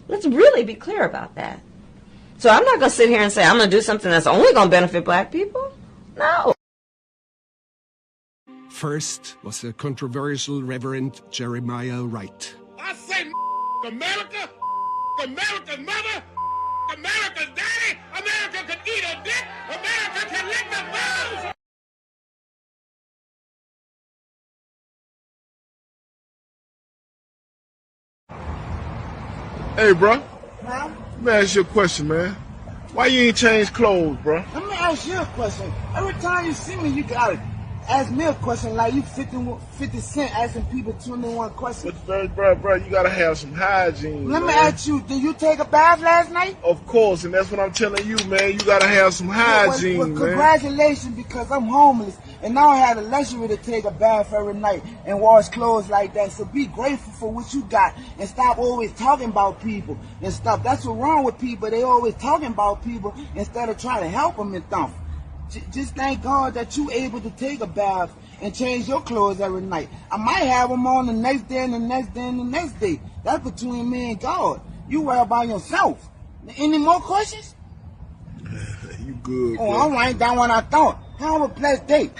Let's really be clear about that. So I'm not going to sit here and say I'm going to do something that's only going to benefit black people. No. First was the controversial Reverend Jeremiah Wright. I say America, America's mother, America's daddy, America can eat a dick, America can lick the balls. Hey, bro. Huh? Let me ask you a question, man. Why you ain't change clothes, bro? Let me ask you a question. Every time you see me, you gotta ask me a question like you 50 Cent asking people 21 questions. But, bro, you gotta have some hygiene. Let me man. ask you, did you take a bath last night? Of course, and that's what I'm telling you, man. You gotta have some hygiene, well, man. congratulations, because I'm homeless and I don't have the luxury to take a bath every night and wash clothes like that. So be grateful for what you got and stop always talking about people and stuff. That's what's wrong with people. They always talking about people instead of trying to help them and stuff. Just thank God that you able to take a bath and change your clothes every night. I might have them on the next day and the next day and the next day. That's between me and God. You worry about yourself. Any more questions? You good, Oh, bro. I'm right down what I thought. Have a blessed day.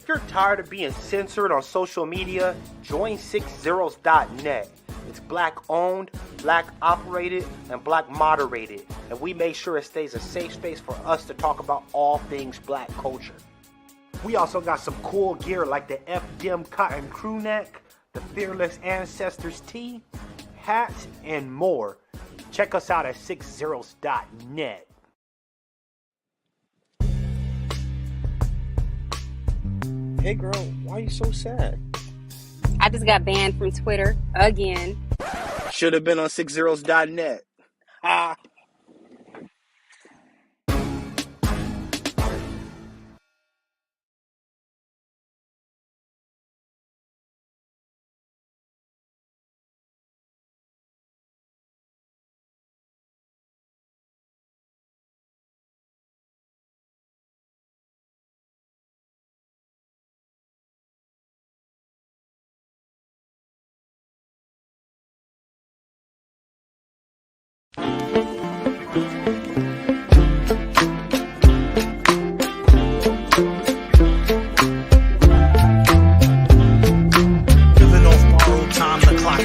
If you're tired of being censored on social media, join 6zeros.net. It's black owned, black operated, and black moderated. And we make sure it stays a safe space for us to talk about all things black culture. We also got some cool gear like the FDM cotton crew neck, the Fearless Ancestors tee, hats, and more. Check us out at 60s.net. Hey girl, why are you so sad? I just got banned from Twitter again. Should have been on 60s.net. Ah.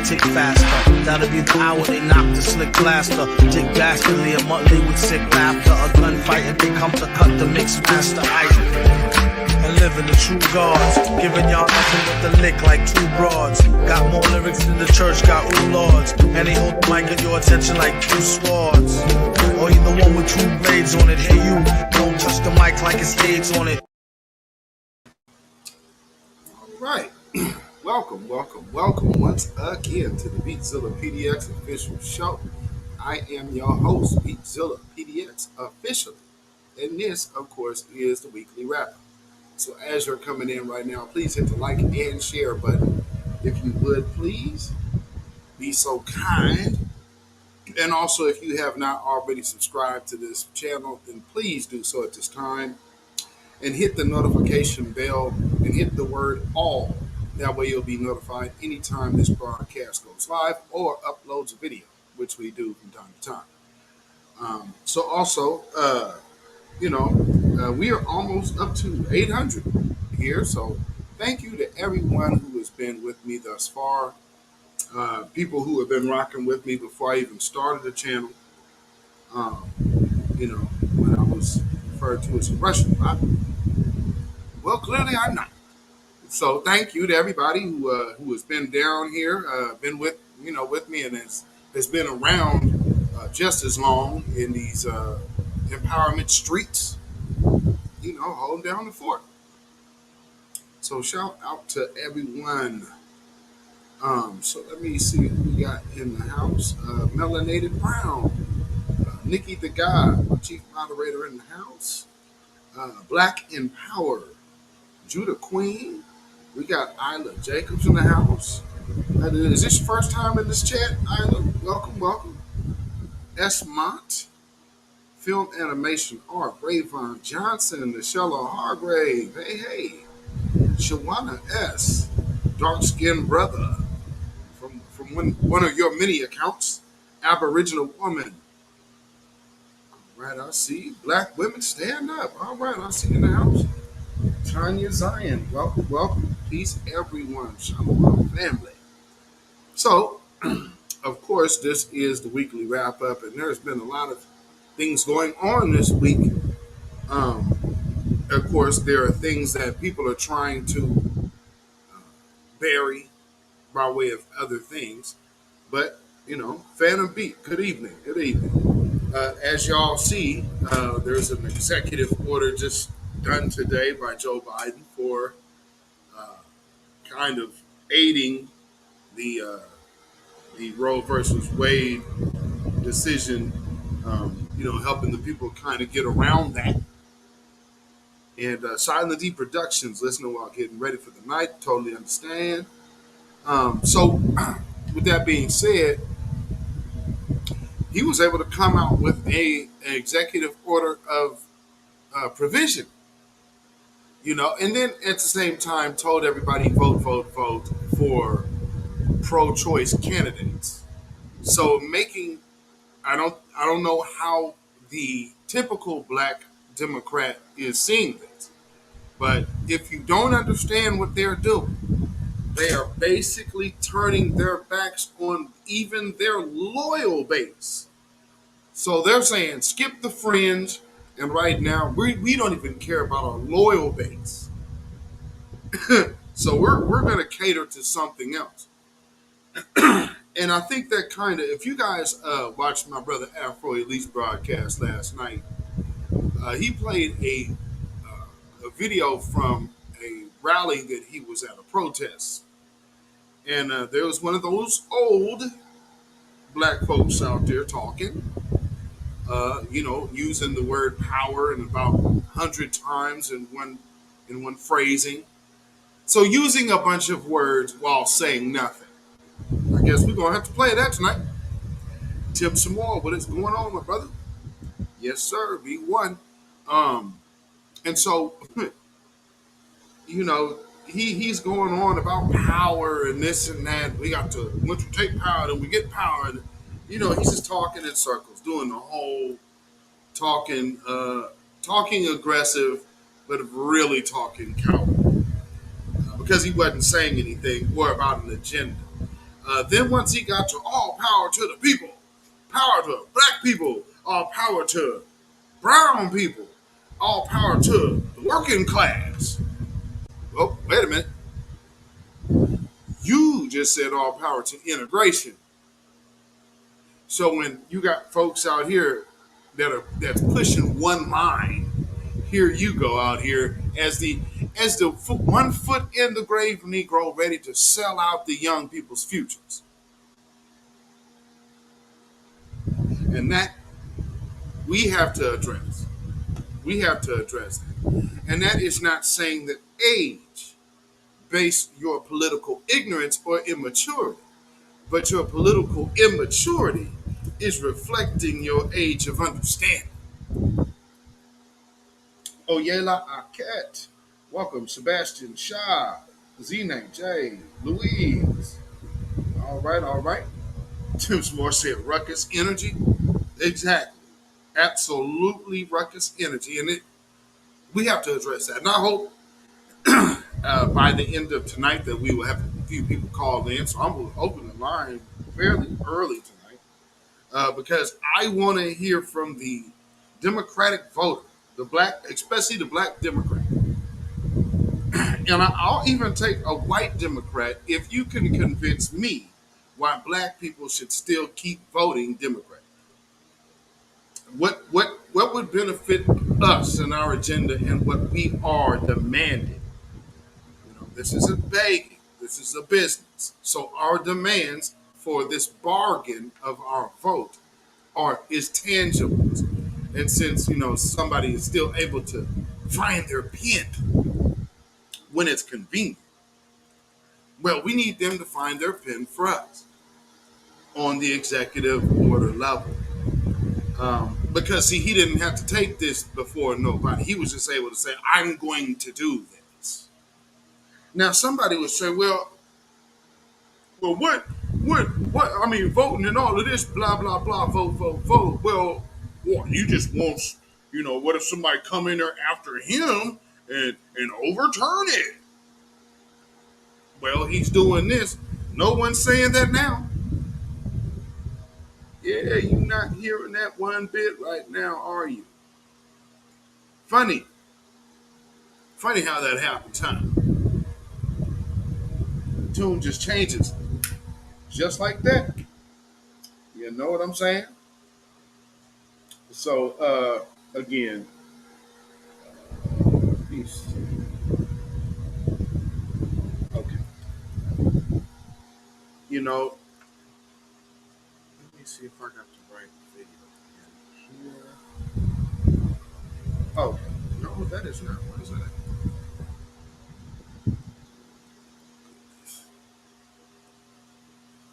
Tick faster. That'll be the hour they knock the slick blaster. Dick dastardly, a monthly with sick laughter. A gunfight and they come to cut the mix master. And living the true gods. Giving y'all nothing but the lick like two broads. Got more lyrics than the church got ooh lords. And they hold the mic at your attention like two swords. Or you the one with two blades on it. Hey you, don't touch the mic like it's AIDS on it. Alright. Welcome once again to the beatzillapdx official show. I am your host, beatzillapdx officially, and this, of course, is the weekly wrap. So as you're coming in right now, please hit the like and share button. If you would, please be so kind. And also, if you have not already subscribed to this channel, then please do so at this time. And hit the notification bell and hit the word all. That way you'll be notified anytime this broadcast goes live or uploads a video, which we do from time to time. So also, we are almost up to 800 here. So thank you to everyone who has been with me thus far. People who have been rocking with me before I even started the channel. When I was referred to as a Russian bot. Well, clearly I'm not. So thank you to everybody who has been down here, been with me, and has been around just as long in these empowerment streets. Holding down the fort. So shout out to everyone. So let me see who we got in the house. Melanated Brown, Nikki the God, my chief moderator in the house. Black Empower, Judah Queen. We got Isla Jacobs in the house. Is this your first time in this chat, Isla? Welcome. S. Mont, Film Animation Art, Bravon Johnson, Michelle Hargrave. Hey. Shawana S. Dark Skinned Brother from one of your many accounts. Aboriginal Woman. All right, I see. Black Women Stand Up. All right, I see you in the house. Tanya Zion, welcome. Peace, everyone. Shalom, family. So, of course, this is the weekly wrap-up, and there's been a lot of things going on this week. Of course, there are things that people are trying to bury by way of other things. But, Phantom Beat, good evening. As y'all see, there's an executive order just done today by Joe Biden for kind of aiding the Roe versus Wade decision, helping the people kind of get around that. And Silent D Productions, listening while getting ready for the night, totally understand. So, with that being said, he was able to come out with an executive order of provision. And then at the same time told everybody vote for pro-choice candidates. So I don't know how the typical black Democrat is seeing this, but if you don't understand what they're doing, They are basically turning their backs on even their loyal base. So they're saying, skip the fringe, and right now we don't even care about our loyal base. So we're going to cater to something else. And I think that kind of, if you guys watched my brother Afro Elite's broadcast last night, he played a video from a rally that he was at, a protest. And there was one of those old black folks out there talking, using the word power and about 100 times in one phrasing. So using a bunch of words while saying nothing. I guess we're going to have to play that tonight. Tip some more. What is going on, my brother? Yes, sir. B1. And so, he's going on about power and this and that. We got to, once we take power, then we get power. And, he's just talking in circles, doing the whole talking aggressive, but really talking coward. Because he wasn't saying anything or about an agenda. Then once he got to all power to the people, power to black people, all power to brown people, all power to the working class. Well, wait a minute. You just said all power to integration. So when you got folks out here that's pushing one line, here you go out here as the 1 foot in the grave Negro, ready to sell out the young people's futures. And that we have to address. We have to address that. And that is not saying that age based your political ignorance or immaturity, but your political immaturity is reflecting your age of understanding. Oyela Aket, welcome. Sebastian Shah, Z-Name J, Louise. All right. Tim Moore said ruckus energy. Exactly. Absolutely ruckus energy. And we have to address that. And I hope by the end of tonight that we will have a few people call in. So I'm going to open the line fairly early tonight because I want to hear from the Democratic voter, especially the black Democrat. And I'll even take a white Democrat if you can convince me why black people should still keep voting Democrat. What would benefit us and our agenda and what we are demanding? This isn't begging. This is a business. So our demands for this bargain of our vote is tangible. And since somebody is still able to find their pen when it's convenient, well, we need them to find their pen for us on the executive order level. Because see, he didn't have to take this before nobody. He was just able to say, I'm going to do this. Now somebody would say, well, what, I mean, voting and all of this, blah, blah, blah, vote. Well, you just want, what if somebody come in there after him and overturn it? Well, he's doing this. No one's saying that now. Yeah, you're not hearing that one bit right now, are you? Funny how that happens, huh? The tune just changes. Just like that. You know what I'm saying? So, again, okay. Let me see if I got the right video in here. Oh, no, that is not. What is that?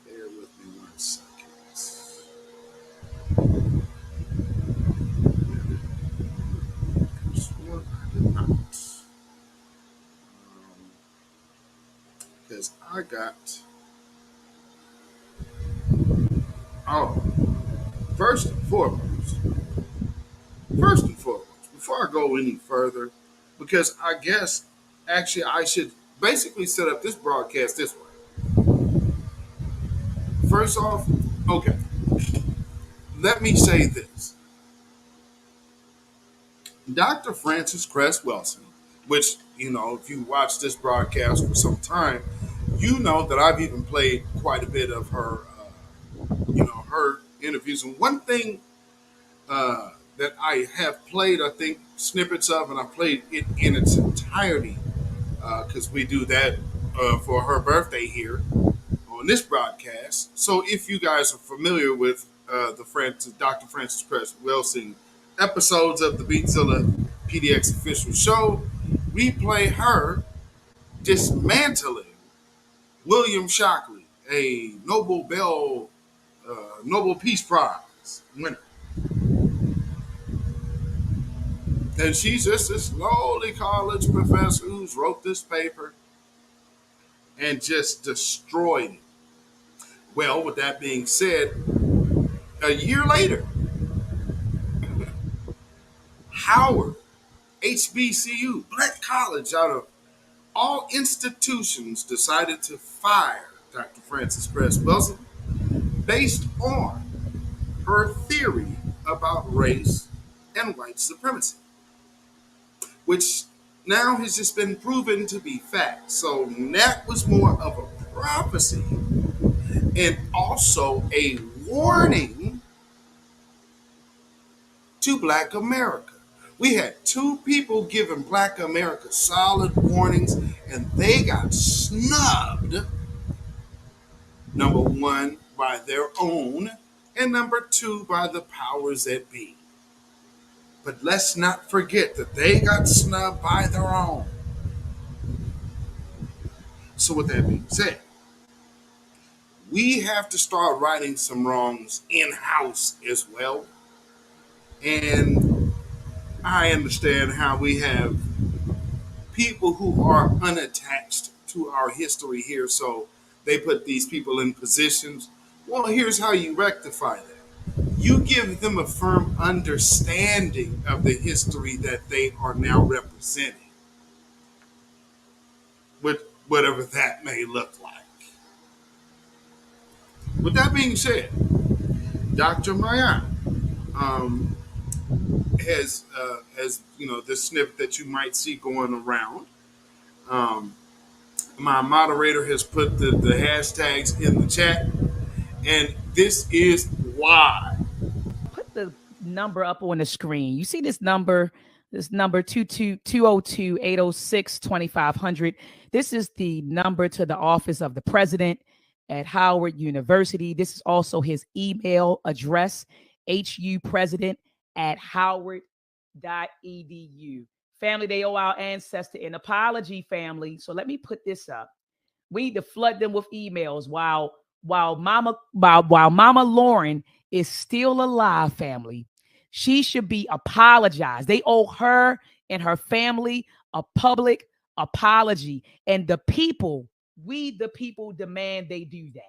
Bear with me 1 second. I did not. Because I got. Oh, first and foremost, before I go any further, because I guess actually I should basically set up this broadcast this way. First off, okay, let me say this. Dr. Frances Cress Welsing, which, if you watch this broadcast for some time, you know that I've even played quite a bit of her, her interviews. And one thing that I have played, I think, snippets of, and I played it in its entirety because we do that for her birthday here on this broadcast. So if you guys are familiar with Dr. Frances Cress Welsing episodes of the Beatzilla PDX official show, we play her dismantling William Shockley, a Nobel Peace Prize winner. And she's just this lowly college professor who's wrote this paper and just destroyed it. Well, with that being said, a year later, Howard, HBCU, Black College, out of all institutions, decided to fire Dr. Frances Cress Welsing based on her theory about race and white supremacy, which now has just been proven to be fact. So that was more of a prophecy and also a warning to Black America. We had two people giving Black America solid warnings, and they got snubbed. Number one, by their own, and number two, by the powers that be. But let's not forget that they got snubbed by their own. So with that being said, we have to start righting some wrongs in-house as well. And I understand how we have people who are unattached to our history here, so they put these people in positions. Well, here's how you rectify that. You give them a firm understanding of the history that they are now representing, with whatever that may look like. With that being said, Dr. Mayan has this snippet that you might see going around. My moderator has put the hashtags in the chat, and this is why. Put the number up on the screen. You see this number 202-806-2500. This is the number to the office of the president at Howard University. This is also his email address, hupresident@howard.edu. Family, they owe our ancestor an apology, family. So let me put this up. We need to flood them with emails while Mama Lauren is still alive, family. She should be apologized. They owe her and her family a public apology. And we the people demand they do that.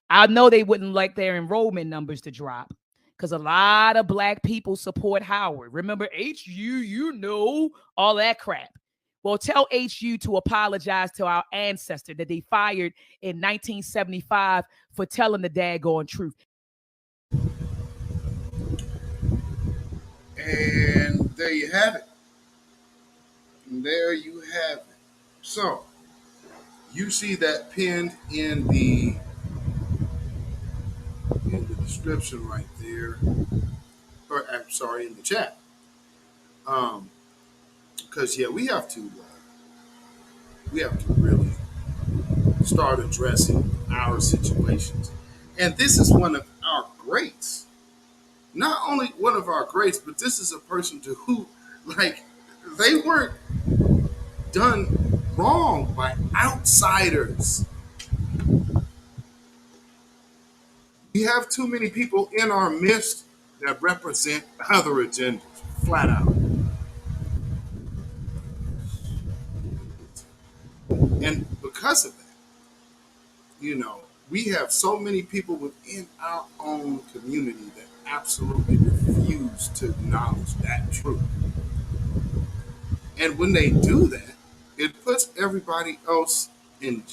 I know they wouldn't like their enrollment numbers to drop because a lot of Black people support Howard. Remember, HU, all that crap. Well, tell HU to apologize to our ancestor that they fired in 1975 for telling the daggone truth. And there you have it. So, you see that pinned in the description right there. Or, I'm sorry, in the chat. Because, we have to really start addressing our situations. And this is one of our greats. Not only one of our greats, but this is a person to who, they weren't done wrong by outsiders. We have too many people in our midst that represent other agendas, flat out. And because of that, we have so many people within our own community that absolutely refuse to acknowledge that truth. And when they do that, it puts everybody else in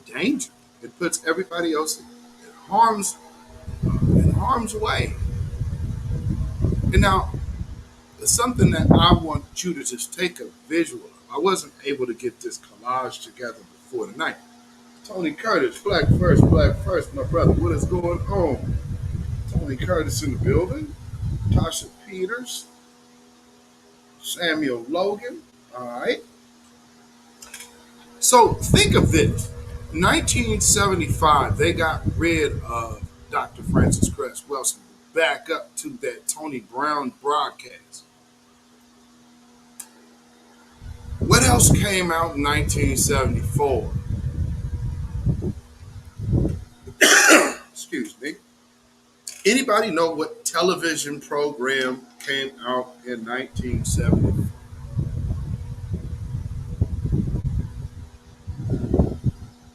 danger. It puts everybody else in harm's way. And now, it's something that I want you to just take a visual of. I wasn't able to get this collage together before tonight. Tony Curtis, Black First, my brother. What is going on? Tony Curtis in the building. Tasha Peters. Samuel Logan. All right. So think of this. 1975, they got rid of Dr. Francis Cress Welsing. Back up to that Tony Brown broadcast. What else came out in 1974? Excuse me. Anybody know what television program came out in 1974?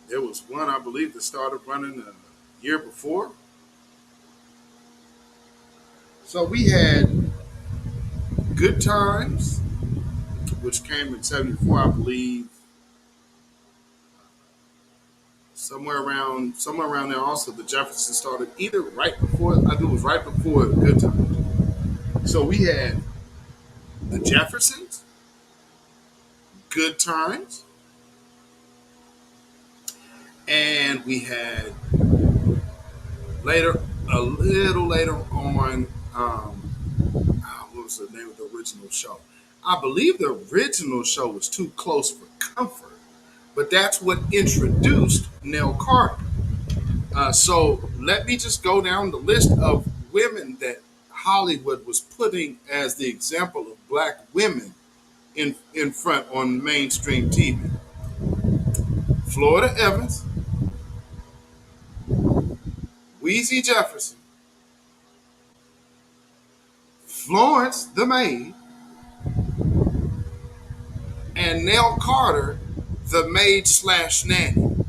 There was one, I believe, that started running a year before. So we had Good Times, which came in 74, I believe. Somewhere around there. Also, the Jeffersons started either right before. I think it was right before Good Times. So we had the Jeffersons, Good Times, and we had a little later on. What was the name of the original show? I believe the original show was Too Close for Comfort, but that's what introduced Nell Carter. So let me just go down the list of women that Hollywood was putting as the example of black women in front on mainstream TV. Florida Evans, Weezy Jefferson, Florence the maid, and Nell Carter, the maid / nanny.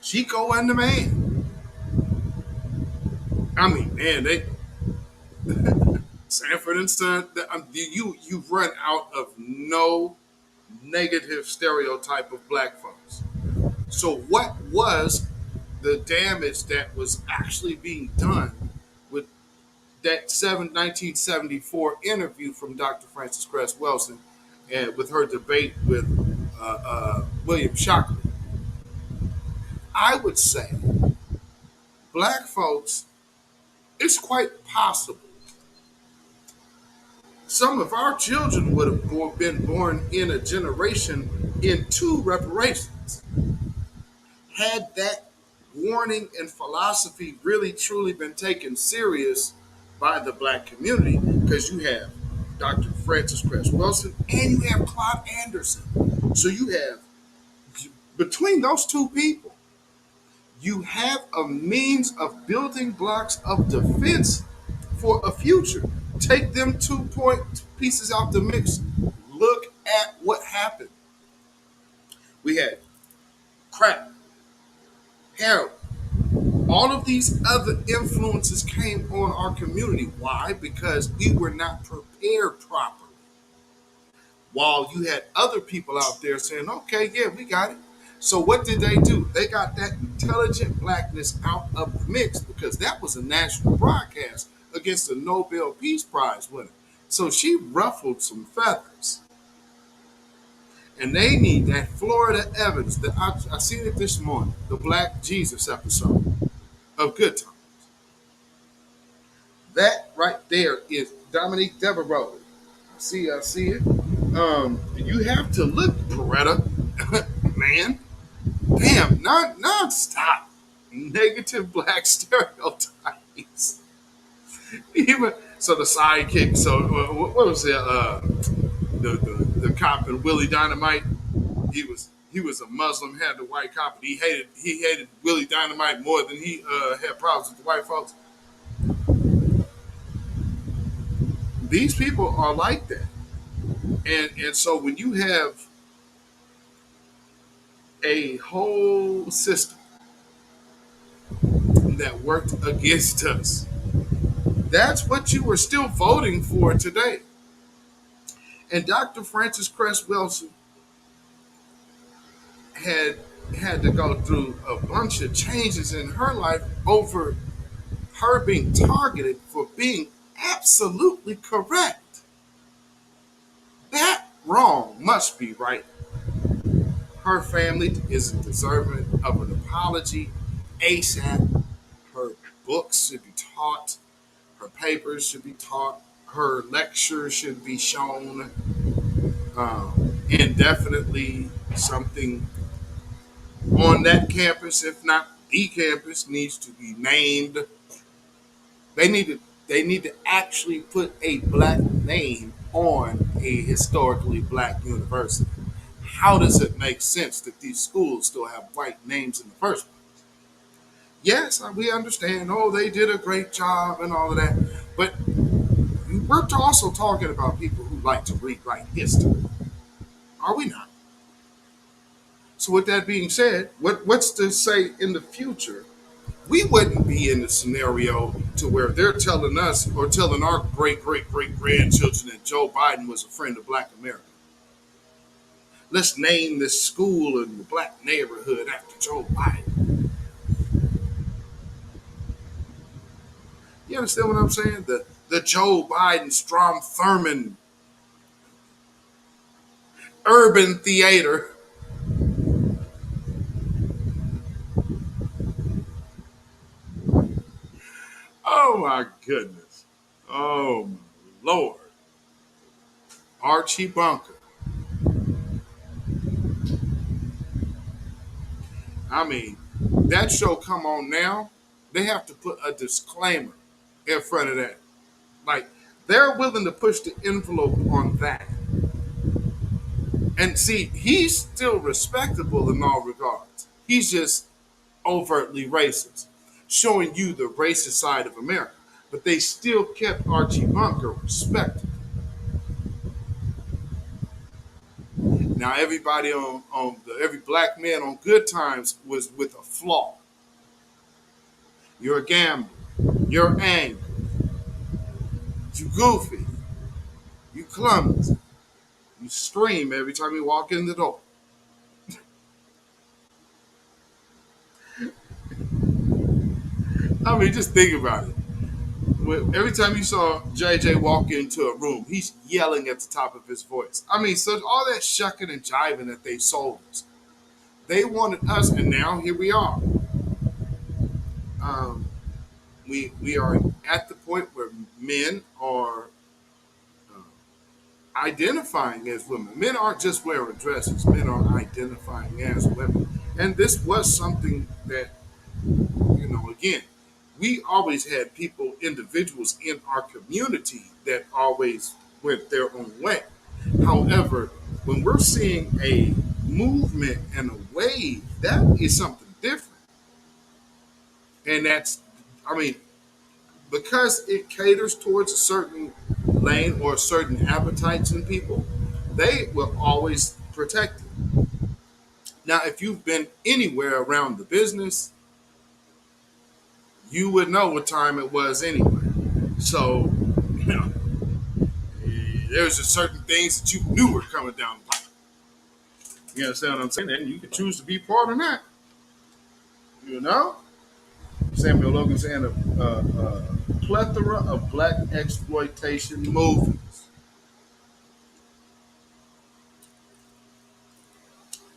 Chico and the man. I mean, man, they Sanford and Son. You run out of no negative stereotype of black folks. So what was the damage that was actually being done with that 1974 interview from Dr. Francis Cress Welsing and with her debate with William Shockley? I would say black folks, it's quite possible some of our children would have been born in a generation into reparations. Had that warning and philosophy really truly been taken serious by the black community, because you have Dr. Francis Cress Welsing and you have Claude Anderson. So you have, between those two people, you have a means of building blocks of defense for a future. Take them 2 pieces out the mix. Look at what happened. We had crack, heroin, all of these other influences came on our community. Why? Because we were not prepared properly. While you had other people out there saying, okay, yeah, we got it. So what did they do? They got that intelligent blackness out of the mix, because that was a national broadcast against a Nobel Peace Prize winner. So she ruffled some feathers. And they need that Florida Evans. That I seen it this morning, the Black Jesus episode of Good Times. That right there is Dominique Devereaux. I see it. You have to look, Beretta, man. Damn, non-stop negative black stereotypes. Even so, the sidekick. So what was it? The cop in Willie Dynamite. He was a Muslim, had the white cop, and he hated Willie Dynamite more than he had problems with the white folks. These people are like that, and so when you have a whole system that worked against us, That's what you were still voting for today. And Dr. Frances Cress Welsing had to go through a bunch of changes in her life over her being targeted for being absolutely correct. That wrong must be right. Her family is deserving of an apology ASAP. Her books should be taught. Her papers should be taught. Her lectures should be shown. Indefinitely, something on that campus, if not the campus, needs to be named. They need to actually put a black name on a historically black university. How does it make sense that these schools still have white names in the first place? Yes, we understand. Oh, they did a great job and all of that. But we're also talking about people who like to rewrite history. Are we not? So with that being said, what's to say in the future? We wouldn't be in the scenario to where they're telling us or telling our great-great-great-grandchildren that Joe Biden was a friend of black America. Let's name this school in the black neighborhood after Joe Biden. You understand what I'm saying? The Joe Biden, Strom Thurmond urban theater. Oh my goodness. Oh my Lord. Archie Bunker. I mean, that show come on now, they have to put a disclaimer in front of that. Like, they're willing to push the envelope on that. And see, he's still respectable in all regards. He's just overtly racist, showing you the racist side of America. But they still kept Archie Bunker respected. Now, everybody every black man on Good Times was with a flaw. You're a gambler. You're angry. You goofy. You clumsy. You scream every time you walk in the door. I mean, just think about it. Every time you saw JJ walk into a room, he's yelling at the top of his voice. I mean, so all that shucking and jiving that they sold us, they wanted us, and now here we are. We are at the point where men are identifying as women. Men aren't just wearing dresses. Men are identifying as women. And this was something that, again, we always had individuals in our community that always went their own way. However, when we're seeing a movement and a wave, that is something different. And that's, because it caters towards a certain lane or certain appetites in people, they will always protect it. Now, if you've been anywhere around the business, you would know what time it was anyway. So, there's just certain things that you knew were coming down the pipe. You understand what I'm saying? And you can choose to be part of that. Samuel Logan saying a plethora of black exploitation movies.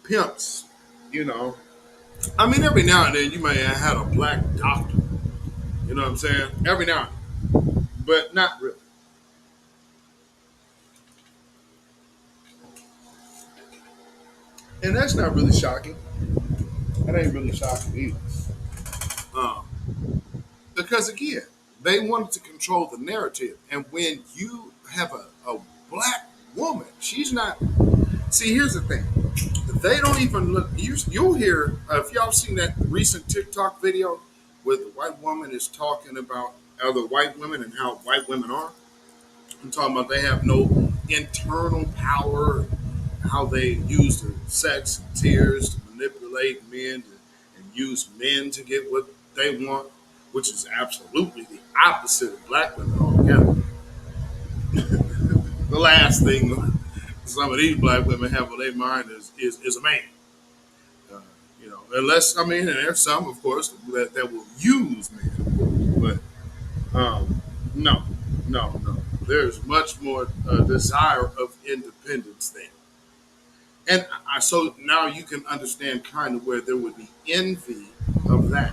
Pimps, every now and then you may have had a black doctor. You know what I'm saying? Every now and then. But not really. And that's not really shocking. That ain't really shocking either. Because again, they wanted to control the narrative. And when you have a black woman, she's not. See, here's the thing. They don't even look. You'll hear, if y'all seen that recent TikTok video where the white woman is talking about other white women and how white women are. I'm talking about they have no internal power, how they use the sex and tears to manipulate men and use men to get what they want. which is absolutely the opposite of black women altogether. The last thing some of these black women have on their mind is a man. Unless, I mean, and there's some, of course, that will use men. But no. There's much more desire of independence there. And so now you can understand kind of where there would be envy of that.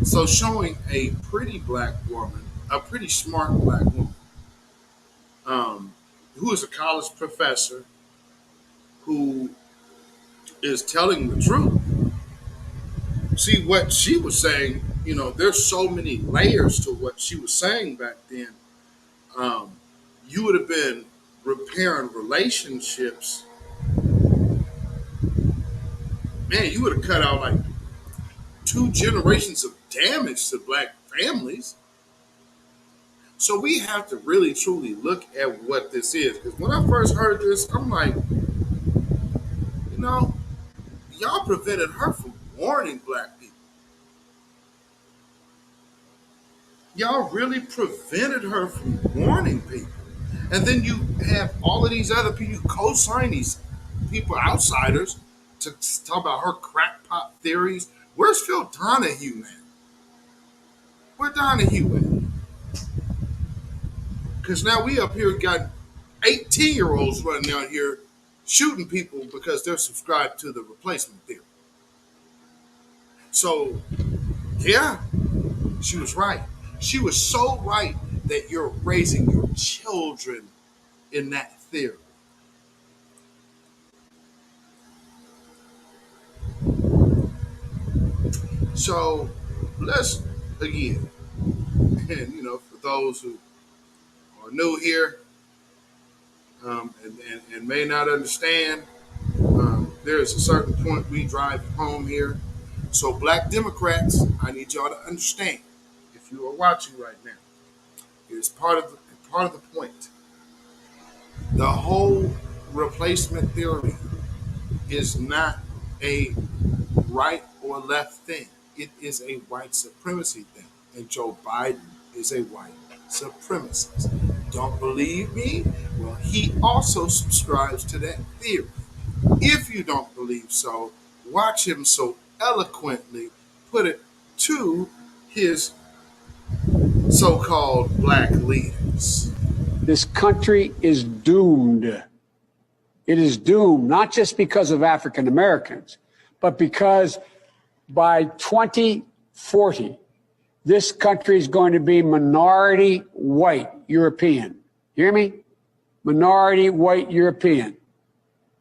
So showing a pretty black woman, a pretty smart black woman, who is a college professor, who is telling the truth. See, what she was saying, there's so many layers to what she was saying back then. You would have been repairing relationships. Man, you would have cut out like 2 generations of damage to black families. So we have to really, truly look at what this is. Because when I first heard this, I'm like, y'all prevented her from warning black people. Y'all really prevented her from warning people. And then you have all of these other people, you co-sign these people, outsiders, to talk about her crackpot theories. Where's Phil Donahue, man? Where Donahue at? Because now we up here got 18-year-olds running out here shooting people because they're subscribed to the replacement theory. So, yeah, she was right. She was so right that you're raising your children in that theory. So let's, again, and for those who are new here and may not understand, there's a certain point we drive home here. So black Democrats, I need y'all to understand, if you are watching right now, it's part of the point. The whole replacement theory is not a right or left thing. It is a white supremacy thing. And Joe Biden is a white supremacist. Don't believe me? Well, he also subscribes to that theory. If you don't believe so, watch him so eloquently put it to his so-called black leaders. This country is doomed. It is doomed, not just because of African Americans, but because by 2040, this country is going to be minority white European. You hear me? Minority white European.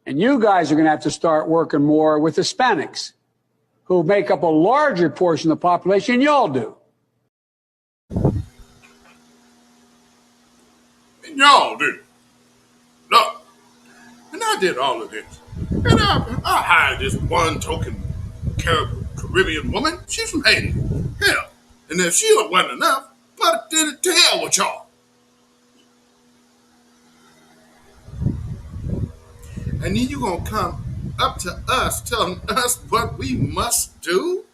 And you guys are going to have to start working more with Hispanics, who make up a larger portion of the population than y'all do. And y'all do. Look, and I did all of this. And I hired this one token Caribbean woman. She's from Haiti. Hell, and if she wasn't enough, but to hell with y'all. And then you gonna come up to us telling us what we must do?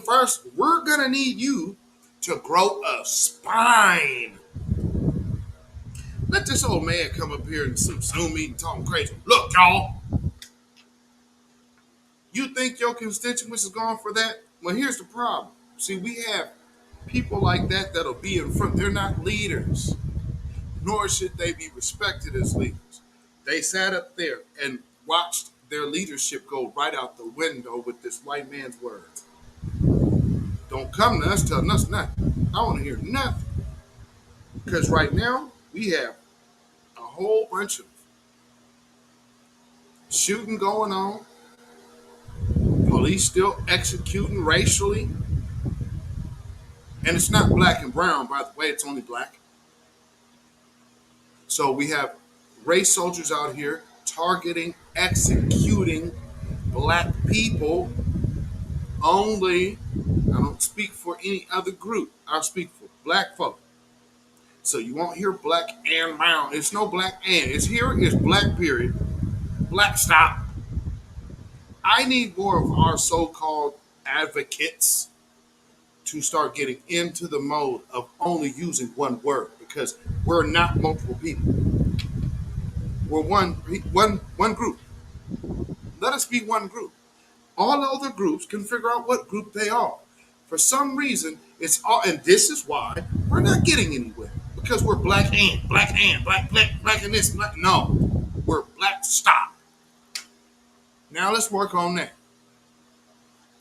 First, we're gonna need you to grow a spine. Let this old man come up here and some Zoom meeting talking crazy. Look, y'all. You think your constituents is going for that? Well, here's the problem. See, we have people like that that'll be in front. They're not leaders, nor should they be respected as leaders. They sat up there and watched their leadership go right out the window with this white man's words. Don't come to us telling us nothing. I want to hear nothing. Because right now, we have a whole bunch of shooting going on. Police still executing racially. And it's not black and brown, by the way, it's only black. So we have race soldiers out here targeting, executing black people only. I don't speak for any other group. I speak for black folk. So you won't hear black and brown. It's no black and. It's here. It's black period. Black stop. I need more of our so-called advocates to start getting into the mode of only using one word, because we're not multiple people. We're one group. Let us be one group. All other groups can figure out what group they are. For some reason, it's all, and this is why we're not getting anywhere, because we're black, black, and this, black. No, we're black. Stop. Now let's work on that.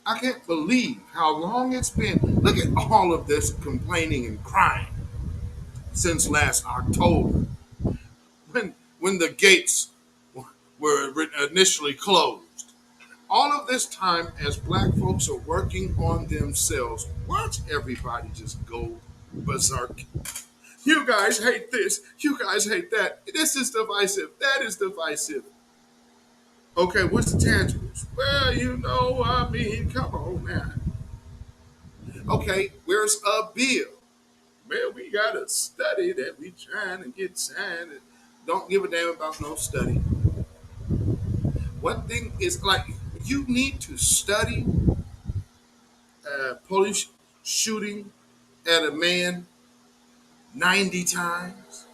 I can't believe how long it's been. Look at all of this complaining and crying since last October, when the gates were initially closed. All of this time, as black folks are working on themselves, watch everybody just go berserk. You guys hate this. You guys hate that. This is divisive. That is divisive. Okay, what's the tangibles? Well, I mean, come on now. Okay, where's a bill? Well, we got a study that we trying to get signed. And don't give a damn about no study. One thing is, like, you need to study police shooting at a man 90 times.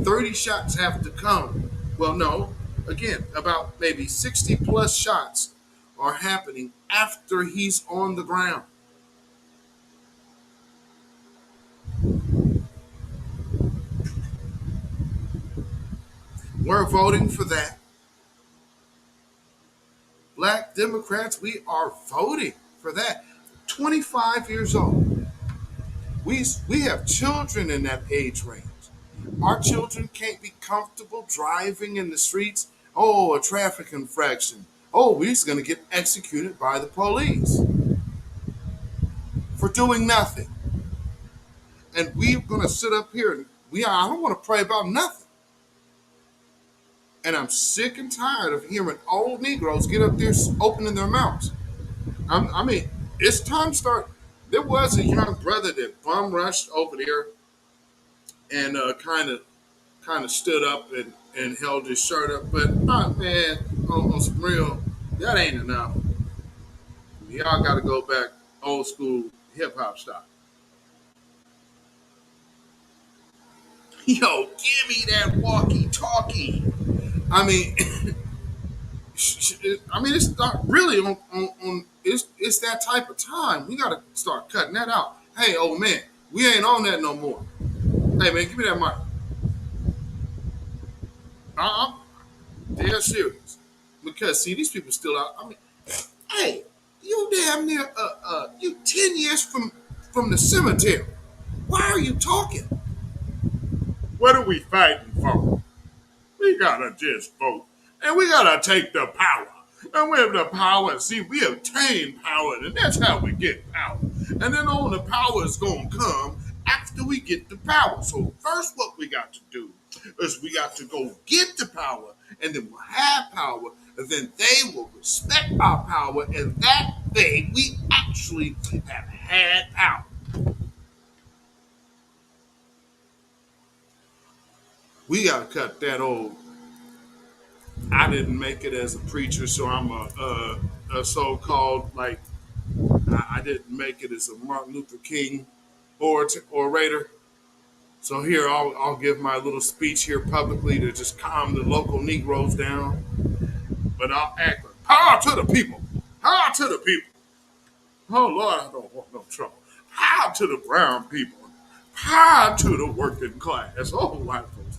30 shots have to come. Well, no. Again, about maybe 60 plus shots are happening after he's on the ground. We're voting for that. Black Democrats, we are voting for that. 25 years old. We have children in that age range. Our children can't be comfortable driving in the streets. Oh, a traffic infraction. Oh, we're just going to get executed by the police for doing nothing. And we're going to sit up here and I don't want to pray about nothing. And I'm sick and tired of hearing old Negroes get up there opening their mouths. I mean, it's time to start. There was a young brother that bum rushed over there and kind of stood up and held his shirt up. But, man, on some real, that ain't enough. Y'all got to go back old school hip-hop style. Yo, give me that walkie-talkie. I mean, it's not really on it's that type of time. We got to start cutting that out. Hey, old man, we ain't on that no more. Hey, man, give me that mic. I'm dead serious. Because, see, these people still out. I mean, hey, you damn near, you 10 years from the cemetery. Why are you talking? What are we fighting for? We gotta just vote. And we gotta take the power. And we have the power. See, we obtain power, and that's how we get power. And then all the power is gonna come after we get the power. So first what we got to do is we got to go get the power, and then we'll have power, and then they will respect our power, and that way we actually have had power. We got to cut that old, I didn't make it as a preacher, so I'm a so-called, like, I didn't make it as a Martin Luther King orator. So here, I'll give my little speech here publicly to just calm the local Negroes down. But I'll act like, power to the people. Power to the people. Oh, Lord, I don't want no trouble. Power to the brown people. Power to the working class. Oh, white folks.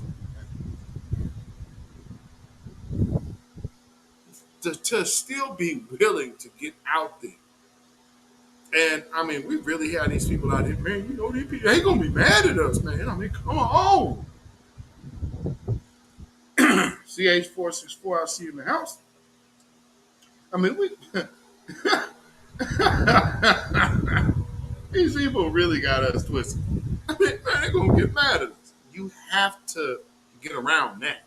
To still be willing to get out there. And, I mean, we really had these people out here, man, these people ain't going to be mad at us, man. I mean, come on. CH464, I'll see you in the house. I mean, these people really got us twisted. I mean, man, they're going to get mad at us. You have to get around that.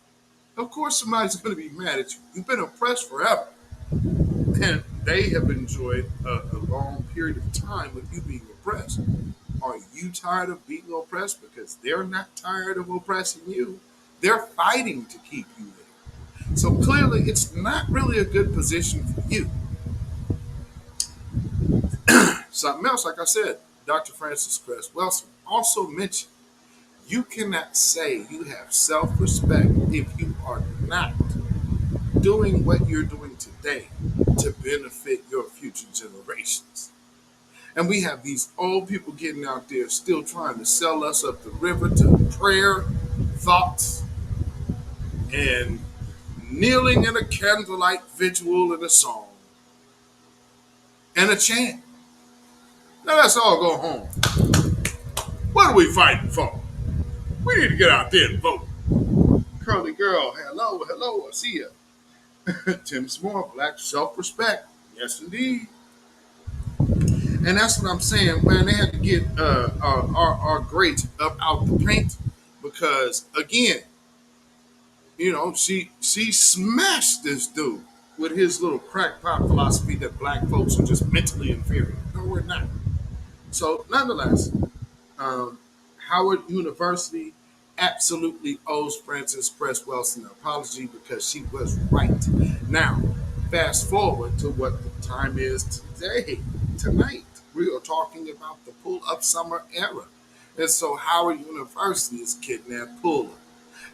Of course, somebody's going to be mad at you. You've been oppressed forever. And they have enjoyed a long period of time with you being oppressed. Are you tired of being oppressed? Because they're not tired of oppressing you. They're fighting to keep you there. So clearly, it's not really a good position for you. something else, like I said, Dr. Francis Cress Welsing also mentioned, you cannot say you have self-respect if you are not doing what you're doing today to benefit your future generations. And we have these old people getting out there still trying to sell us up the river to prayer, thoughts, and kneeling in a candlelight vigil and a song and a chant. Now let's all go home. What are we fighting for? We need to get out there and vote. Curly girl, hello, hello, I see you. Tim Small, black self-respect. Yes, indeed. And that's what I'm saying, man. They had to get our great up out the paint because, again, you know, she smashed this dude with his little crackpot philosophy that black folks are just mentally inferior. No, we're not. So, nonetheless, Howard University absolutely owes Francis Cress Welsing an apology because she was right. Now, fast forward to what the time is today, tonight. We are talking about the pull-up summer era. And so Howard University is getting that pull-up,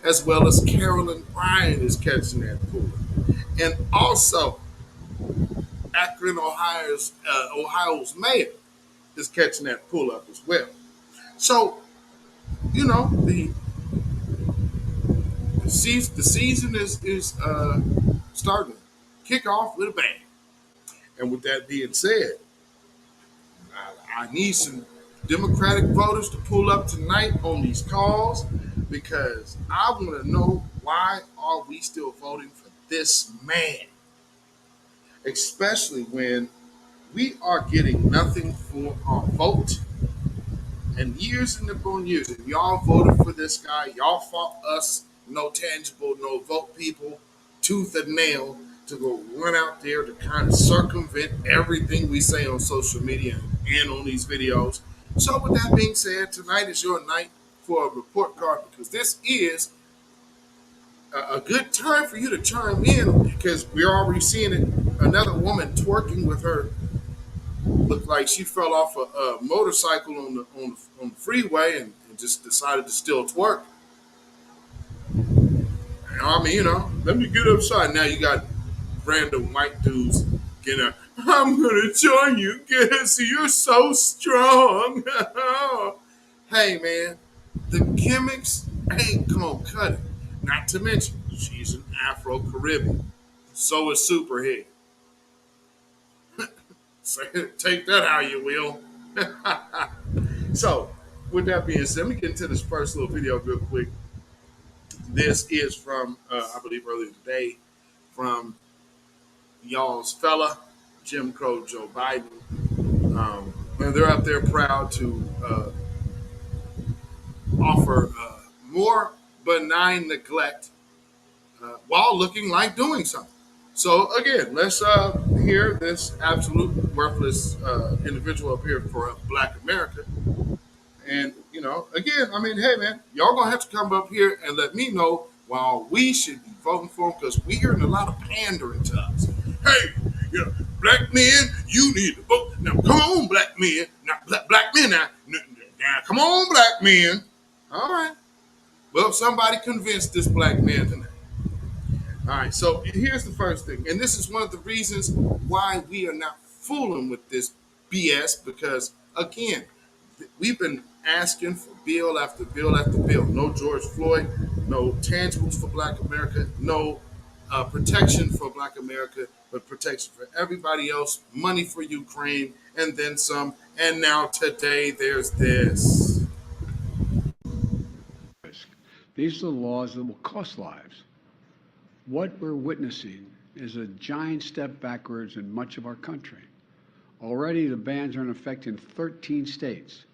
as well as Carolyn Bryant is catching that pull-up. And also, Akron, Ohio's mayor is catching that pull-up as well. So, you know, the season is starting to kick off with a bang. And with that being said, I need some Democratic voters to pull up tonight on these calls because I want to know, why are we still voting for this man? Especially when we are getting nothing for our vote. And years and upon years, and y'all voted for this guy, y'all fought us, no tangible, no vote people, tooth and nail, to go run out there to kind of circumvent everything we say on social media and on these videos. So with that being said, tonight is your night for a report card because this is a good time for you to chime in because we're already seeing it. Another woman twerking with her, looked like she fell off a motorcycle on the freeway and just decided to still twerk. I mean, you know, let me get upside. Now you got random white dudes getting up. I'm gonna join you, guys. You're so strong. Hey man, the gimmicks ain't gonna cut it. Not to mention, she's an Afro-Caribbean. So is Superhead. So take that how you will. So, with that being said, let me get into this first little video real quick. This is from, I believe, earlier today, from y'all's fella, Jim Crow Joe Biden. And they're out there proud to offer more benign neglect while looking like doing something. So again, let's hear this absolute worthless individual up here for Black America. And, you know, again, I mean, hey, man, y'all going to have to come up here and let me know why we should be voting for him because we're hearing a lot of pandering to us. Hey, you know, black men, you need to vote. Now, come on, black men. Now, black men, now, come on, black men. All right. Well, somebody convinced this black man tonight. All right, so here's the first thing. And this is one of the reasons why we are not fooling with this BS because, again, we've been asking for bill after bill after bill. No George Floyd, no tangibles for Black America, no protection for Black America, but protection for everybody else, money for Ukraine, and then some. And now today there's this. These are the laws that will cost lives. What we're witnessing is a giant step backwards in much of our country. Already the bans are in effect in 13 states.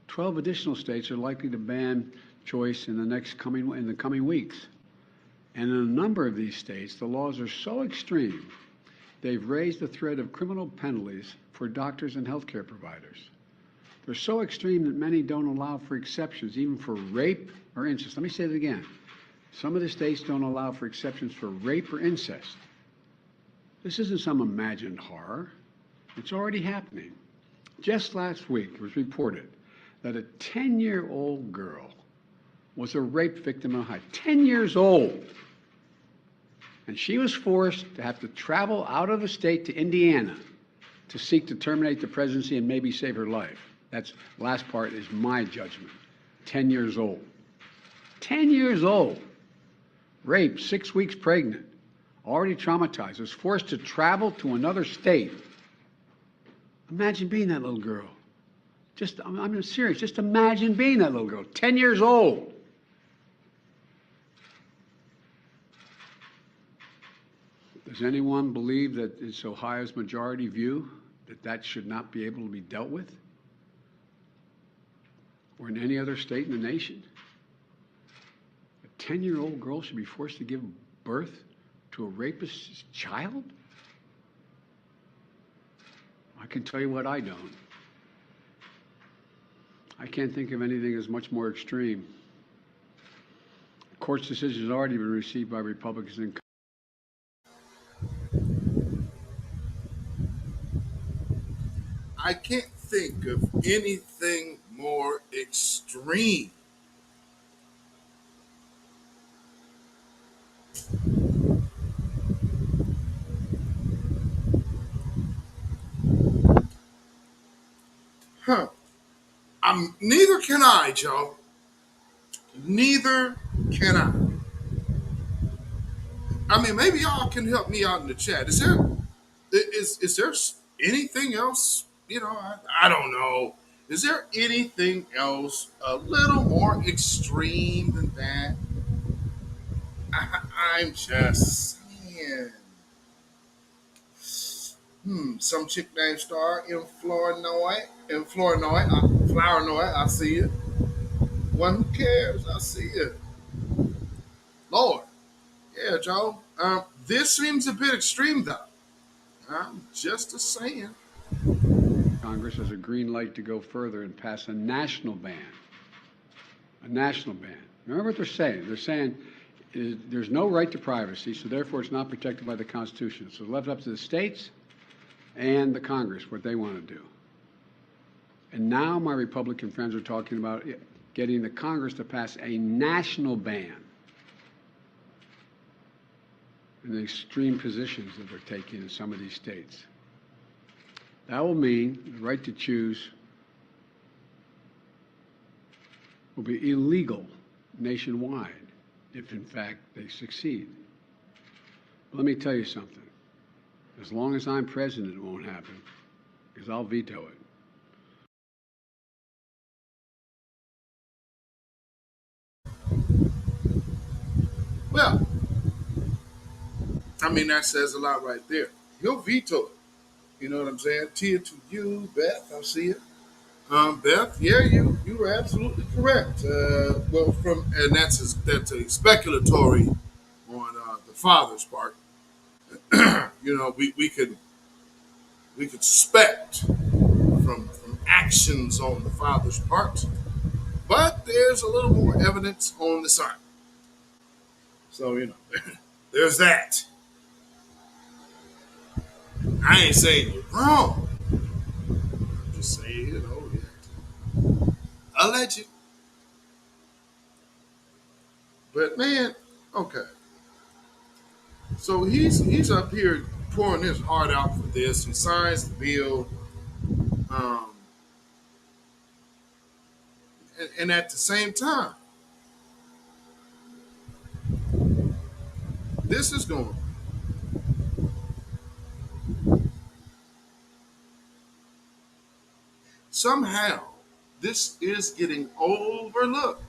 12 additional states are likely to ban choice in the coming weeks. And in a number of these states, the laws are so extreme, they've raised the threat of criminal penalties for doctors and healthcare providers. They're so extreme that many don't allow for exceptions, even for rape or incest. Let me say that again. Some of the states don't allow for exceptions for rape or incest. This isn't some imagined horror. It's already happening. just last week, it was reported that a 10-year-old girl was a rape victim in Ohio. 10 years old. And she was forced to have to travel out of the state to Indiana to seek to terminate the presidency and maybe save her life. That's last part is my judgment. 10 years old. 10 years old. Raped, 6 weeks pregnant, already traumatized, was forced to travel to another state. Imagine being that little girl. I'm serious, just imagine being that little girl, 10 years old. Does anyone believe that it's Ohio's majority view that that should not be able to be dealt with? Or in any other state in the nation? A 10-year-old girl should be forced to give birth to a rapist's child? I can tell you what I don't. I can't think of anything as much more extreme. The court's decision has already been received by Republicans in I can't think of anything more extreme. Huh. Neither can I, Joe. Neither can I. I mean, maybe y'all can help me out in the chat. Is there anything else? You know, I don't know. Is there anything else a little more extreme than that? I'm just saying. Some chick named Star in Flournoy. I see it. One who cares, I see it. Lord. Yeah, Joe. This seems a bit extreme, though. I'm just a saying. Congress has a green light to go further and pass a national ban. A national ban. Remember what they're saying? They're saying there's no right to privacy, so therefore it's not protected by the Constitution. So it's left up to the states and the Congress what they want to do. And now my Republican friends are talking about getting the Congress to pass a national ban in the extreme positions that they're taking in some of these states. That will mean the right to choose will be illegal nationwide if, in fact, they succeed. But let me tell you something. As long as I'm president, it won't happen, because I'll veto it. Well, I mean, that says a lot right there. He'll veto it. You know what I'm saying? Tia to you, Beth, I see it. Beth, yeah, you were absolutely correct. And that's a speculatory on the father's part. You know, we could suspect from actions on the father's part, but there's a little more evidence on the son. So you know, there's that. I ain't saying you're wrong. I'm just saying, you know, yeah. Alleged. But man, okay. So he's up here pouring his heart out for this. He signs the bill. And at the same time, this is going. Somehow, this is getting overlooked.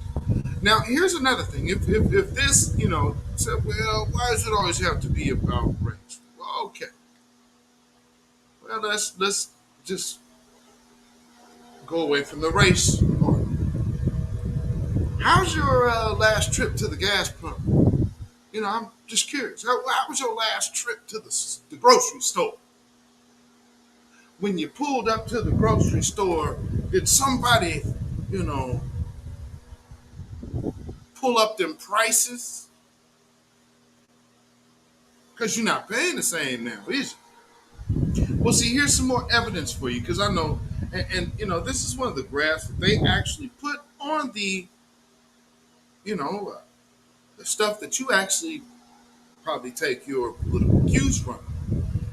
Now, here's another thing. If this, you know, said, well, why does it always have to be about race? Well, okay. Well, let's just go away from the race part. How's your last trip to the gas pump? You know, I'm just curious. How was your last trip to the grocery store? When you pulled up to the grocery store, did somebody, you know, pull up them prices? Because you're not paying the same now, is you? Well, see, here's some more evidence for you because I know, and this is one of the graphs that they actually put on the, the stuff that you actually probably take your political cues from.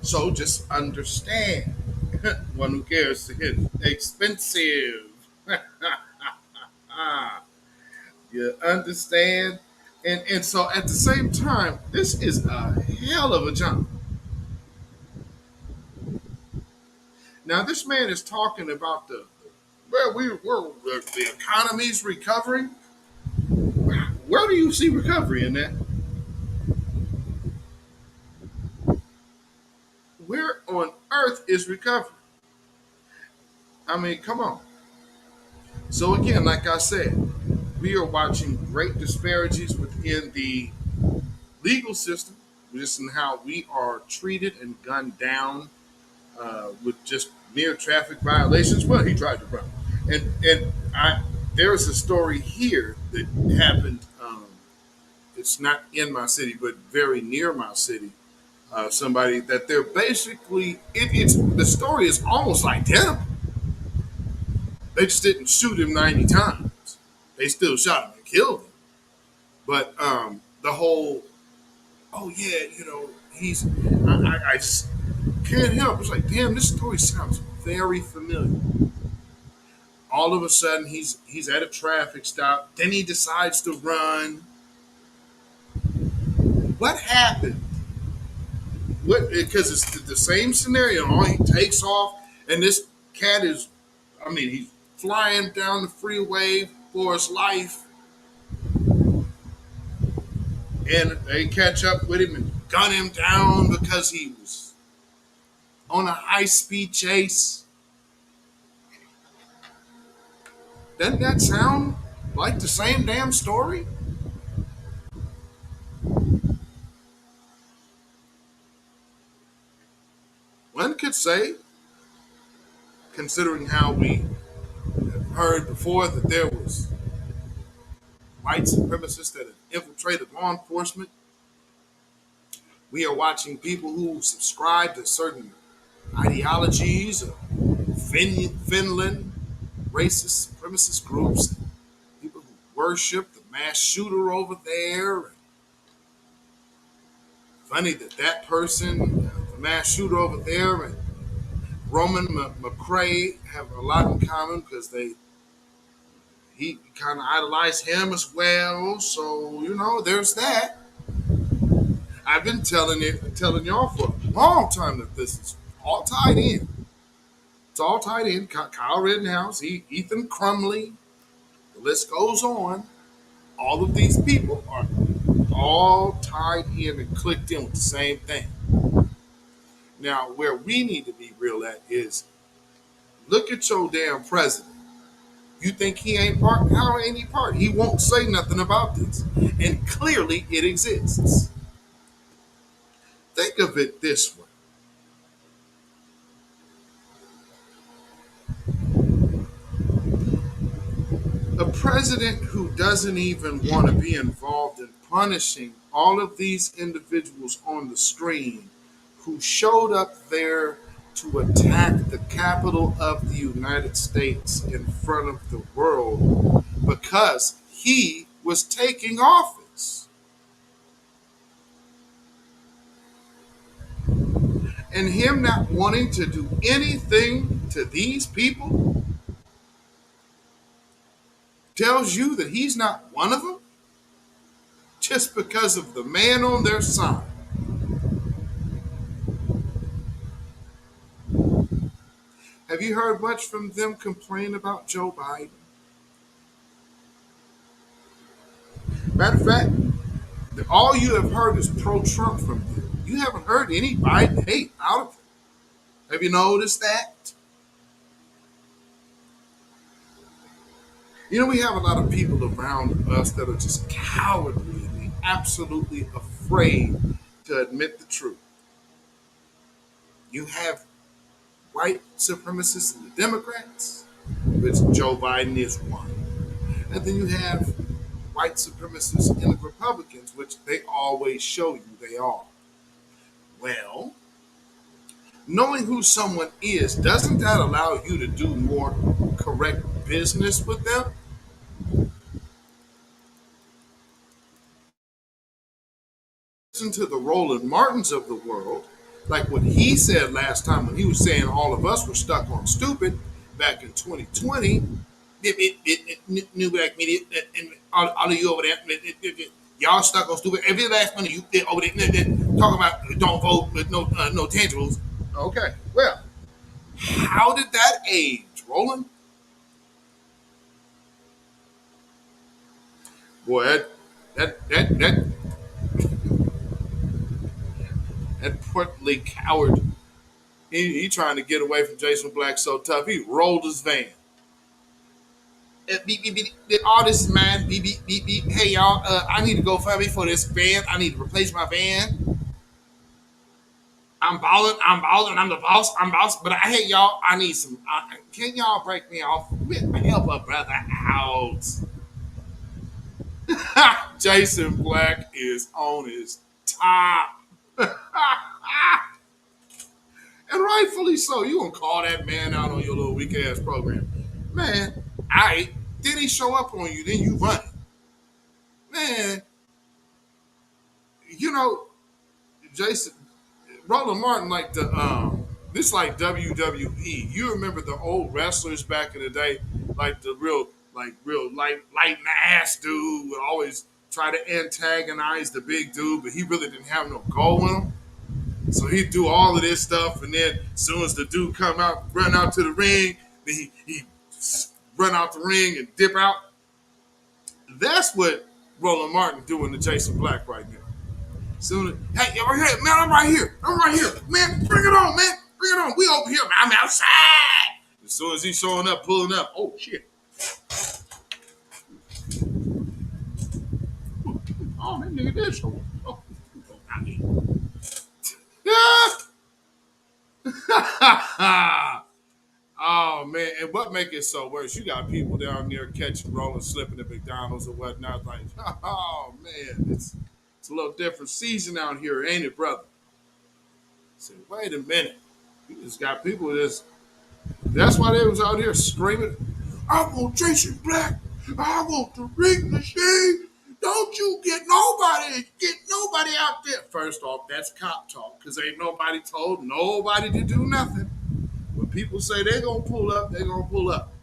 So just understand. One who cares to hit expensive. You understand? And so at the same time, this is a hell of a jump. Now this man is talking about the economy's recovering. Where do you see recovery in that? Where on earth is recovery? I mean, come on. So again, like I said, we are watching great disparities within the legal system, just in how we are treated and gunned down with just mere traffic violations. Well, he tried to run, and there's a story here that happened. It's not in my city, but very near my city. Somebody that they're basically it's the story is almost identical. They just didn't shoot him 90 times. They still shot him and killed him. But the whole, oh yeah, he's, I just can't help. It's like, damn, this story sounds very familiar. All of a sudden, he's at a traffic stop. Then he decides to run. What happened? Because it's the same scenario. He takes off, and this cat is, he's flying down the freeway for his life. And they catch up with him and gun him down because he was on a high-speed chase. Doesn't that sound like the same damn story? One could say, considering how we have heard before that there was white supremacists that have infiltrated law enforcement, we are watching people who subscribe to certain ideologies of Finland, racist supremacist groups, people who worship the mass shooter over there. Funny that person, the mass shooter over there, and Roman McCrae have a lot in common because he kind of idolized him as well. So there's that. I've been telling y'all for a long time that this is all tied in. It's all tied in. Kyle Rittenhouse, Ethan Crumley, the list goes on. All of these people are all tied in and clicked in with the same thing. Now, where we need to be real at is look at your damn president. You think he ain't part? How ain't he part? He won't say nothing about this. And clearly it exists. Think of it this way. A president who doesn't even want to be involved in punishing all of these individuals on the screen who showed up there to attack the capital of the United States in front of the world because he was taking office. And him not wanting to do anything to these people tells you that he's not one of them just because of the man on their side. Have you heard much from them complain about Joe Biden? Matter of fact, all you have heard is pro-Trump from them. You haven't heard any Biden hate out of them. Have you noticed that? We have a lot of people around us that are just cowardly and absolutely afraid to admit the truth. You have white supremacists in the Democrats, which Joe Biden is one. And then you have white supremacists in the Republicans, which they always show you they are. Well, knowing who someone is, doesn't that allow you to do more correct business with them? Listen to the Roland Martins of the world, like what he said last time when he was saying all of us were stuck on stupid back in 2020. New black media and all of you over there, y'all stuck on stupid. Every last one of you over there talking about don't vote with no tangibles. Okay, well, how did that age, Roland? Boy, that that portly coward. He trying to get away from Jason Black so tough. He rolled his van. Beep, beep, beep, beep, all this is mine. Beep, beep, beep, beep. Hey, y'all, I need to go find me for this van. I need to replace my van. I'm balling, I'm the boss, I'm boss. But I hate y'all. I need some. Can y'all break me off? Help a brother out. Jason Black is on his top. And rightfully so. You gonna call that man out on your little weak ass program. Man, then he show up on you, then you run it. Man, you know, Jason, Roland Martin like this like WWE. You remember the old wrestlers back in the day, like the real light and ass dude would always try to antagonize the big dude, but he really didn't have no goal in him. So he'd do all of this stuff, and then as soon as the dude run out to the ring, then he run out the ring and dip out. That's what Roland Martin doing to Jason Black right now. Soon, hey, over here, man, I'm right here, man, bring it on, man, bring it on. We over here, man. I'm outside. As soon as he's showing up, pulling up, oh shit. Oh, that nigga did show up. Oh man, and what make it so worse? You got people down there catching, rolling, slipping at McDonald's or whatnot. Like, oh man, it's a little different season out here, ain't it, brother? Say, wait a minute, you just got people that's why they was out here screaming, I want Jason Black, I want the ring machine. Don't you get nobody out there. First off, that's cop talk, because ain't nobody told nobody to do nothing. When people say they're going to pull up, they're going to pull up,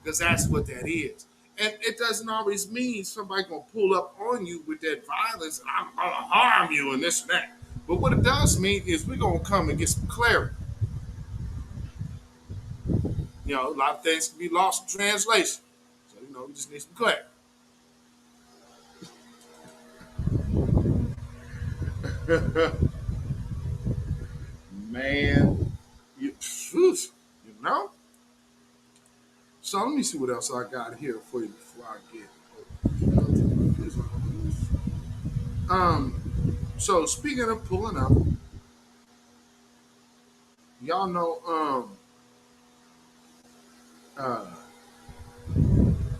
because that's what that is. And it doesn't always mean somebody going to pull up on you with that violence and I'm going to harm you and this and that. But what it does mean is we're going to come and get some clarity. You know, a lot of things can be lost in translation. So, we just need some clarity. Man, you know? So let me see what else I got here for you before I get. So speaking of pulling up, y'all know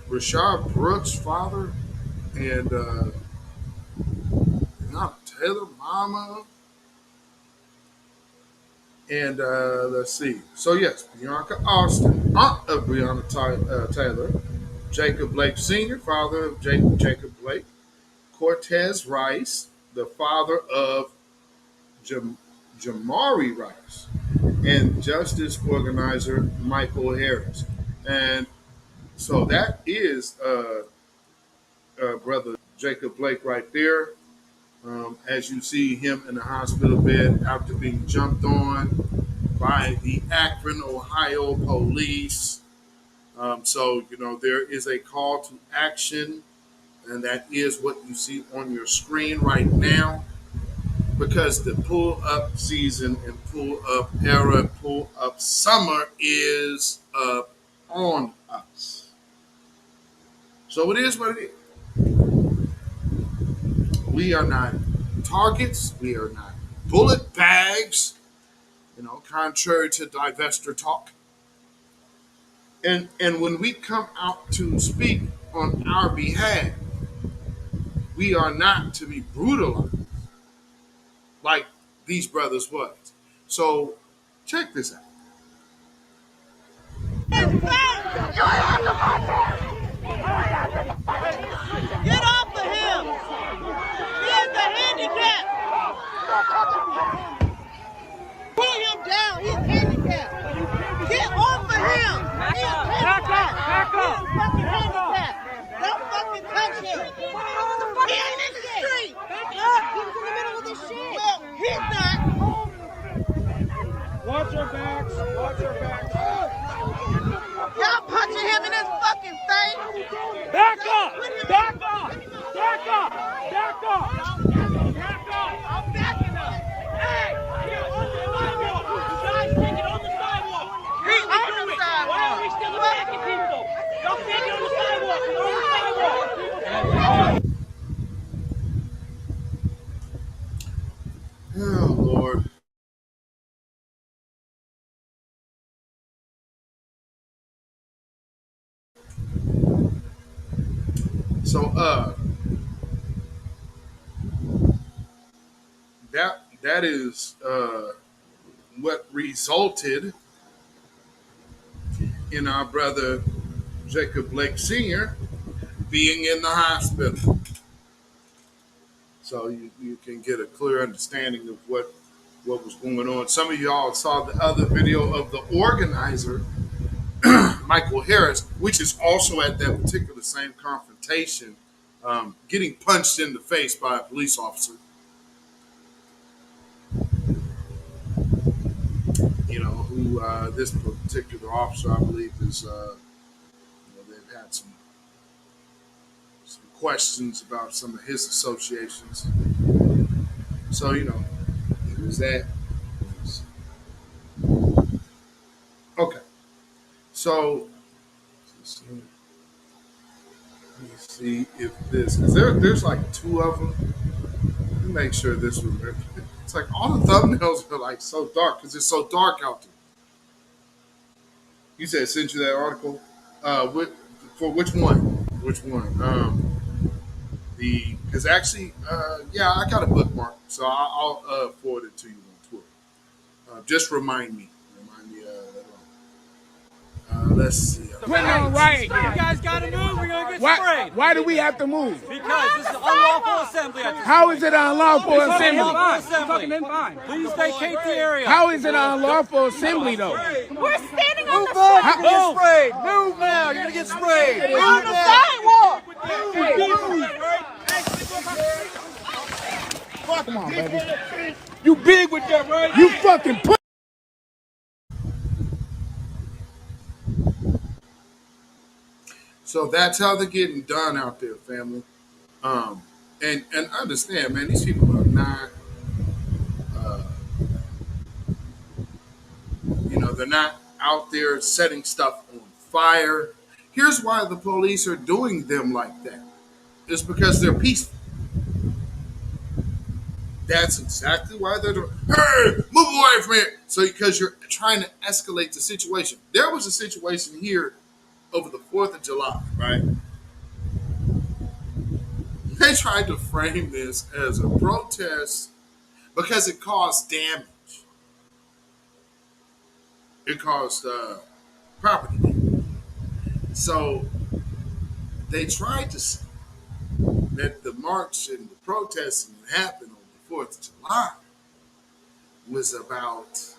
Rashard Brooks' father and Taylor mama. And let's see. So yes, Bianca Austin, aunt of Breonna Taylor, Jacob Blake Sr., father of Jacob Blake, Cortez Rice, the father of Jamari Rice, and justice organizer Michael Harris. And so that is brother Jacob Blake right there. As you see him in the hospital bed after being jumped on by the Akron, Ohio police. So, there is a call to action, and that is what you see on your screen right now, because the pull-up season and pull-up era, pull-up summer is up on us. So it is what it is. We are not targets. We are not bullet bags, contrary to divester talk. And when we come out to speak on our behalf, we are not to be brutalized like these brothers was. So Check this out. Get off of him! He has a handicap! Pull him down! He's handicapped! Get off of him! He is handicapped! Back up! He is fucking handicapped! Don't fucking touch him! He ain't in the street! Back up! He was in the middle of this shit! Well, he's not! Watch your backs! Watch your backs! Y'all punching him in his fucking face! Back up! Back up! Back up! Back up! Back up! I'm backing up! Hey! You're on the sidewalk! You guys take it on the sidewalk! He on the sidewalk! Why are we still attacking people? Y'all take it on the sidewalk! We're on the sidewalk! Oh, Lord. So, that is what resulted in our brother Jacob Blake Sr. being in the hospital. So you can get a clear understanding of what was going on. Some of y'all saw the other video of the organizer, Michael Harris, which is also at that particular same confrontation, getting punched in the face by a police officer. You know, who this particular officer, I believe, is, they've had some questions about some of his associations. So, it was that. Okay. So, let me see if this, because there's like two of them. Let me make sure this was, it's like all the thumbnails are like so dark because it's so dark out there. You said I sent you that article? For which one? Which one? Because actually, I got a bookmark, so I'll forward it to you on Twitter. Just remind me. Let's see. Put it on right. You guys gotta move. We're gonna get sprayed. Why do we have to move? Because this is unlawful assembly. How is it unlawful assembly? Please vacate the area. How is it unlawful assembly though? We're standing on the sidewalk. You're gonna get sprayed. Move now. You're gonna get sprayed. We're on the sidewalk. Come on, baby. You big with that, right? You fucking put. So that's how they're getting done out there, family. And understand, man, these people are not, they're not out there setting stuff on fire. Here's why the police are doing them like that. It's because they're peaceful. That's exactly why they're doing, hey, move away from it. So because you're trying to escalate the situation. There was a situation here over the 4th of July, right? They tried to frame this as a protest because it caused damage. It caused property damage. So they tried to say that the march and the protesting that happened on the 4th of July was about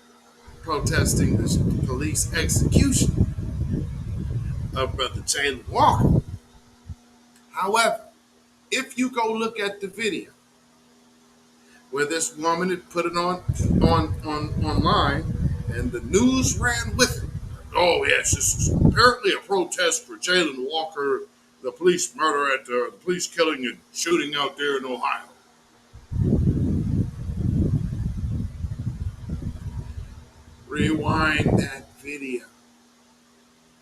protesting the police execution of Brother Jalen Walker. However, if you go look at the video where this woman had put it on online and the news ran with it, oh yes, this is apparently a protest for Jalen Walker, the police murder at the police killing and shooting out there in Ohio. Rewind that video.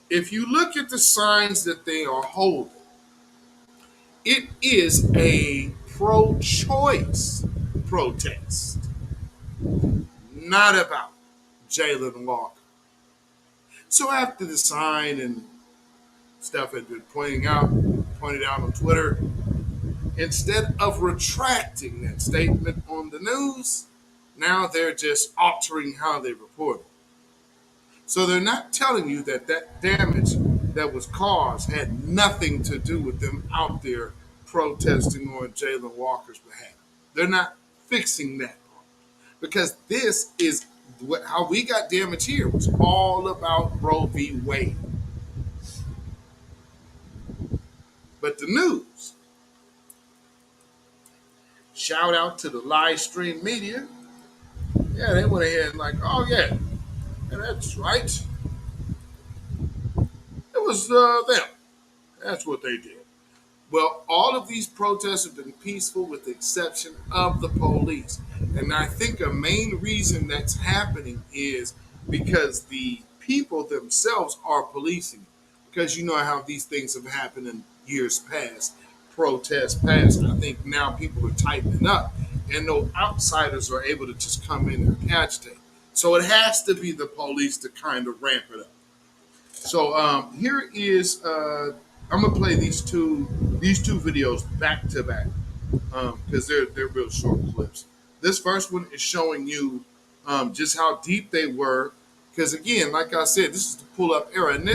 If you look at the signs that they are holding, it is a pro-choice protest, not about Jalen Walker. So after the sign and stuff had been pointed out on Twitter, instead of retracting that statement on the news, now they're just altering how they report it. So they're not telling you that that damage that was caused had nothing to do with them out there protesting on Jalen Walker's behalf. They're not fixing that part because this is how we got damage here was all about Roe v. Wade. But the news, shout out to the live stream media. Yeah, they went ahead and like, oh yeah, that's right. It was them. That's what they did. Well, all of these protests have been peaceful with the exception of the police. And I think a main reason that's happening is because the people themselves are policing. Because you know how these things have happened in years past, protests past. I think now people are tightening up and no outsiders are able to just come in and agitate. So it has to be the police to kind of ramp it up. So here is I'm gonna play these two videos back to back because they're real short clips. This first one is showing you just how deep they were. Because again, like I said, this is the pull-up era, and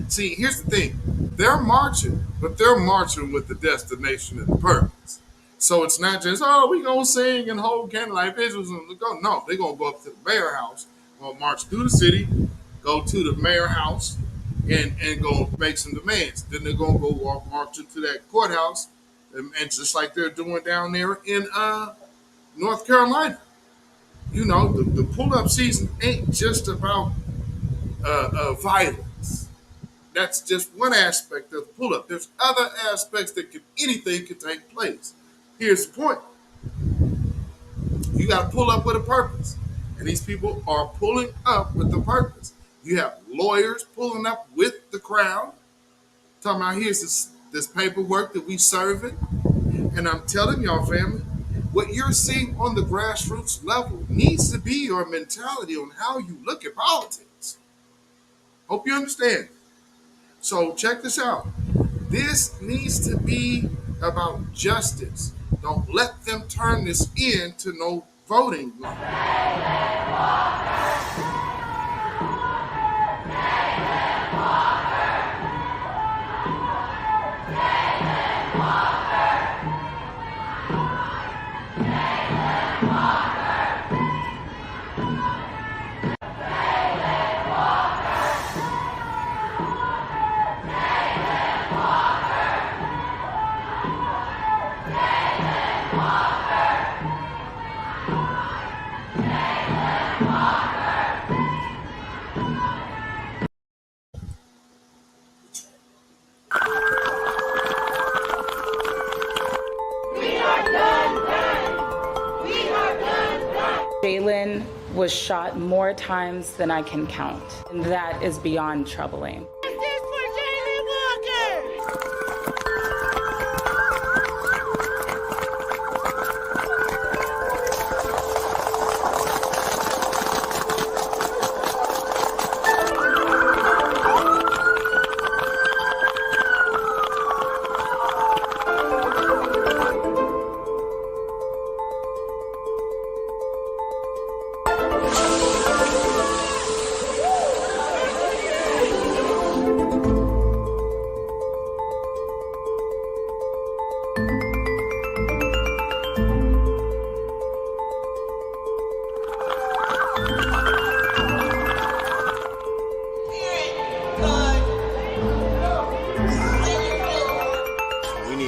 see, here's the thing: they're marching, but they're marching with the destination and the purpose. So it's not just we gonna sing and hold candlelight vigils and go. No, they're gonna go up to the mayor house, gonna march through the city, go to the mayor house. And go make some demands. Then they're gonna go walk march into that courthouse, and just like they're doing down there in North Carolina. You know, the pull-up season ain't just about violence. That's just one aspect of the pull-up. There's other aspects that anything could take place. Here's the point: you got to pull up with a purpose, and these people are pulling up with the purpose. You have lawyers pulling up with the crowd, talking about here's this paperwork that we serving. And I'm telling y'all, family, what you're seeing on the grassroots level needs to be your mentality on how you look at politics. Hope you understand. So check this out. This needs to be about justice. Don't let them turn this into no voting law. Jalen was shot more times than I can count, and that is beyond troubling.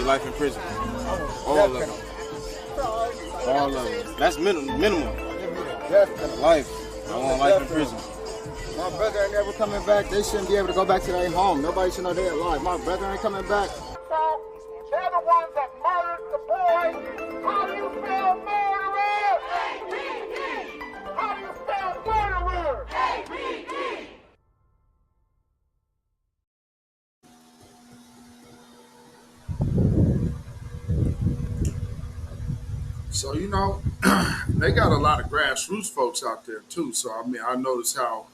Life in prison. All of them. All of them. That's minimum. Life. I want life in prison. My brother ain't never coming back. They shouldn't be able to go back to their home. Nobody should know they're alive. My brother ain't coming back. So, they're the ones that murdered the boy. How do you spell murderer? A-B-E. How do you spell murderer? A-B-E. So, you know, they got a lot of grassroots folks out there, too. So, I mean, I noticed how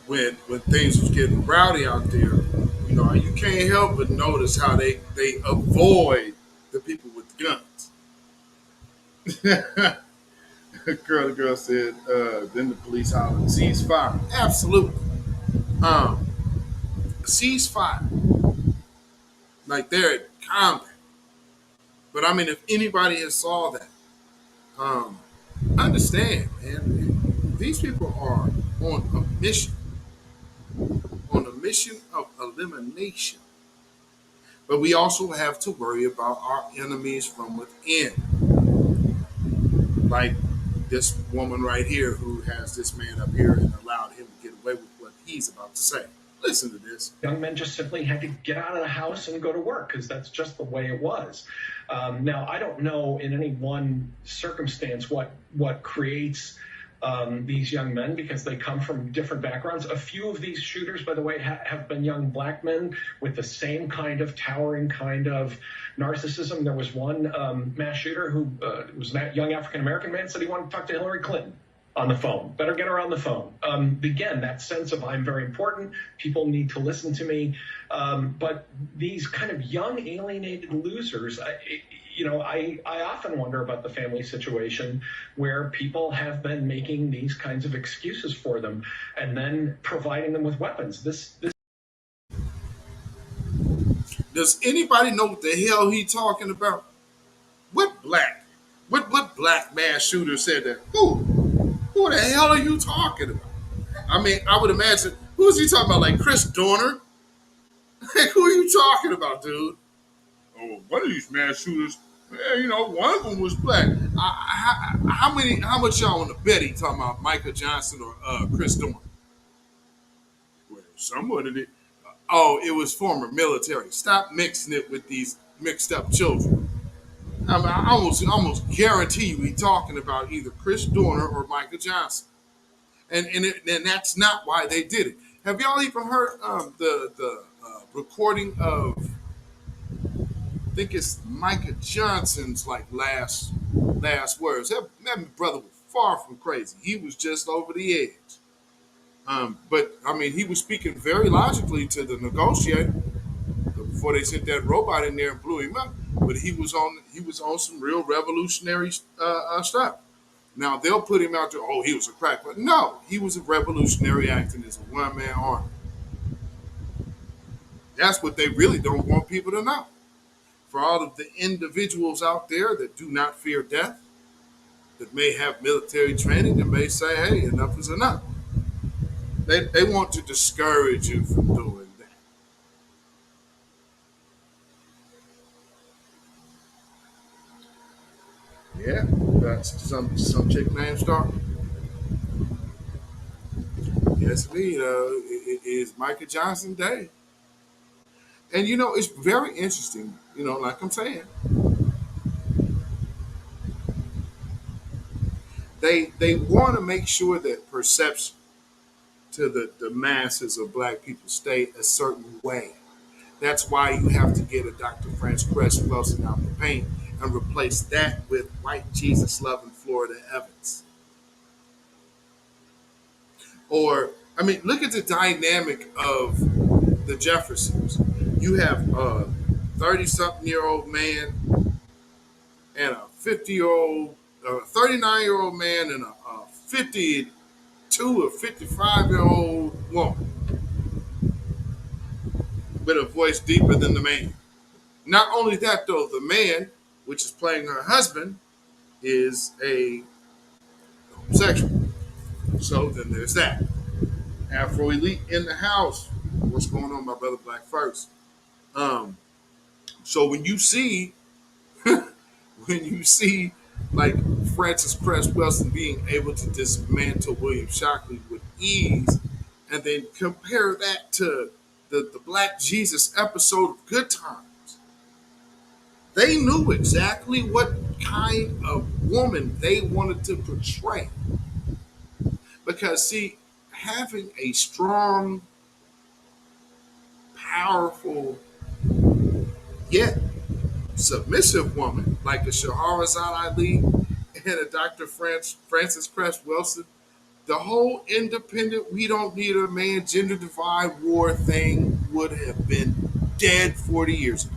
when things was getting rowdy out there, you know, you can't help but notice how they avoid the people with the guns. The girl said, then the police hollered, ceasefire. Absolutely. Um, ceasefire. Like they're at combat. But I mean, if anybody has saw that, um, understand, man, these people are on a mission of elimination. But we also have to worry about our enemies from within. Like this woman right here who has this man up here and allowed him to get away with what he's about to say. Listen to this. Young men just simply had to get out of the house and go to work because that's just the way it was. Now, I don't know in any one circumstance what creates these young men because they come from different backgrounds. A few of these shooters, by the way, have been young black men with the same kind of towering kind of narcissism. There was one mass shooter who was a young African-American man, said he wanted to talk to Hillary Clinton on the phone. Better get her on the phone. Again, that sense of I'm very important. People need to listen to me. But these kind of young alienated losers, I often wonder about the family situation where people have been making these kinds of excuses for them and then providing them with weapons. Does anybody know what the hell he talking about? What black mass shooter said that? Who the hell are you talking about? I mean, I would imagine, who is he talking about? Like Chris Dorner? Like, who are you talking about, dude? Oh, one of these mass shooters, one of them was black. How much y'all want to bet he talking about Michael Johnson or Chris Dorner? Well, somebody did. Oh, it was former military. Stop mixing it with these mixed up children. I mean, I almost guarantee you he's talking about either Chris Dorner or Michael Johnson. And that's not why they did it. Have y'all even heard the recording of, I think it's Michael Johnson's last words? That brother was far from crazy. He was just over the edge. But I mean, he was speaking very logically to the negotiator before they sent that robot in there and blew him up. But he was on some real revolutionary stuff. Now they'll put him out there. Oh, he was a crack, but no, he was a revolutionary acting as a one-man army. That's what they really don't want people to know. For all of the individuals out there that do not fear death, that may have military training, that may say, "Hey, enough is enough." They want to discourage you from doing that. Yeah, that's some chick named Star. Yes, it is Michael Johnson Day. And it's very interesting, like I'm saying. They want to make sure that perception to the masses of black people stay a certain way. That's why you have to get a Dr. Cress Welsing out the paint and replace that with white Jesus loving Florida Evans. Or, I mean, look at the dynamic of the Jeffersons. You have a 30-something-year-old man and a 50-year-old, 39-year-old man and a 52 or 55-year-old woman with a voice deeper than the man. Not only that, though, the man, which is playing her husband, is a homosexual. So then there's that. Afro Elite in the house. What's going on, my brother Black First? So when you see like Francis Cress Welsing being able to dismantle William Shockley with ease, and then compare that to the Black Jesus episode of Good Times, they knew exactly what kind of woman they wanted to portray. Because, see, having a strong, powerful, yet submissive woman like a Shahrazad Ali and a Dr. Francis Cress Welsing, the whole independent, we don't need a man, gender divide war thing would have been dead 40 years ago.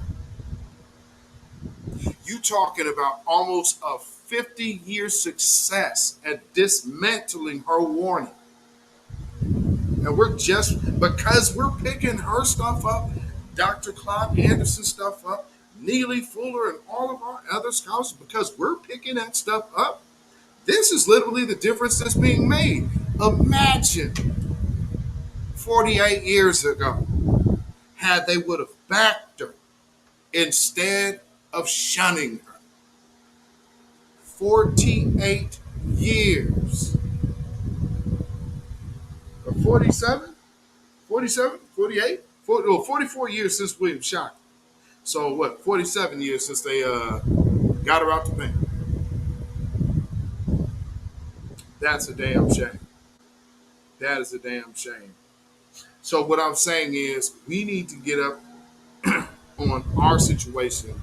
You talking about almost a 50-year success at dismantling her warning. And we're just, because we're picking her stuff up, Dr. Claude Anderson stuff up, Neely Fuller, and all of our other scholars, because we're picking that stuff up, this is literally the difference that's being made. Imagine 48 years ago, had they would have backed her instead of shunning her. 48 years. 47? 47? 48? 44 years since William shot her. So what, 47 years since they got her out the bank. That's a damn shame. That is a damn shame. So what I'm saying is we need to get up on our situation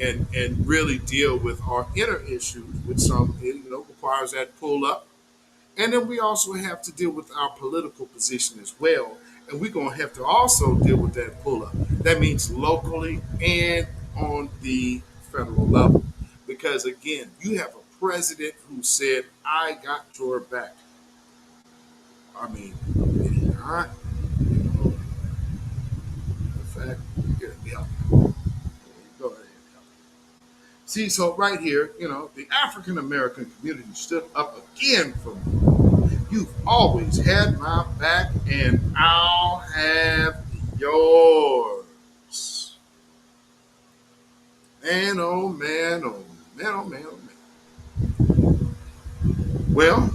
and really deal with our inner issues, which some requires that pull up. And then we also have to deal with our political position as well. And we're going to have to also deal with that pull up. That means locally and on the federal level. Because again, you have a president who said, I got your back. I mean, did he not? In fact, yeah. Go ahead. See, so right here, the African American community stood up again for me. You've always had my back, and I'll have yours. Man, oh man, oh man, oh man, oh man. Well,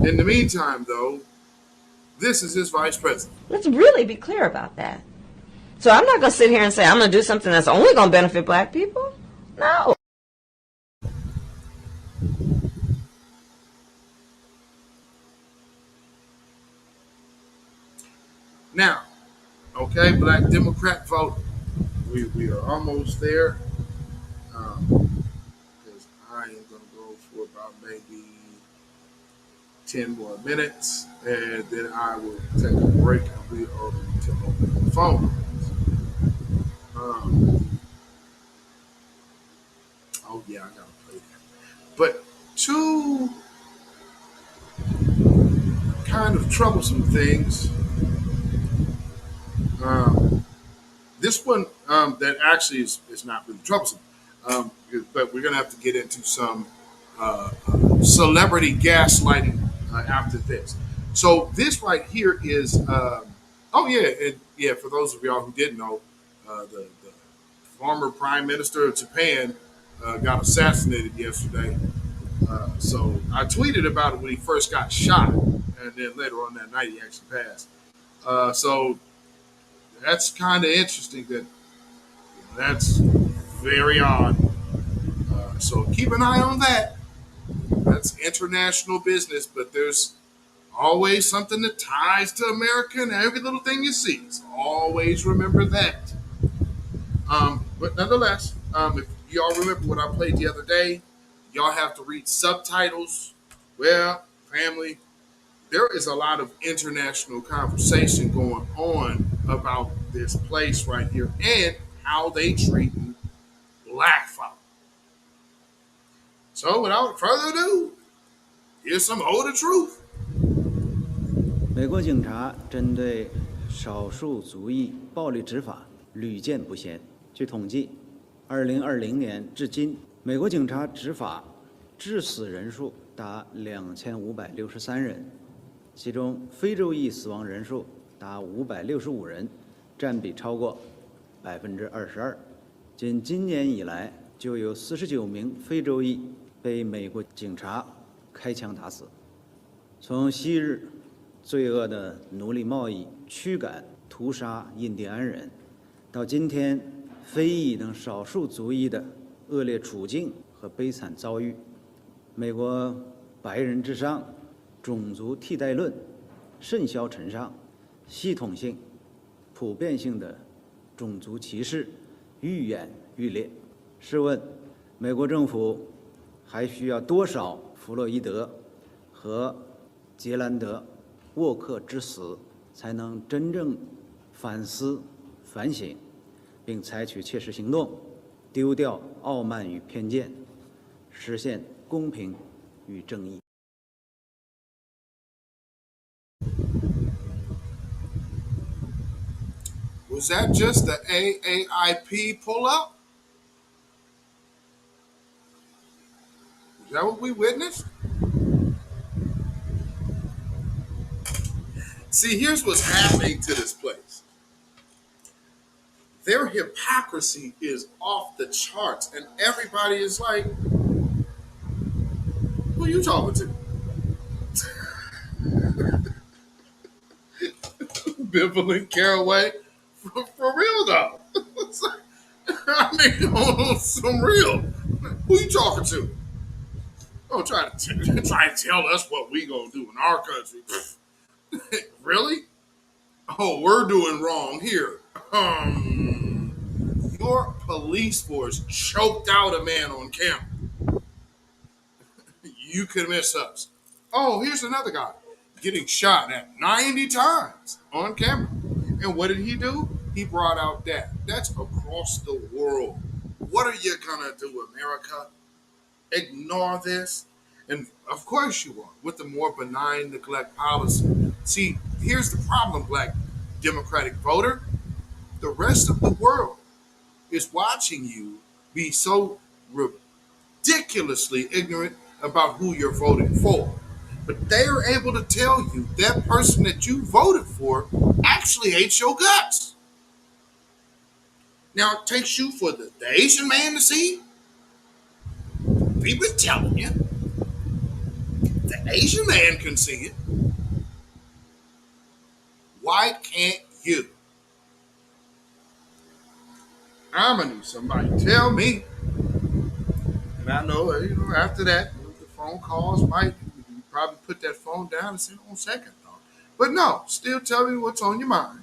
in the meantime, though, this is his vice president. Let's really be clear about that. So I'm not going to sit here and say I'm going to do something that's only going to benefit black people. No. Now, okay, black Democrat vote. We are almost there. Because I am going to go for about maybe 10 more minutes, and then I will take a break and we are going to open the phone. Oh yeah, I gotta play that. But two kind of troublesome things. This one that actually is not really troublesome, but we're gonna have to get into some celebrity gaslighting after this. So this right here is, for those of y'all who didn't know, the former Prime Minister of Japan got assassinated yesterday. So I tweeted about it when he first got shot, and then later on that night he actually passed. So that's kind of interesting. That's very odd. So keep an eye on that. That's international business, but there's always something that ties to America in every little thing you see. So always remember that. But nonetheless, if y'all remember what I played the other day, y'all have to read subtitles. Well, family, there is a lot of international conversation going on about this place right here and how they treat black folk. So without further ado, here's some older truth. 美国警察针对少数族裔暴力执法屡见不鲜。据统计，2020年至今，美国警察执法致死人数达2563人，其中非洲裔死亡人数达565人，占比超过22%。仅今年以来，就有49名非洲裔被美国警察开枪打死。从昔日罪恶的奴隶贸易、驱赶、屠杀印第安人，到今天非裔等少数族裔的恶劣处境和悲惨遭遇，美国白人至上、种族替代论甚嚣尘上，系统性、普遍性的种族歧视愈演愈烈。试问，美国政府还需要多少弗洛伊德和杰兰德、沃克之死，才能真正反思、反省，并采取切实行动，丢掉傲慢与偏见，实现公平与正义。Was that just the AAIP pull-up? Is that what we witnessed? See, here's what's happening to this place. Their hypocrisy is off the charts, and everybody is like, who are you talking to? Beverly Caraway? For real, though. I mean, on some real. Who you talking to? Oh, try to tell us what we gonna do in our country. Really? Oh, we're doing wrong here. Your police force choked out a man on camera. You could miss us. Oh, here's another guy getting shot at 90 times on camera. And what did he do? He brought out that. That's across the world. What are you gonna do, America? Ignore this? And of course you are, with the more benign neglect policy. See, here's the problem, black Democratic voter. The rest of the world is watching you be so ridiculously ignorant about who you're voting for. But they are able to tell you that person that you voted for actually hates your guts. Now, it takes you for the Asian man to see. We've been telling you. The Asian man can see it. Why can't you? I'm going to need somebody to tell me. And I know, after that, the phone calls might, you probably put that phone down and say, on second thought. But no, still tell me what's on your mind.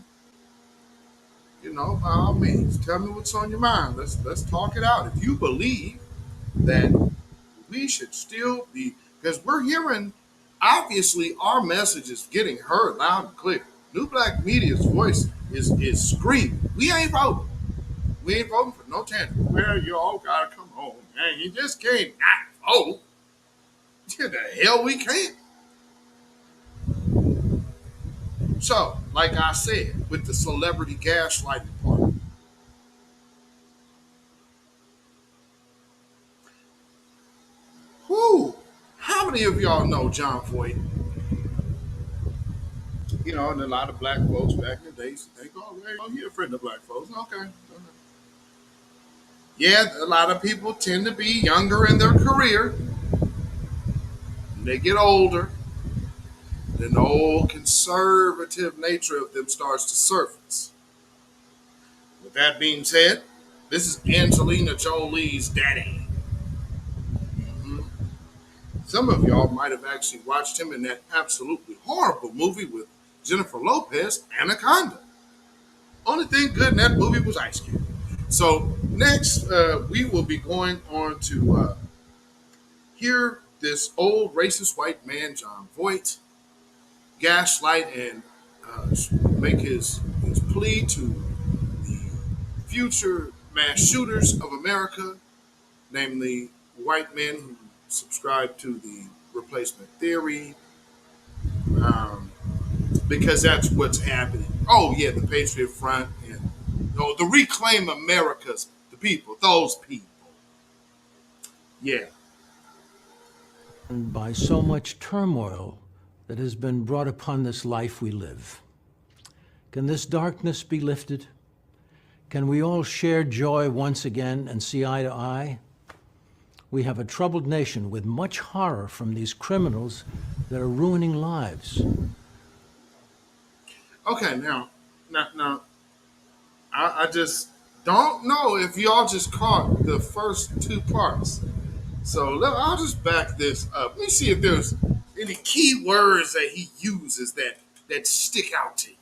By all means, tell me what's on your mind. Let's talk it out. If you believe that we should still be, because we're hearing, obviously, our message is getting heard loud and clear. New Black Media's voice is screaming. We ain't voting. We ain't voting for no tangent. Well, you all gotta come home, man. You just can't not vote. The hell we can't. So, like I said, with the celebrity gaslighting part, how many of y'all know John Voight? And a lot of black folks back in the day used to think, oh, you're a friend of black folks. Okay. Yeah, a lot of people tend to be younger in their career. When they get older, then the old conservative nature of them starts to surface. With that being said, this is Angelina Jolie's daddy. Some of y'all might have actually watched him in that absolutely horrible movie with Jennifer Lopez, Anaconda. Only thing good in that movie was Ice Cube. So next, we will be going on to hear this old racist white man, John Voight, gaslight and make his plea to the future mass shooters of America, namely white men who subscribe to the replacement theory, because that's what's happening. Oh yeah, the Patriot Front and the Reclaim America's the people, those people. Yeah. And by so much turmoil that has been brought upon this life we live. Can this darkness be lifted? Can we all share joy once again and see eye to eye? We have a troubled nation with much horror from these criminals that are ruining lives. Okay, now, I just don't know if y'all just caught the first two parts. So I'll just back this up. Let me see if there's any key words that he uses that stick out to you.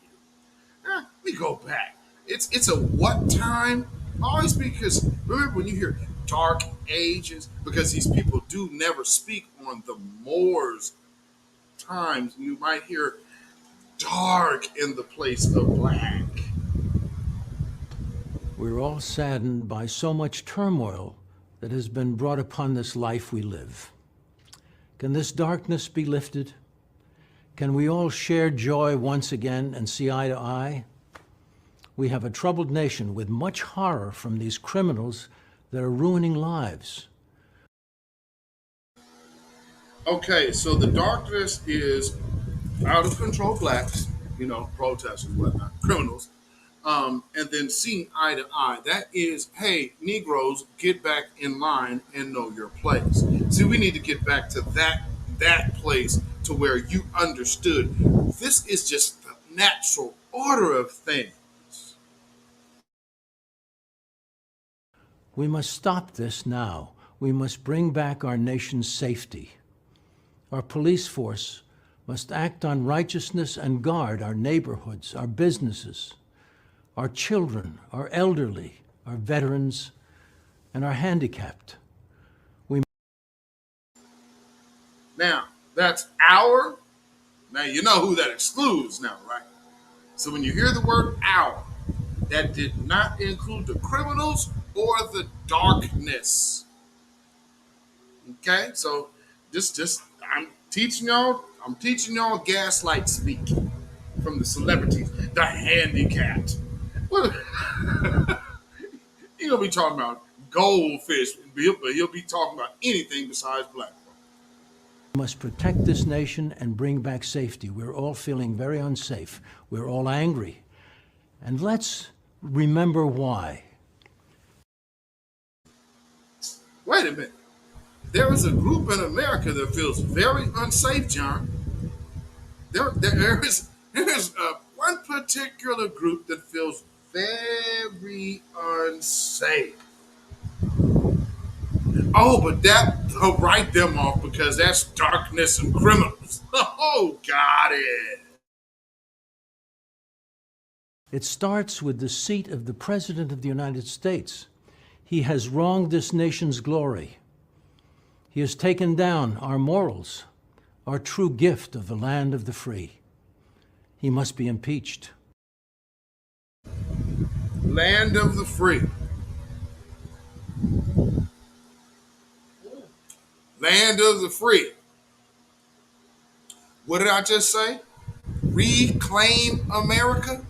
Let me go back. It's a what time? Always, because remember when you hear dark ages, because these people do never speak on the Moors times. You might hear dark in the place of black. We're all saddened by so much turmoil that has been brought upon this life we live. Can this darkness be lifted? Can we all share joy once again and see eye to eye? We have a troubled nation with much horror from these criminals that are ruining lives. Okay, so the darkness is out of control blacks, protesters, whatnot, criminals, and then seeing eye to eye. That is, hey, Negroes, get back in line and know your place. See, we need to get back to that place to where you understood. This is just the natural order of things. We must stop this now. We must bring back our nation's safety. Our police force must act on righteousness and guard our neighborhoods, our businesses, our children, our elderly, our veterans, and our handicapped. Now, that's our. Now, you know who that excludes now, right? So when you hear the word our, that did not include the criminals or the darkness. Okay? So just I'm teaching y'all gaslight speak from the celebrities, the handicapped. Well, he's gonna be talking about goldfish, but he'll be talking about anything besides black folk. We must protect this nation and bring back safety. We're all feeling very unsafe. We're all angry. And let's remember why. Wait a minute. There is a group in America that feels very unsafe, John. There is one particular group that feels very unsafe. Oh, but they'll write them off because that's darkness and criminals. Oh, got it. It starts with the seat of the President of the United States. He has wronged this nation's glory. He has taken down our morals, our true gift of the land of the free. He must be impeached. Land of the free. Land of the free. What did I just say? Reclaim America?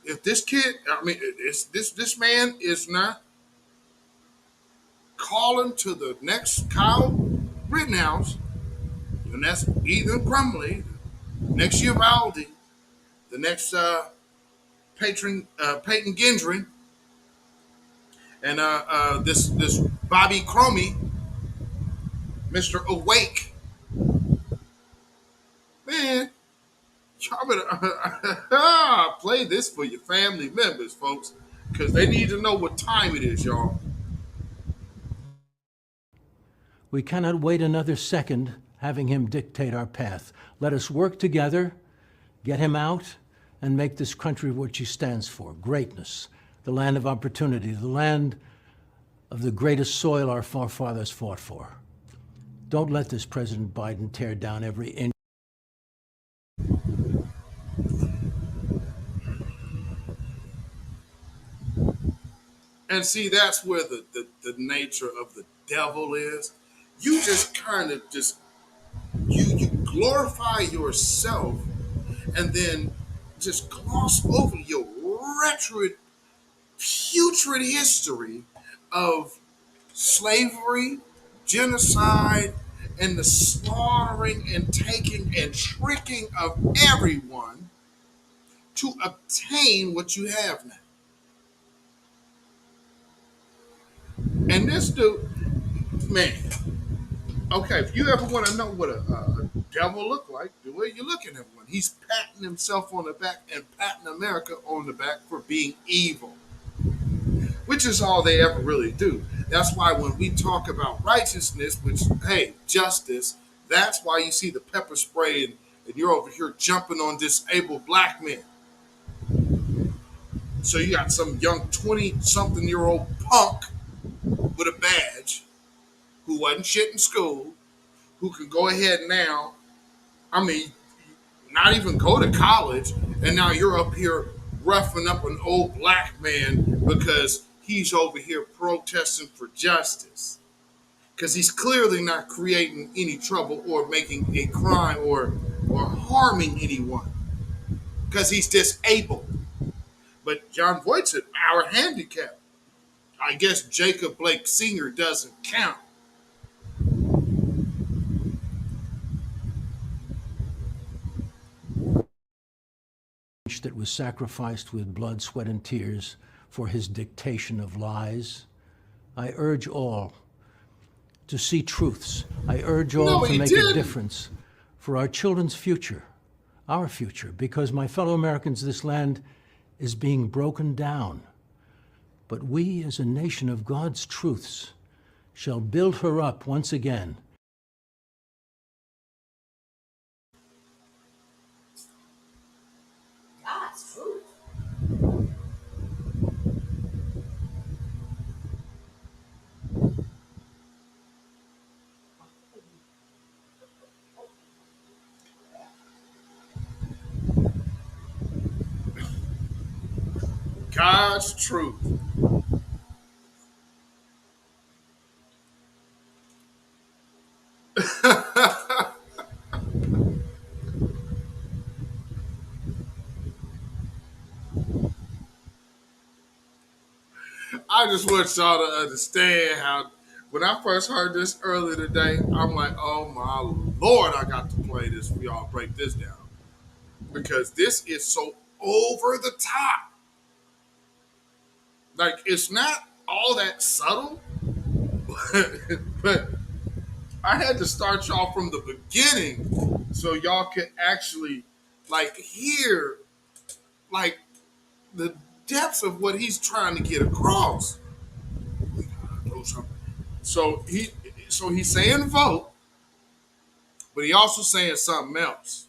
If this this man is not calling to the next Kyle Rittenhouse, and that's Ethan Crumley, next Uvalde, the next Peyton Gendron, and this Bobby Cromie, Mr. Awake, man, y'all better play this for your family members, folks, because they need to know what time it is, y'all. We cannot wait another second having him dictate our path. Let us work together, get him out, and make this country what she stands for: greatness, the land of opportunity, the land of the greatest soil our forefathers fought for. Don't let this President Biden tear down every inch. And see, that's where the nature of the devil is. You just kind of you glorify yourself and then just gloss over your putrid history of slavery, genocide, and the slaughtering and taking and tricking of everyone to obtain what you have now. And this dude, man, okay, if you ever want to know what a devil look like, the way you're looking at one, he's patting himself on the back and patting America on the back for being evil, which is all they ever really do. That's why when we talk about righteousness, which, hey, justice, that's why you see the pepper spray and you're over here jumping on disabled black men. So you got some young 20-something-year-old punk with a badge who wasn't shit in school, who can go ahead now. I mean, not even go to college, and now you're up here roughing up an old black man because he's over here protesting for justice. Because he's clearly not creating any trouble or making a crime or harming anyone. Because he's disabled. But John Voight said, our handicap. I guess Jacob Blake Sr. doesn't count. That was sacrificed with blood, sweat, and tears for his dictation of lies. I urge all to see truths. I urge all to make a difference for our children's future, our future, because, my fellow Americans, this land is being broken down. But we, as a nation of God's truths, shall build her up once again. God's truth. God's truth. I just want y'all to understand how, when I first heard this earlier today, I'm like, oh my Lord, I got to play this for y'all, break this down. Because this is so over the top. Like, it's not all that subtle, but I had to start y'all from the beginning so y'all could actually, like, hear, like, the depths of what he's trying to get across. So he's saying vote, but he also saying something else.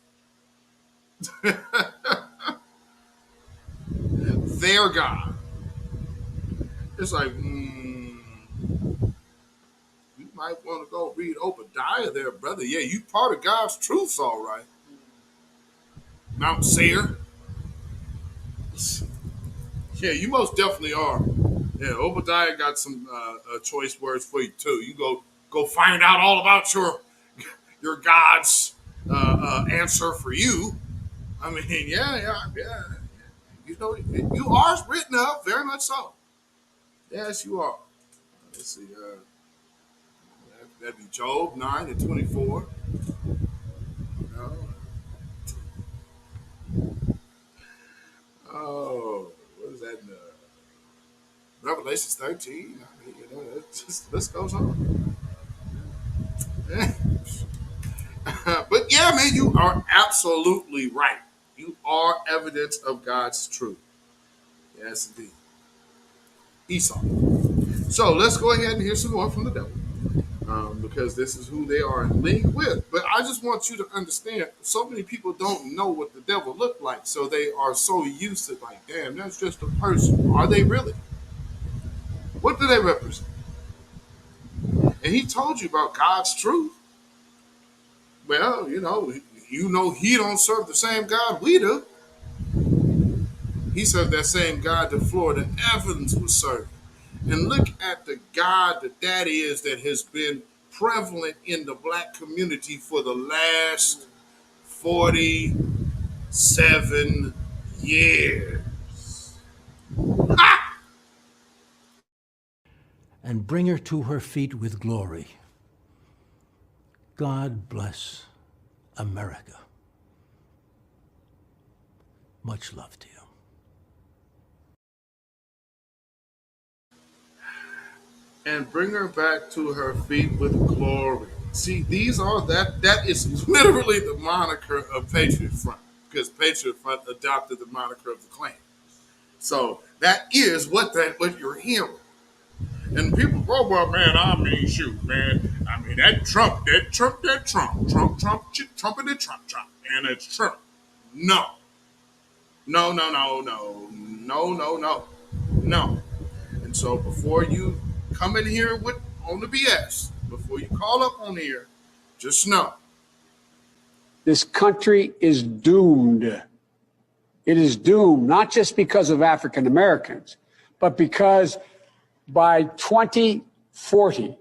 Their God. It's like, you might want to go read Obadiah there, brother. Yeah, you part of God's truths, all right. Mount Seir. Yeah, you most definitely are. Yeah, Obadiah got some choice words for you too. You go find out all about your God's answer for you. I mean, yeah. You know, you are written up, very much so. Yes, you are. Let's see. That'd be Job 9:24. Oh, what is that? Revelation 13. I mean, you know, let's go on. But yeah, man, you are absolutely right. You are evidence of God's truth. Yes, indeed. Esau. So let's go ahead and hear some more from the devil. Because this is who they are in league with. But I just want you to understand, so many people don't know what the devil looked like. So they are so used to, like, damn, that's just a person. Are they really? What do they represent? And he told you about God's truth. Well, you know he don't serve the same God we do. He served that same God that Florida Evans was serving. And look at the God that is that has been prevalent in the black community for the last 47 years. Ha! And bring her to her feet with glory. God bless America. Much love to you. And bring her back to her feet with glory. See, that is literally the moniker of Patriot Front, because Patriot Front adopted the moniker of the Klan. So that is what you're hearing. And people go, well, man, I mean, shoot, man. I mean, that Trump, Trump, and it's Trump. No. And so before you come in here on the BS, before you call up on here, just know This country is doomed. It is doomed, not just because of African Americans, but because by 2040,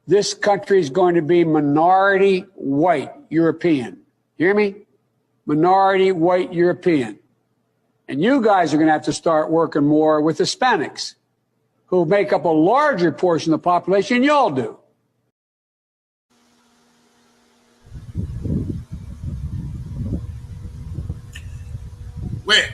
this country is going to be minority white European. Hear me? Minority white European. And you guys are going to have to start working more with Hispanics, who make up a larger portion of the population than y'all do. Where?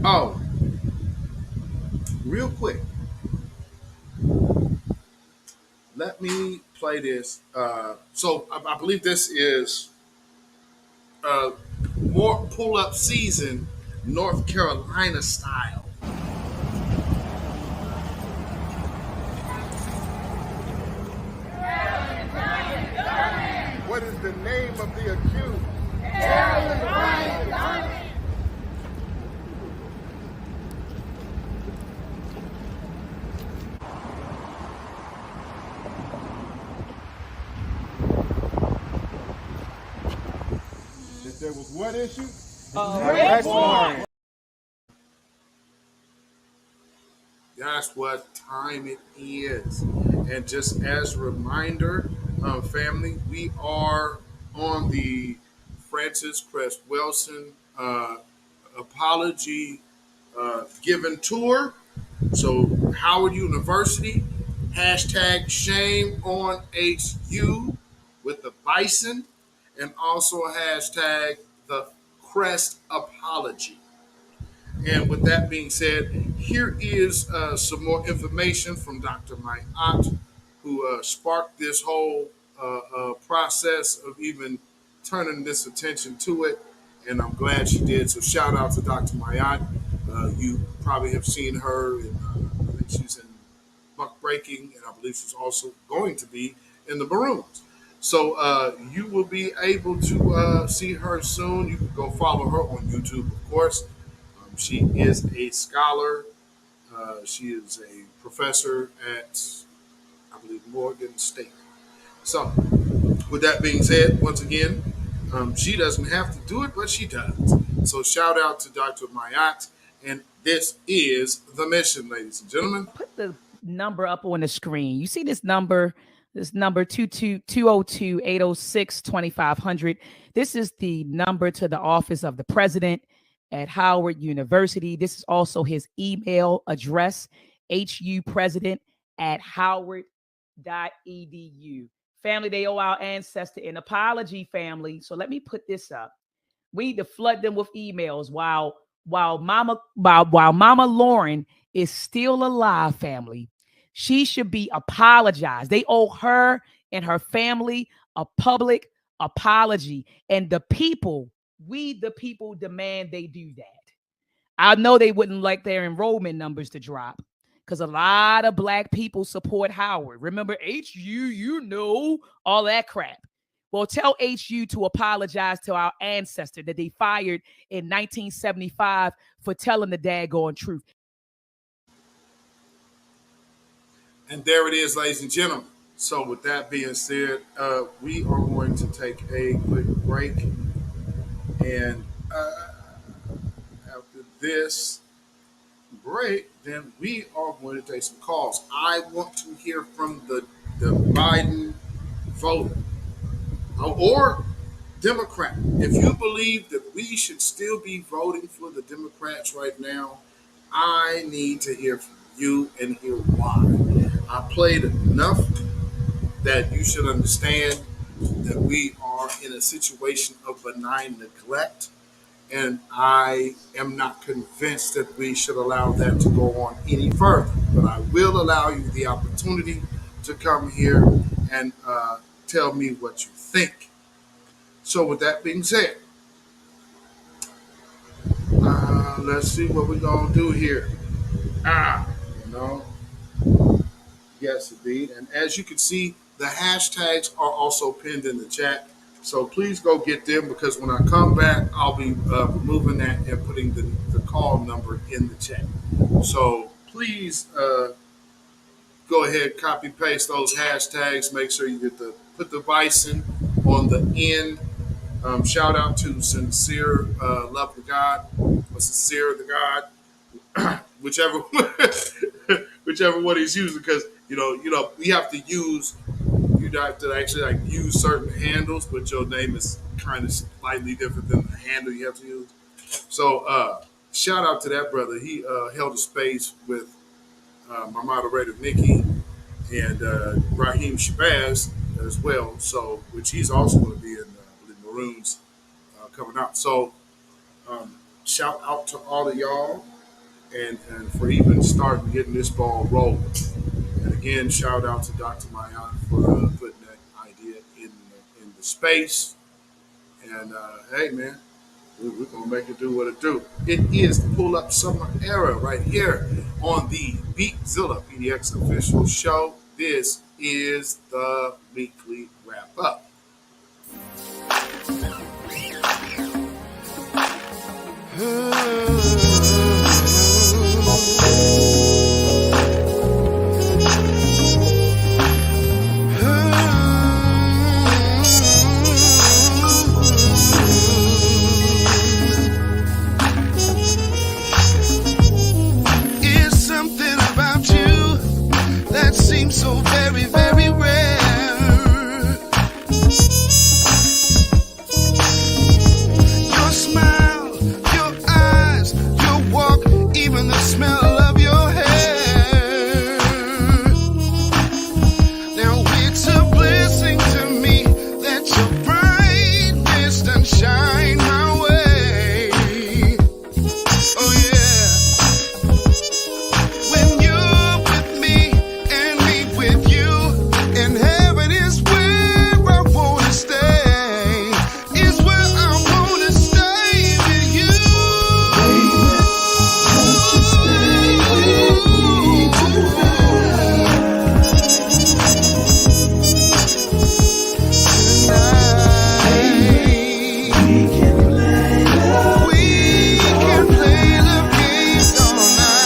Oh, real quick. Let me play this. So I believe this is more pull-up season, North Carolina style. What is the name of the accused? If there was what issue? Arrest warrant. That's what time it is. And just as a reminder, family, we are on the Francis Cress Welsing apology given tour. So Howard University, hashtag shame on HU with the bison, and also hashtag the Crest apology. And with that being said, here is some more information from Dr. Mike Ott, who sparked this whole process of even turning this attention to it. And I'm glad she did. So shout out to Dr. Mayat. You probably have seen her. I think she's in Buck Breaking, and I believe she's also going to be in the Maroons. So you will be able to see her soon. You can go follow her on YouTube, of course. She is a scholar. She is a professor at, I believe, Morgan State. So, with that being said, once again, she doesn't have to do it, but she does. So, shout out to Dr. Mayat. And this is The Mission, ladies and gentlemen. Put the number up on the screen. You see this number 202-806-2500. This is the number to the office of the president at Howard University. This is also his email address, hupresident@howard.edu. Family, they owe our ancestor an apology, family. So let me put this up. We need to flood them with emails while Mama Lauren is still alive, family. She should be apologized. They owe her and her family a public apology. And the people, we the people, demand they do that. I know they wouldn't like their enrollment numbers to drop because a lot of Black people support Howard. Remember, HU, you know, all that crap. Well, tell HU to apologize to our ancestor that they fired in 1975 for telling the daggone truth. And there it is, ladies and gentlemen. So with that being said, we are going to take a quick break. And after this break, then we are going to take some calls. I want to hear from the Biden voter or Democrat. If you believe that we should still be voting for the Democrats right now, I need to hear from you and hear why. I played enough that you should understand that we are in a situation of benign neglect, and I am not convinced that we should allow that to go on any further. But I will allow you the opportunity to come here and tell me what you think. So with that being said, let's see what we're going to do here. Yes, indeed. And as you can see, the hashtags are also pinned in the chat. So please go get them, because when I come back, I'll be removing that and putting the call number in the chat. So please go ahead, copy paste those hashtags. Make sure you put the bison on the end. Shout out to Sincere Love the God, or Sincere the God, whichever one he's using, because we have to use. You have to actually like use certain handles, but your name is kind of slightly different than the handle you have to use. So shout out to that brother. He held a space with my moderator Nikki and Raheem Shabazz as well. So which he's also going to be in the Maroons coming out. So shout out to all of y'all and for even starting getting this ball rolling. And again, shout out to Dr. Mayan for putting that idea in the space. And hey, man, we're going to make it do what it do. It is the Pull Up Summer Era right here on the Beatzilla PDX official show. This is the weekly wrap up. Seems so very, very rare. Your smile, your eyes, your walk, even the smell of your hair. Now it's a blessing to me that your brightness and shine my way. Oh yeah. When you're with me, with you, and heaven is where I wanna stay, is where I wanna stay with you. Won't you stay with me tonight? We can play love games all night.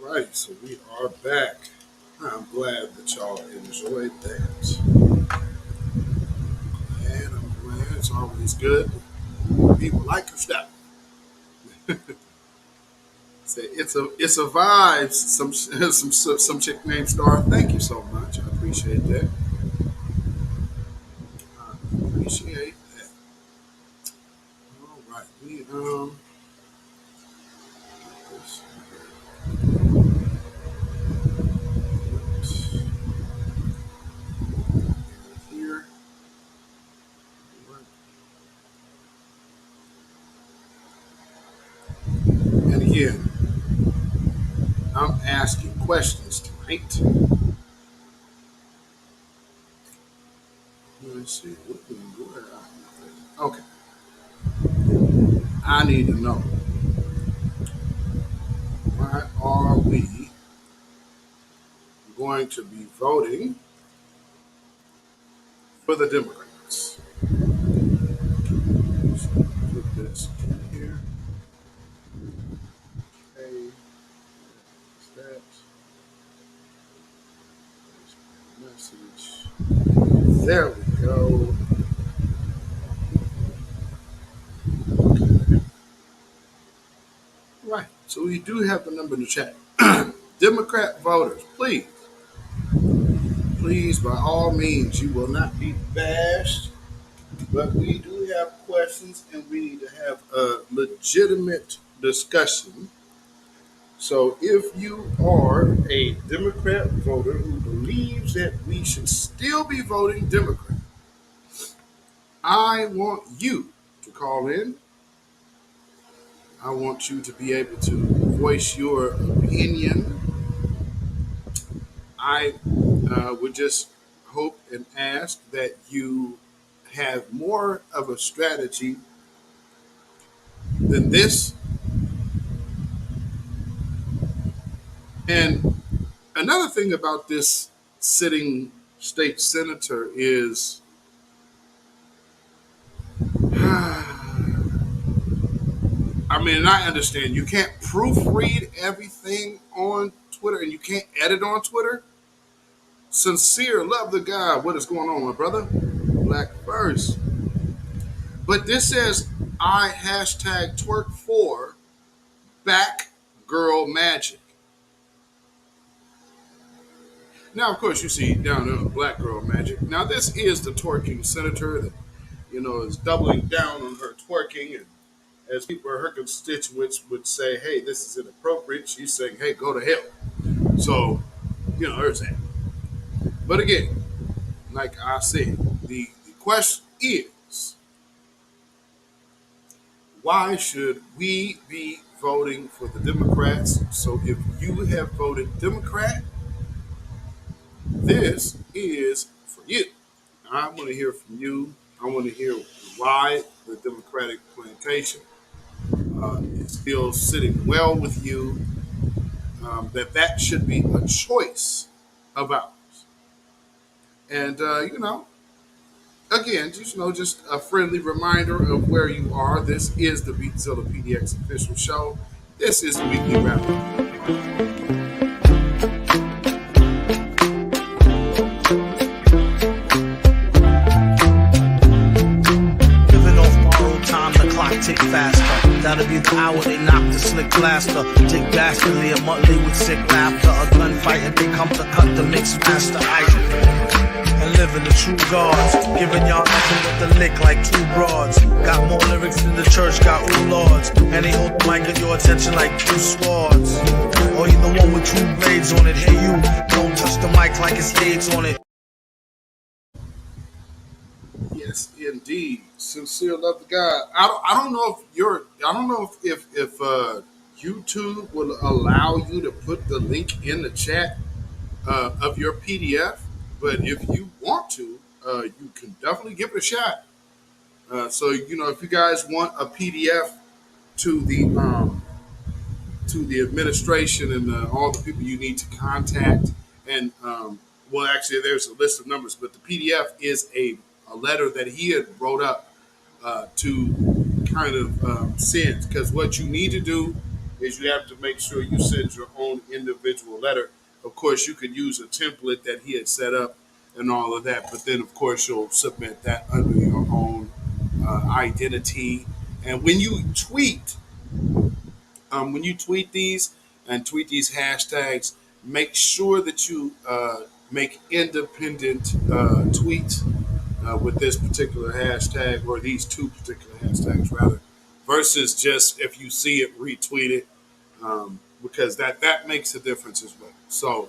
right, so we are back. I'm glad that y'all enjoyed that. And I'm glad it's always good. People like your stuff. It's a vibe. Some chick named Star. Thank you so much. I appreciate that. I appreciate that. All right, here. And again, I'm asking questions tonight. Let's see. Okay. I need to know, why are we going to be voting for the Democrats? So put this in here. Okay. That's that. Message. There we go. Right. So we do have the number in the chat. Democrat voters, please, by all means, you will not be bashed, but we do have questions and we need to have a legitimate discussion. So if you are a Democrat voter who believes that we should still be voting Democrat, I want you to call in. I want you to be able to voice your opinion. I would just hope and ask that you have more of a strategy than this. And another thing about this sitting state senator is I mean, I understand you can't proofread everything on Twitter and you can't edit on Twitter. Sincere, love the guy. What is going on, my brother? Black first. But this says, I hashtag twerk for back girl magic. Now, of course, you see down there black girl magic. Now, this is the twerking senator that, is doubling down on her twerking. And as people, her constituents would say, hey, this is inappropriate, she's saying, hey, go to hell. So, there's that. But again, like I said, the question is, why should we be voting for the Democrats? So if you have voted Democrat, this is for you. I want to hear from you. I want to hear why the Democratic plantation is still sitting well with you, that should be a choice of ours. And, again, just a friendly reminder of where you are. This is the Beatzillapdx official show. This is the weekly wrap. Tick faster. That'll be the hour they knock the slick blaster. Dick dastardly, a monthly with sick laughter. A gunfight and they come to cut the mix master. And living the true gods. Giving y'all nothing but the lick like two broads. Got more lyrics than the church got ooh lords. And they hold the mic at your attention like two swords. Or you the one with two blades on it. Hey you, don't touch the mic like it's AIDS on it. Yes, indeed. Sincere, love the guy. I don't know if YouTube will allow you to put the link in the chat of your PDF, but if you want to, you can definitely give it a shot. So if you guys want a PDF to the administration and all the people you need to contact, and actually there's a list of numbers, but the PDF is a letter that he had wrote up to kind of send, because what you need to do is you have to make sure you send your own individual letter. Of course, you could use a template that he had set up and all of that, but then of course you'll submit that under your own identity. And when you tweet these and tweet these hashtags, make sure that you make independent tweets with this particular hashtag, or these two particular hashtags rather, versus just if you see it, retweet it, because that makes a difference as well. So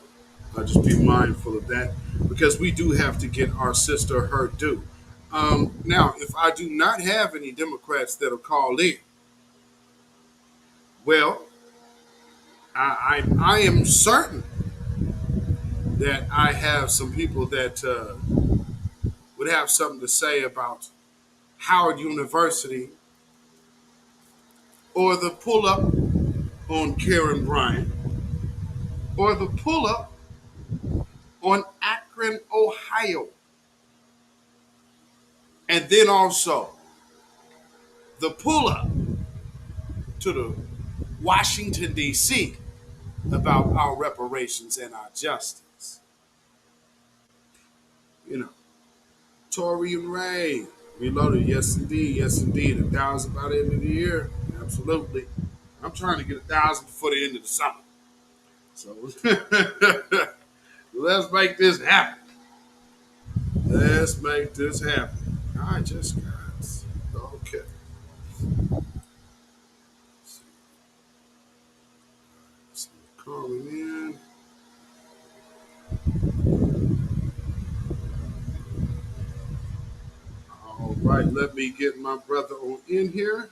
just be mindful of that, because we do have to get our sister her due. Now, if I do not have any Democrats that'll call in, well, I am certain that I have some people that would have something to say about Howard University, or the pull-up on Karen Bryant, or the pull-up on Akron, Ohio, and then also the pull-up to the Washington, D.C. about our reparations and our justice. You know, Tory and Ray, reloaded, yes indeed, 1,000 by the end of the year, absolutely. I'm trying to get 1,000 before the end of the summer. So let's make this happen. Let's make this happen. I just got okay. Calling in. All right, let me get my brother on in here.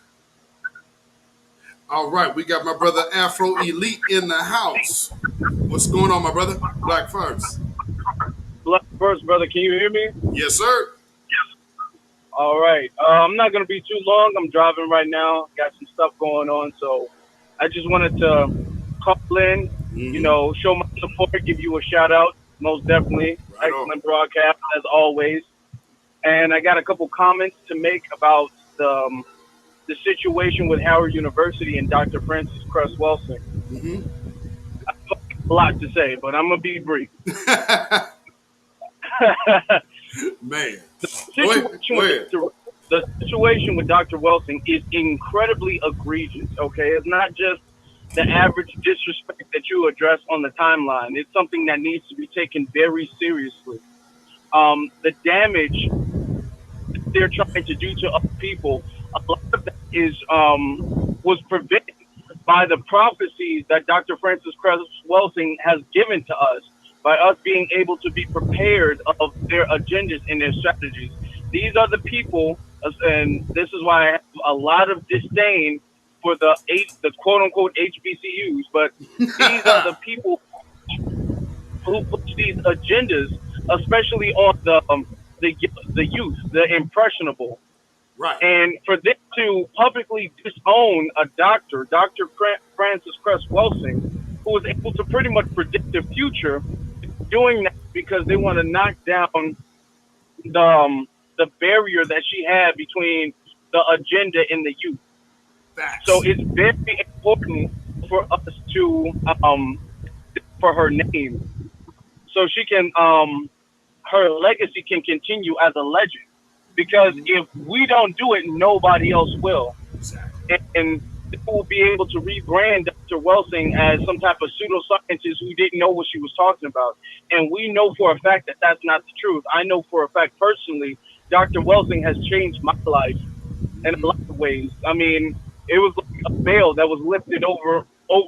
All right, we got my brother Afro Elite in the house. What's going on, my brother? Black first. Black first, brother. Can you hear me? Yes, sir. All right. I'm not going to be too long. I'm driving right now. Got some stuff going on. So I just wanted to call in, show my support, give you a shout out. Most definitely. Right. Excellent broadcast, as always. And I got a couple comments to make about the situation with Howard University and Dr. Francis Cress Welsing. Mm-hmm. I have a lot to say, but I'm going to be brief. Man. The situation with Dr. Welsing is incredibly egregious, okay? It's not just the average disrespect that you address on the timeline. It's something that needs to be taken very seriously. The damage they're trying to do to other people, a lot of that was prevented by the prophecies that Dr. Francis Cress Welsing has given to us, by us being able to be prepared of their agendas and their strategies. These are the people, and this is why I have a lot of disdain for the quote-unquote HBCUs, but these are the people who push these agendas, especially on the youth, the impressionable. Right. And for them to publicly disown a doctor, Dr. Francis Cress Welsing, who was able to pretty much predict the future, doing that because they want to knock down the barrier that she had between the agenda and the youth. Facts. So it's very important for us to for her name, so she can her legacy can continue as a legend. Because if we don't do it, nobody else will. Exactly. And people will be able to rebrand Dr. Welsing as some type of pseudoscientist who didn't know what she was talking about. And we know for a fact that that's not the truth. I know for a fact personally, Dr. Welsing has changed my life in a lot of ways. I mean, it was like a veil that was lifted over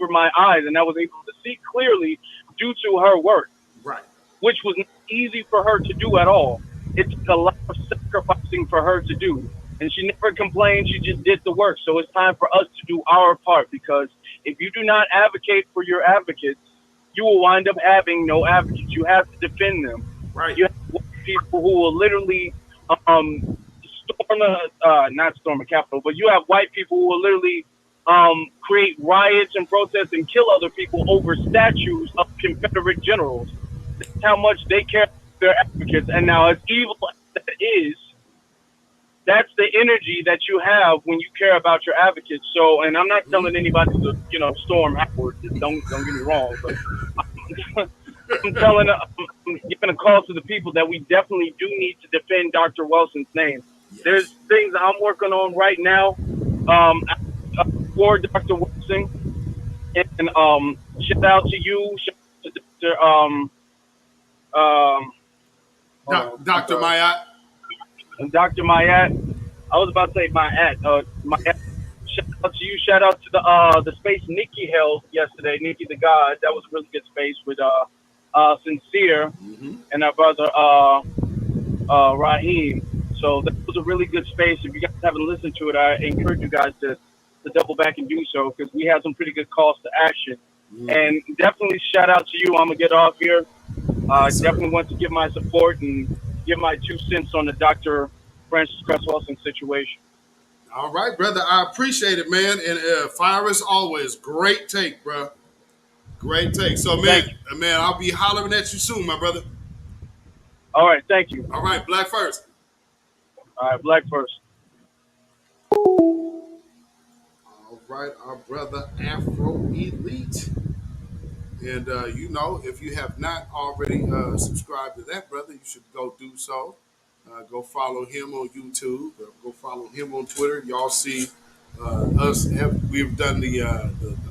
my eyes, and I was able to see clearly due to her work. Right. Which was not easy for her to do at all. It took a lot of sacrificing for her to do. And she never complained. She just did the work. So it's time for us to do our part, because if you do not advocate for your advocates, you will wind up having no advocates. You have to defend them. Right. You have people who will literally not storm a Capitol, but you have white people who will literally create riots and protests and kill other people over statues of Confederate generals. That's how much they care for their advocates. And now, as evil as that is, that's the energy that you have when you care about your advocates. So, and I'm not telling anybody to, storm Howard. Don't get me wrong, but I'm giving a call to the people that we definitely do need to defend Dr. Welsing's name. There's things I'm working on right now for Dr. Welsing, and shout out to you, shout out to Dr. Mayat. And Dr. Mayat. I was about to say Mayat. Mayat. Shout out to you. Shout out to the space Nikki held yesterday. Nikki the God. That was a really good space with Sincere and our brother Raheem. So that was a really good space. If you guys haven't listened to it, I encourage you guys to double back and do so, because we had some pretty good calls to action. And definitely shout out to you. I'm gonna get off here. I definitely want to give my support and give my 2 cents on the Dr. Francis Cress Welsing situation. All right, brother. I appreciate it, man. And fire as always. Great take, bro. Great take. So, man, I'll be hollering at you soon, my brother. All right, thank you. All right, black first. All right, black first. All right, our brother Afro Elite. And, if you have not already subscribed to that, brother, you should go do so. Go follow him on YouTube. Go follow him on Twitter. Y'all see we've done the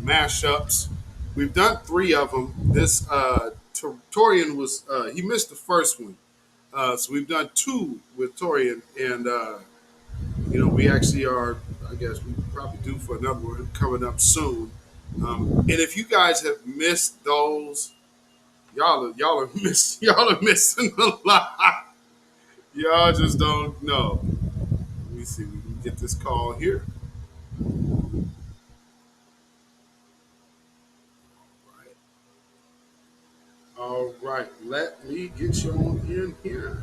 mashups. We've done 3 of them. This Torian was, he missed the first one. So we've done 2 with Torian. And, we actually are, I guess we probably due for another one coming up soon. And if you guys have missed those, y'all are missing a lot. Y'all just don't know. Let me see. We can get this call here. All right. Let me get you on in here.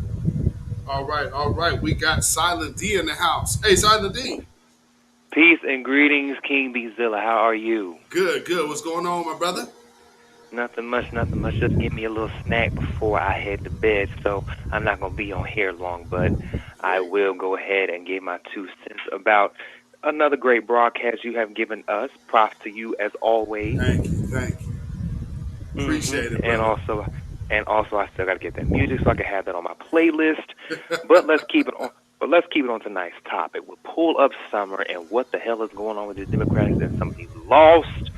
All right. We got Silent D in the house. Hey, Silent D. Peace and greetings, King Beatzilla. How are you? Good. What's going on, my brother? Nothing much. Just give me a little snack before I head to bed, so I'm not going to be on here long, but I will go ahead and give my 2 cents about another great broadcast you have given us. Props to you as always. Thank you. Appreciate it, brother. And also, I still got to get that music so I can have that on my playlist. But let's keep it on. But let's keep it on tonight's topic. We'll pull up summer and what the hell is going on with the Democrats and some of these lost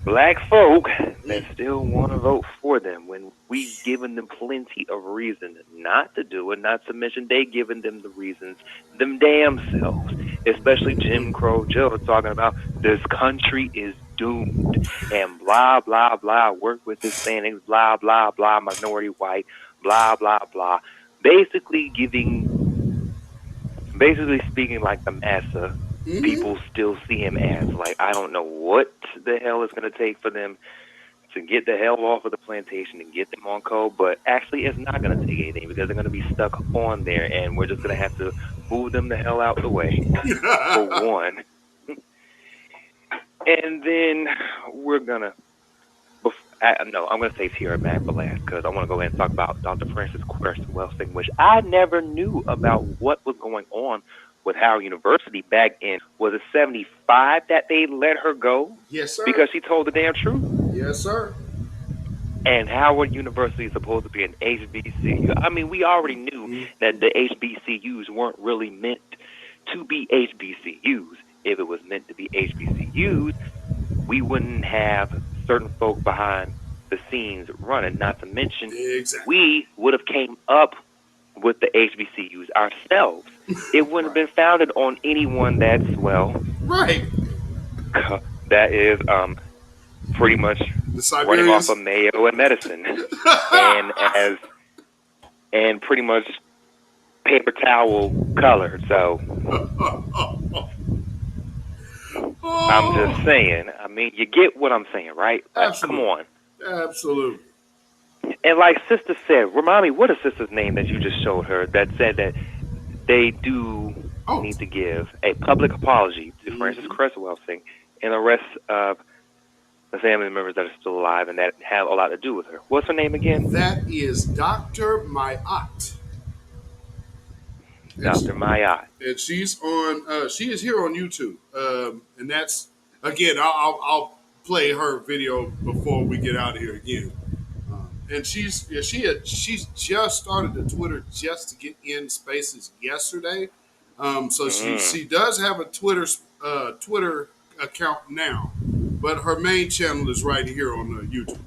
black folk that still want to vote for them when we given them plenty of reason not to do it, not to mention they giving them the reasons them damn selves, especially Jim Crow Joe talking about this country is doomed and blah, blah, blah, work with Hispanics, blah, blah, blah, minority white, blah, blah, blah. Basically speaking like the massa, people still see him as like, I don't know what the hell it's going to take for them to get the hell off of the plantation and get them on code, but actually it's not going to take anything because they're going to be stuck on there and we're just going to have to move them the hell out of the way, for one. And then we're going to, I'm going to say Tierra back for last because I want to go ahead and talk about Dr. Francis Cress Welsing, which I never knew about what was going on with Howard University back in, was it 75 that they let her go? Yes, sir. Because she told the damn truth? Yes, sir. And Howard University is supposed to be an HBCU. I mean, we already knew that the HBCUs weren't really meant to be HBCUs. If it was meant to be HBCUs, we wouldn't have certain folk behind the scenes running, not to mention we would have came up with the HBCUs ourselves. It wouldn't have been founded on anyone that's, right. That is pretty much running off of Mayo and medicine and pretty much paper towel colored. So I'm just saying. I mean, you get what I'm saying, right? Like, come on. Absolutely. And like Sister said, remind me, what is Sister's name that you just showed her that said that they do need to give a public apology to Francis Cress Welsing and the rest of the family members that are still alive and that have a lot to do with her. What's her name again? That is Dr. Mayat. Dr. Mayat. And she's on. She is here on YouTube, and that's again. I'll play her video before we get out of here again. And she's just started the Twitter just to get in Spaces yesterday. So she does have a Twitter account now, but her main channel is right here on YouTube.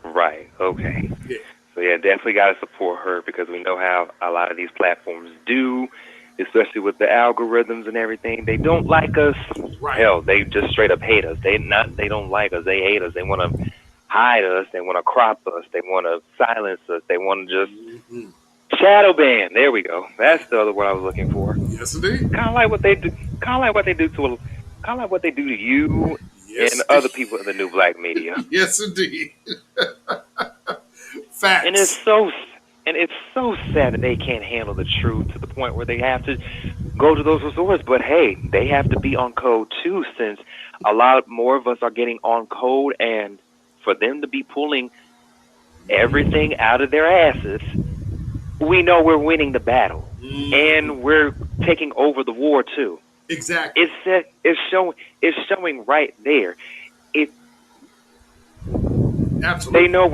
Right. Okay. Yeah. So yeah, definitely got to support her because we know how a lot of these platforms do, especially with the algorithms and everything. They don't like us. Right. Hell, they just straight up hate us. They don't like us. They hate us. They want to hide us. They want to crop us. They want to silence us. They want to just shadow ban. There we go. That's the other word I was looking for. Yes, indeed. Kind of like what they do. Kind of like what they do to you and other people in the new black media. Yes, indeed. Facts. And it's so sad that they can't handle the truth to the point where they have to go to those resorts. But hey, they have to be on code too, since a lot more of us are getting on code, and for them to be pulling everything out of their asses, we know we're winning the battle, and we're taking over the war too. Exactly. It's showing right there. Absolutely. They know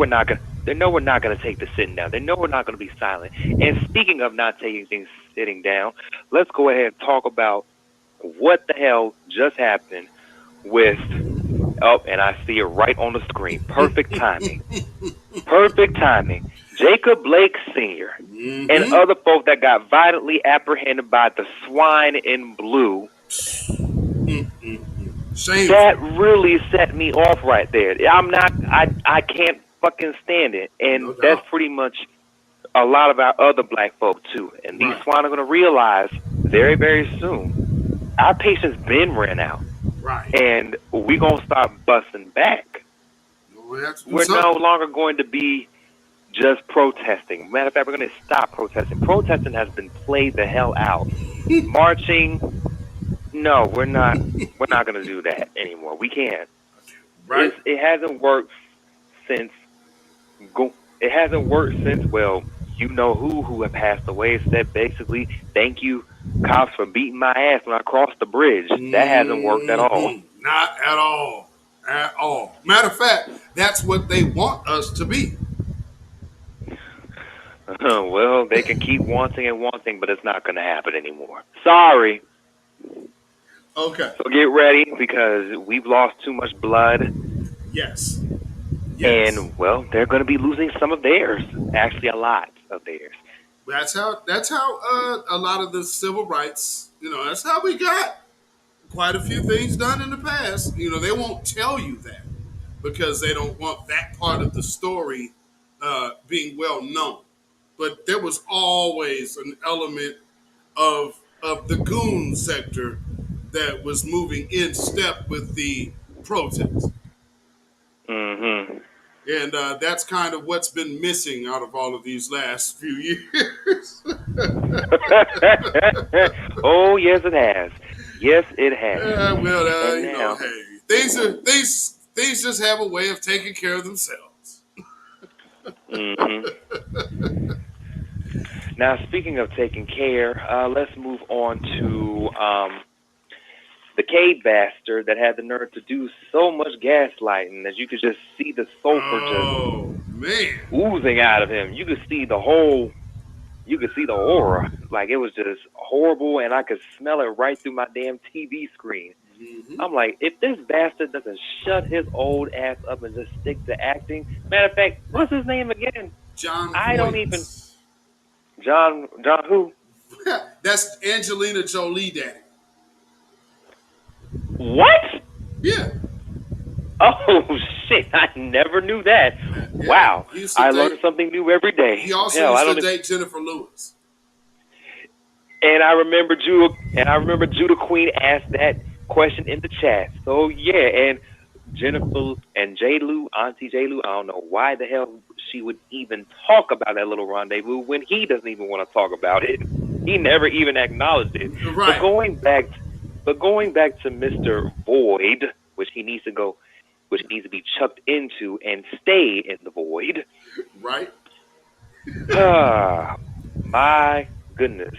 we're not gonna take the sitting down. They know we're not gonna be silent. And speaking of not taking things sitting down, let's go ahead and talk about what the hell just happened with. Oh, and I see it right on the screen. Perfect timing. Perfect timing. Jacob Blake Sr. and other folk that got violently apprehended by the swine in blue. That really set me off right there. I can't fucking stand it. And that's pretty much a lot of our other black folk too. And these swine are going to realize very, very soon our patience been ran out. Right. And we're going to start busting back. We're no longer going to be just protesting. Matter of fact, we're going to stop protesting. Protesting has been played the hell out. Marching, no, we're not going to do that anymore. We can't. Right. It hasn't worked since. It hasn't worked since. Well, you know who have passed away said basically, "Thank you, cops, for beating my ass when I crossed the bridge." That hasn't worked at all. Not at all. At all. Matter of fact, that's what they want us to be. Well, they can keep wanting and wanting, but it's not going to happen anymore. Sorry. Okay. So get ready because we've lost too much blood. Yes. And well, they're going to be losing some of theirs. Actually, a lot of theirs. That's how a lot of the civil rights, that's how we got quite a few things done in the past. They won't tell you that because they don't want that part of the story being well known. But there was always an element of the goon sector that was moving in step with the protest. Mm-hmm. And that's kind of what's been missing out of all of these last few years. Oh, yes, it has. Yes, it has. Hey, things just have a way of taking care of themselves. Mm-hmm. Now, speaking of taking care, let's move on to the Cade bastard that had the nerve to do so much gaslighting that you could just see the sulfur oozing out of him. You could see the aura. Like, it was just horrible, and I could smell it right through my damn TV screen. Mm-hmm. I'm like, if this bastard doesn't shut his old ass up and just stick to acting. Matter of fact, what's his name again? John who? That's Angelina Jolie daddy. What? Yeah. Oh, shit. I never knew that. Yeah. Wow. I learn something new every day. He also used to date Jennifer Lewis. And I remember Judah Queen asked that question in the chat. So, yeah, and Jennifer and J-Lu, Auntie J-Lu, I don't know why the hell she would even talk about that little rendezvous when he doesn't even want to talk about it. He never even acknowledged it. Right. But going back to Mr. Void, which needs to be chucked into and stay in the void. Right. My goodness.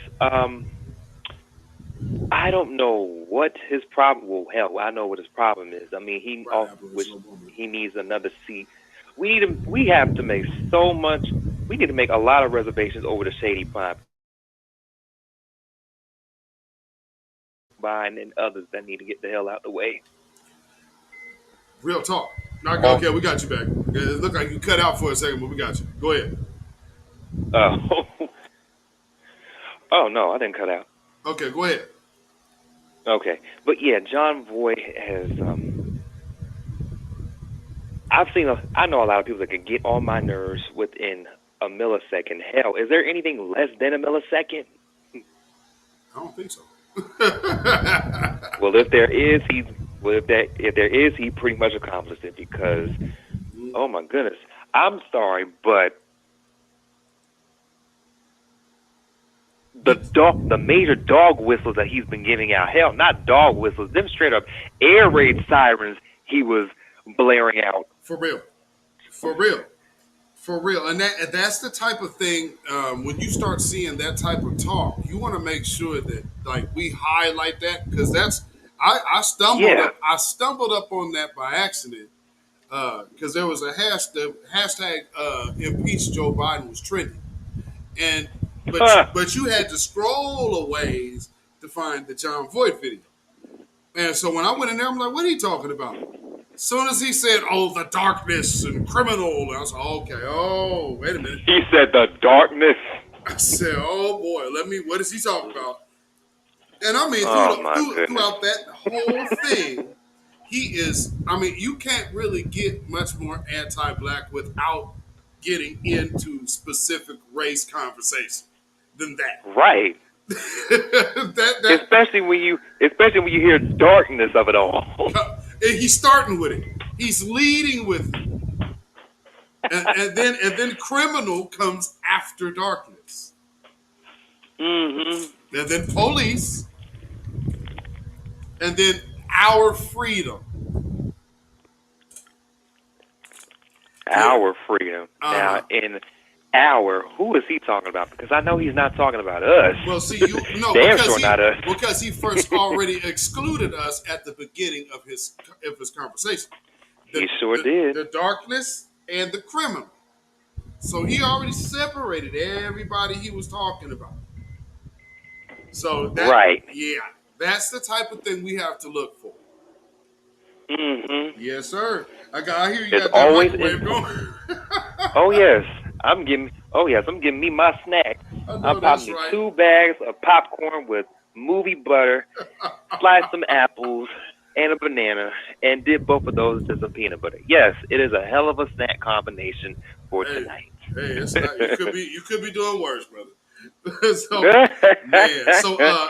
I don't know what his problem. Well, hell, I know what his problem is. I mean, he needs another seat. We have to make so much. We need to make a lot of reservations over the Shady Prime by, and then others that need to get the hell out the way. Real talk. Okay, we got you back. It looked like you cut out for a second, but we got you. Go ahead. Oh no, I didn't cut out. Okay, go ahead. Okay, but yeah, John Voight has. I know a lot of people that can get on my nerves within a millisecond. Hell, is there anything less than a millisecond? I don't think so. Well, if there is, he pretty much accomplished it because, oh my goodness, I'm sorry, but the major dog whistles that he's been giving out, hell, not dog whistles, them straight up air raid sirens he was blaring out. For real. And that's the type of thing, when you start seeing that type of talk, you want to make sure that like we highlight that, because that's I stumbled up on that by accident, because there was a hashtag impeach Joe Biden was trending, but you had to scroll a ways to find the John Voight video, and so when I went in there, I'm like, what are you talking about? As soon as he said, "Oh, the darkness and criminal," I was like, "Okay, oh, wait a minute." He said the darkness. I said, "Oh boy, what is he talking about?" And I mean, throughout that whole thing, he is. I mean, you can't really get much more anti-black without getting into specific race conversation than that. Right. Especially when you hear darkness of it all. He's starting with it. He's leading with it. And then criminal comes after darkness. Mm-hmm. And then police. And then our freedom. Our freedom. Now, in who is he talking about? Because I know he's not talking about us. Well, see, damn sure not us. Because he first already excluded us at the beginning of his conversation. He sure did. The darkness and the criminal. So he already separated everybody he was talking about. So that's the type of thing we have to look for. Mm-hmm. Yes, sir. I hear you It's got that always microwave going. Oh yes, I'm getting me my snack. I'm popping me 2 bags of popcorn with movie butter, slice some apples, and a banana, and dip both of those into some peanut butter. Yes, it is a hell of a snack combination for tonight. Hey, it's not, you could be doing worse, brother. So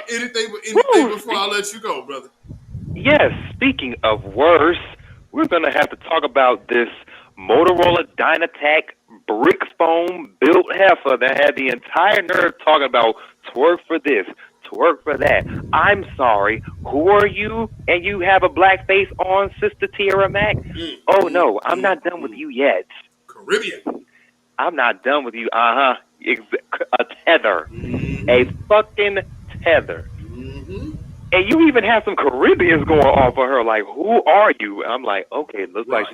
anything before I let you go, brother? Yes, speaking of worse, we're gonna have to talk about this Motorola Dynatac brick foam built heifer that had the entire nerve talking about twerk for this, twerk for that. I'm sorry, who are you? And you have a black face on, Sister Tierra Mac? Oh no, I'm not done with you yet. Caribbean. I'm not done with you. A tether. A fucking tether. And you even have some Caribbeans going off of her, like, who are you? And I'm like, okay, it looks like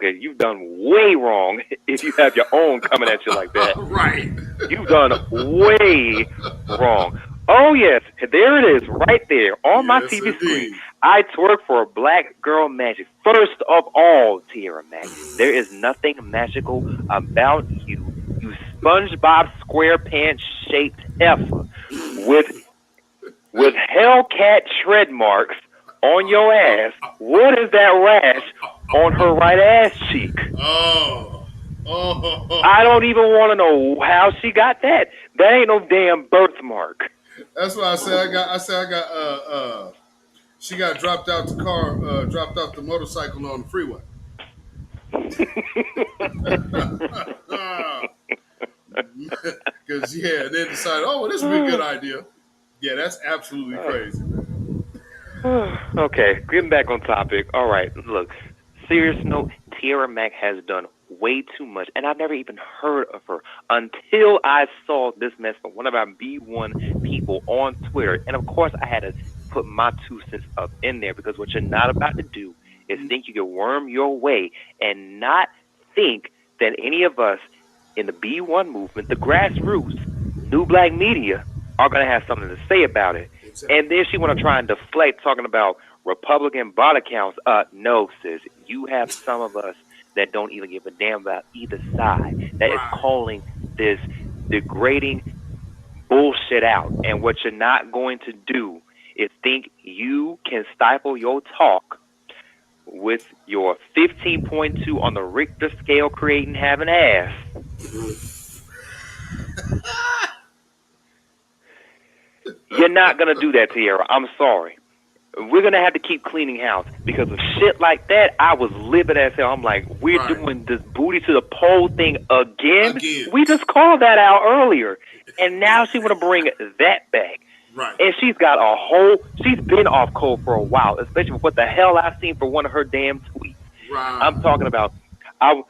you've done way wrong if you have your own coming at you like that. Right. You've done way wrong. Oh, yes, there it is, right there on my TV screen. I twerk for a black girl magic. First of all, Tierra Mac, there is nothing magical about you SpongeBob SquarePants-shaped heifer with Hellcat tread marks on your ass. What is that rash on her right ass cheek? Oh. I don't even want to know how she got that. That ain't no damn birthmark. That's why I said I got she got dropped out the motorcycle on the freeway. Because and then decided, oh, this would be a good idea. Yeah, that's absolutely crazy. Okay, getting back on topic. All right, look, serious note, Tierra Mac has done way too much, and I've never even heard of her until I saw this mess from one of our B1 people on Twitter. And of course, I had to put my 2 cents up in there, because what you're not about to do is think you can worm your way and not think that any of us in the B1 movement, the grassroots, new black media, are going to have something to say about it. Exactly. And then she want to try and deflect talking about Republican bot accounts. No, sis, you have some of us that don't even give a damn about either side, that is calling this degrading bullshit out. And what you're not going to do is think you can stifle your talk with your 15.2 on the Richter scale, creating having ass. You're not going to do that, Tierra. I'm sorry. We're going to have to keep cleaning house, because of shit like that. I was livid as hell. I'm like, we're doing this booty to the pole thing again? We just called that out earlier. And now she want to bring that back. Right. And she's been off code for a while, especially with what the hell I've seen for one of her damn tweets. Right. I'm talking about, I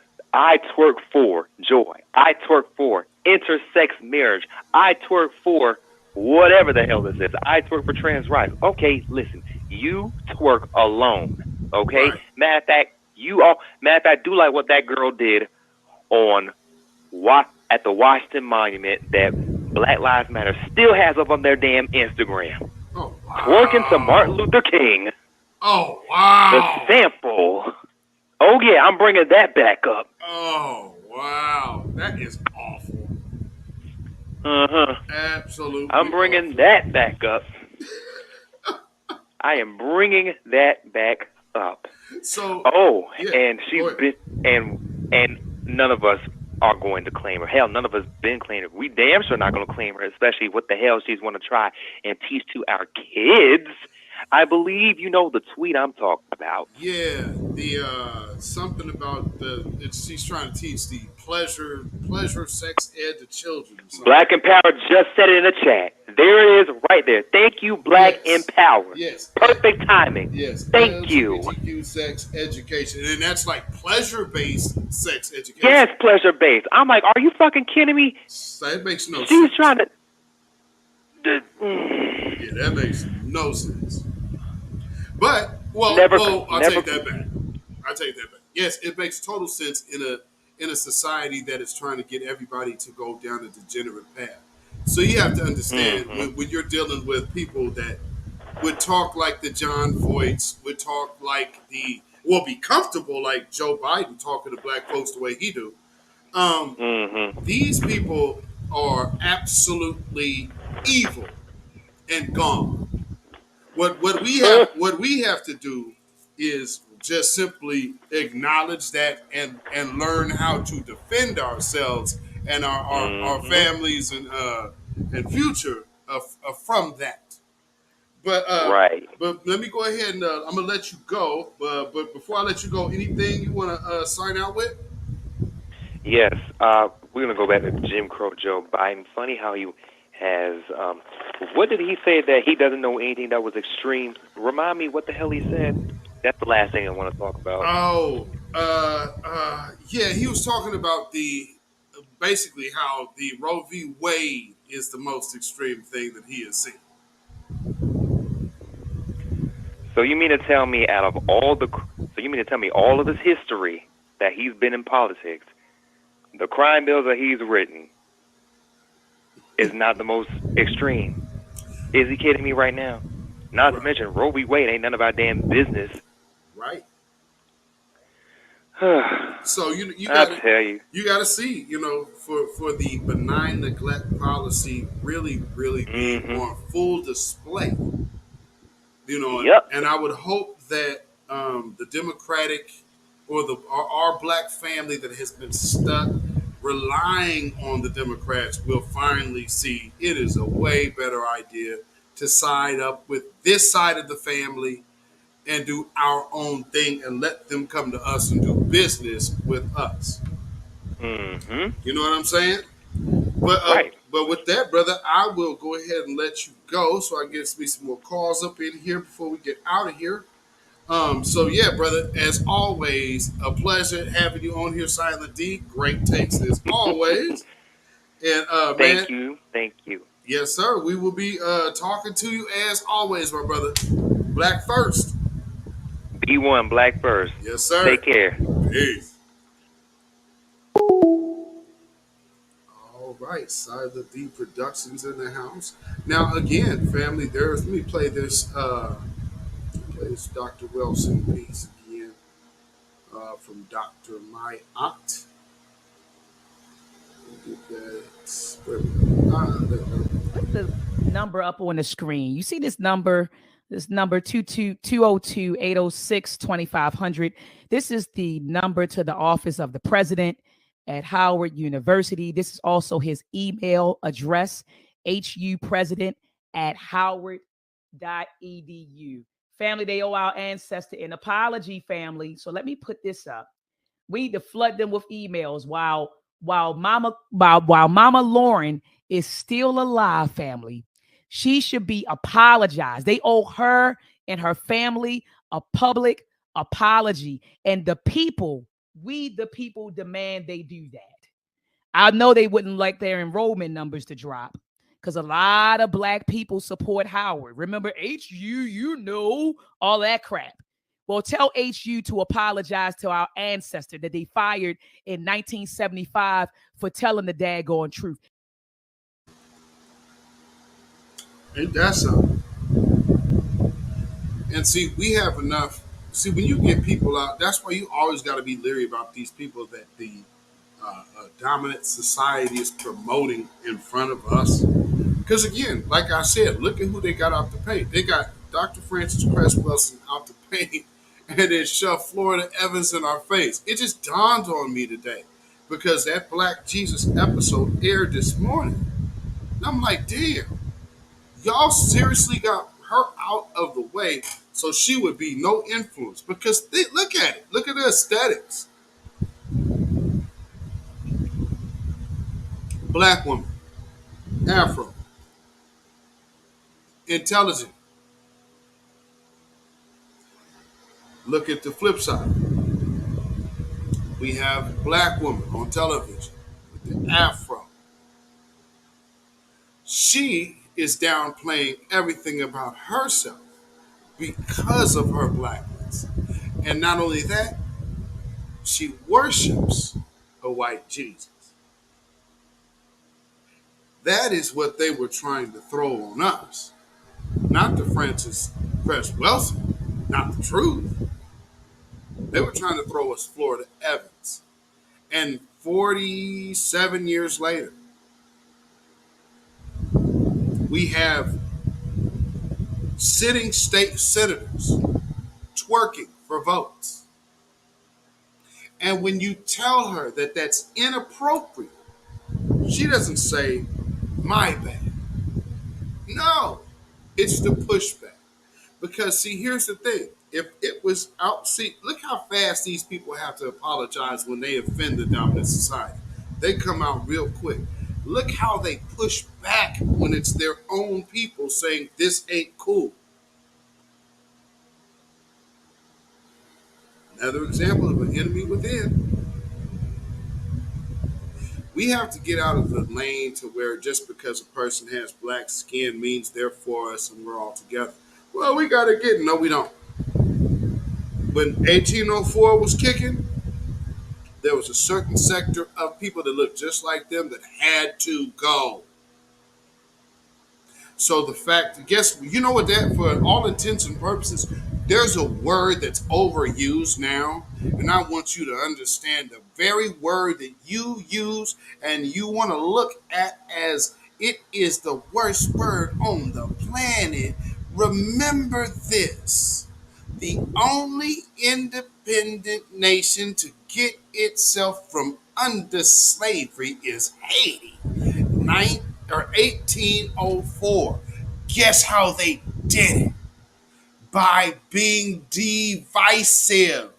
twerk for joy. I twerk for intersex marriage. I twerk for whatever the hell this is. I twerk for trans rights. Okay, listen, you twerk alone. Okay? Right. Matter of fact, do like what that girl did at the Washington Monument that Black Lives Matter still has up on their damn Instagram. Oh, wow. Twerking to Martin Luther King. Oh, wow. The sample. Oh, yeah, I'm bringing that back up. Oh, wow. That is awful. Uh-huh. Absolutely. I'm bringing that back up. I am bringing that back up. So. Oh, yeah, and she's been, and none of us are going to claim her. Hell, none of us been claiming her. We damn sure not going to claim her, especially what the hell she's going to try and teach to our kids. I believe you know the tweet I'm talking about. Yeah, the something about she's trying to teach the pleasure sex ed to children. Black Empower just said it in the chat. There it is, right there. Thank you, Black Empower. Yes. Perfect timing. Yes. Thank you. LGBTQ sex education, and that's like pleasure-based sex education. Yes, pleasure-based. I'm like, are you fucking kidding me? That makes no sense. She's trying to. Yeah, that makes no sense. But I'll take that back. I take that back. Yes, it makes total sense in a society that is trying to get everybody to go down a degenerate path. So you have to understand when you're dealing with people that would talk like the John Voights, would talk like be comfortable like Joe Biden talking to black folks the way he do. These people are absolutely evil and gone. What we have to do is just simply acknowledge that and learn how to defend ourselves and our families and future from that. But But let me go ahead and I'm gonna let you go. But before I let you go, anything you want to sign out with? Yes, we're gonna go back to Jim Crow Joe Biden. Funny how he has. What did he say that he doesn't know anything that was extreme? Remind me what the hell he said. That's the last thing I want to talk about. Yeah, he was talking about basically how the Roe v. Wade is the most extreme thing that he has seen. So you mean to tell me all of his history that he's been in politics, the crime bills that he's written, is not the most extreme? Is he kidding me right now? Not to mention Roe v. Wade ain't none of our damn business. Right. So you gotta see, for the benign neglect policy really being on full display. And I would hope that the Democratic or our black family that has been stuck relying on the Democrats will finally see it is a way better idea to side up with this side of the family and do our own thing and let them come to us and do business with us. You know what I'm saying? But with that, brother, I will go ahead and let you go so I get me some more calls up in here before we get out of here. So yeah, brother, as always, a pleasure having you on here, Silent D. Great takes as always. And man, Thank you. Thank you. yes, sir. We will be talking to you as always, my brother. Black first. B1 Black first. Yes, sir. Take care. Peace. All right, Silent D Productions in the house. Now again, family, let me play this Dr. Welsing piece again from Dr. My Aunt. Put the number up on the screen. You see this number 202-806-2500. This is the number to the office of the president at Howard University. This is also his email address, hupresident@howard.edu. Family, they owe our ancestor an apology, family. So let me put this up. We need to flood them with emails while Mama Lauren is still alive, family. She should be apologized. They owe her and her family a public apology. And we the people demand they do that. I know they wouldn't like their enrollment numbers to drop because a lot of Black people support Howard. Remember, HU, all that crap. Well, tell HU to apologize to our ancestor that they fired in 1975 for telling the daggone truth. Ain't that something? And see, we have enough. See, when you get people out, that's why you always got to be leery about these people that the dominant society is promoting in front of us. Because again, like I said, look at who they got out to paint. They got Dr. Francis Cress Welsing out to paint and then shoved Florida Evans in our face. It just dawned on me today because that Black Jesus episode aired this morning. And I'm like, damn, y'all seriously got her out of the way so she would be no influence. Because look at it. Look at the aesthetics. Black woman, Afro, intelligent. Look at the flip side. We have Black woman on television with the Afro. She is downplaying everything about herself because of her Blackness. And not only that, she worships a white Jesus. That is what they were trying to throw on us. Not the Francis Cress Welsing, not the truth. They were trying to throw us Florida Evans. And 47 years later, we have sitting state senators twerking for votes. And when you tell her that that's inappropriate, she doesn't say, my bad. No, it's the pushback. Because, see, here's the thing. If it was out, see, look how fast these people have to apologize when they offend the dominant society. They come out real quick. Look how they push back when it's their own people saying this ain't cool. Another example of an enemy within. We have to get out of the lane to where just because a person has black skin means they're for us and we're all together. Well, we got to get it. No, we don't. When 1804 was kicking, there was a certain sector of people that looked just like them that had to go. So the fact, you know what that, for all intents and purposes, there's a word that's overused now, and I want you to understand the very word that you use and you want to look at as it is the worst word on the planet. Remember this. The only independent nation to get itself from under slavery is Haiti. 1804. Guess how they did it? By being divisive.